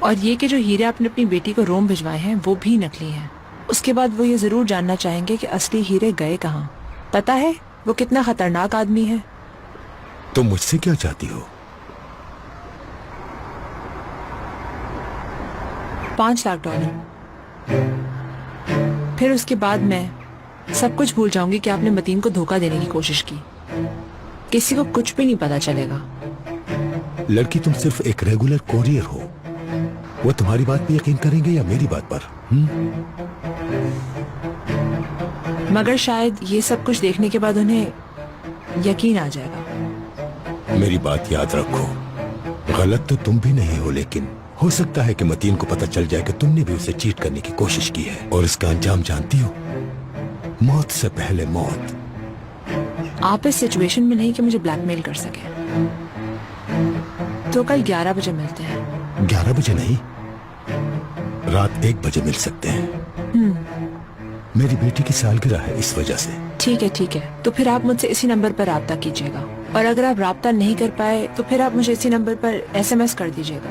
Speaker 18: और ये कि जो हीरे आपने अपनी बेटी को रोम भिजवाए हैं वो भी नकली हैं। उसके बाद वो ये जरूर जानना चाहेंगे कि असली हीरे गए कहाँ। पता है वो कितना खतरनाक आदमी है।
Speaker 14: तुम मुझसे क्या चाहती हो?
Speaker 18: 5 लाख डॉलर। फिर उसके बाद मैं सब कुछ भूल जाऊंगी कि आपने मतीन को धोखा देने की कोशिश की। किसी को कुछ भी नहीं पता चलेगा।
Speaker 14: लड़की, तुम सिर्फ एक रेगुलर कोरियर हो। वो तुम्हारी बात पे यकीन करेंगे या मेरी बात पर?
Speaker 18: मगर शायद ये सब कुछ देखने के बाद उन्हें यकीन आ जाएगा।
Speaker 14: मेरी बात याद रखो, गलत तो तुम भी नहीं हो, लेकिन हो सकता है कि मतीन को पता चल जाए कि तुमने भी उसे चीट करने की कोशिश की है, और इसका अंजाम जानती हो? मौत से पहले मौत।
Speaker 18: आप इस सिचुएशन में नहीं कि मुझे ब्लैकमेल कर सके। तो कल 11 बजे मिलते हैं।
Speaker 14: 11 बजे नहीं, रात 1 बजे मिल सकते हैं। मेरी बेटी की सालगिरह है, इस वजह से।
Speaker 18: ठीक है, ठीक है। तो फिर आप मुझसे इसी नंबर पर राब्ता कीजिएगा, और अगर आप राब्ता नहीं कर पाए तो फिर आप मुझे इसी नंबर पर SMS कर दीजिएगा।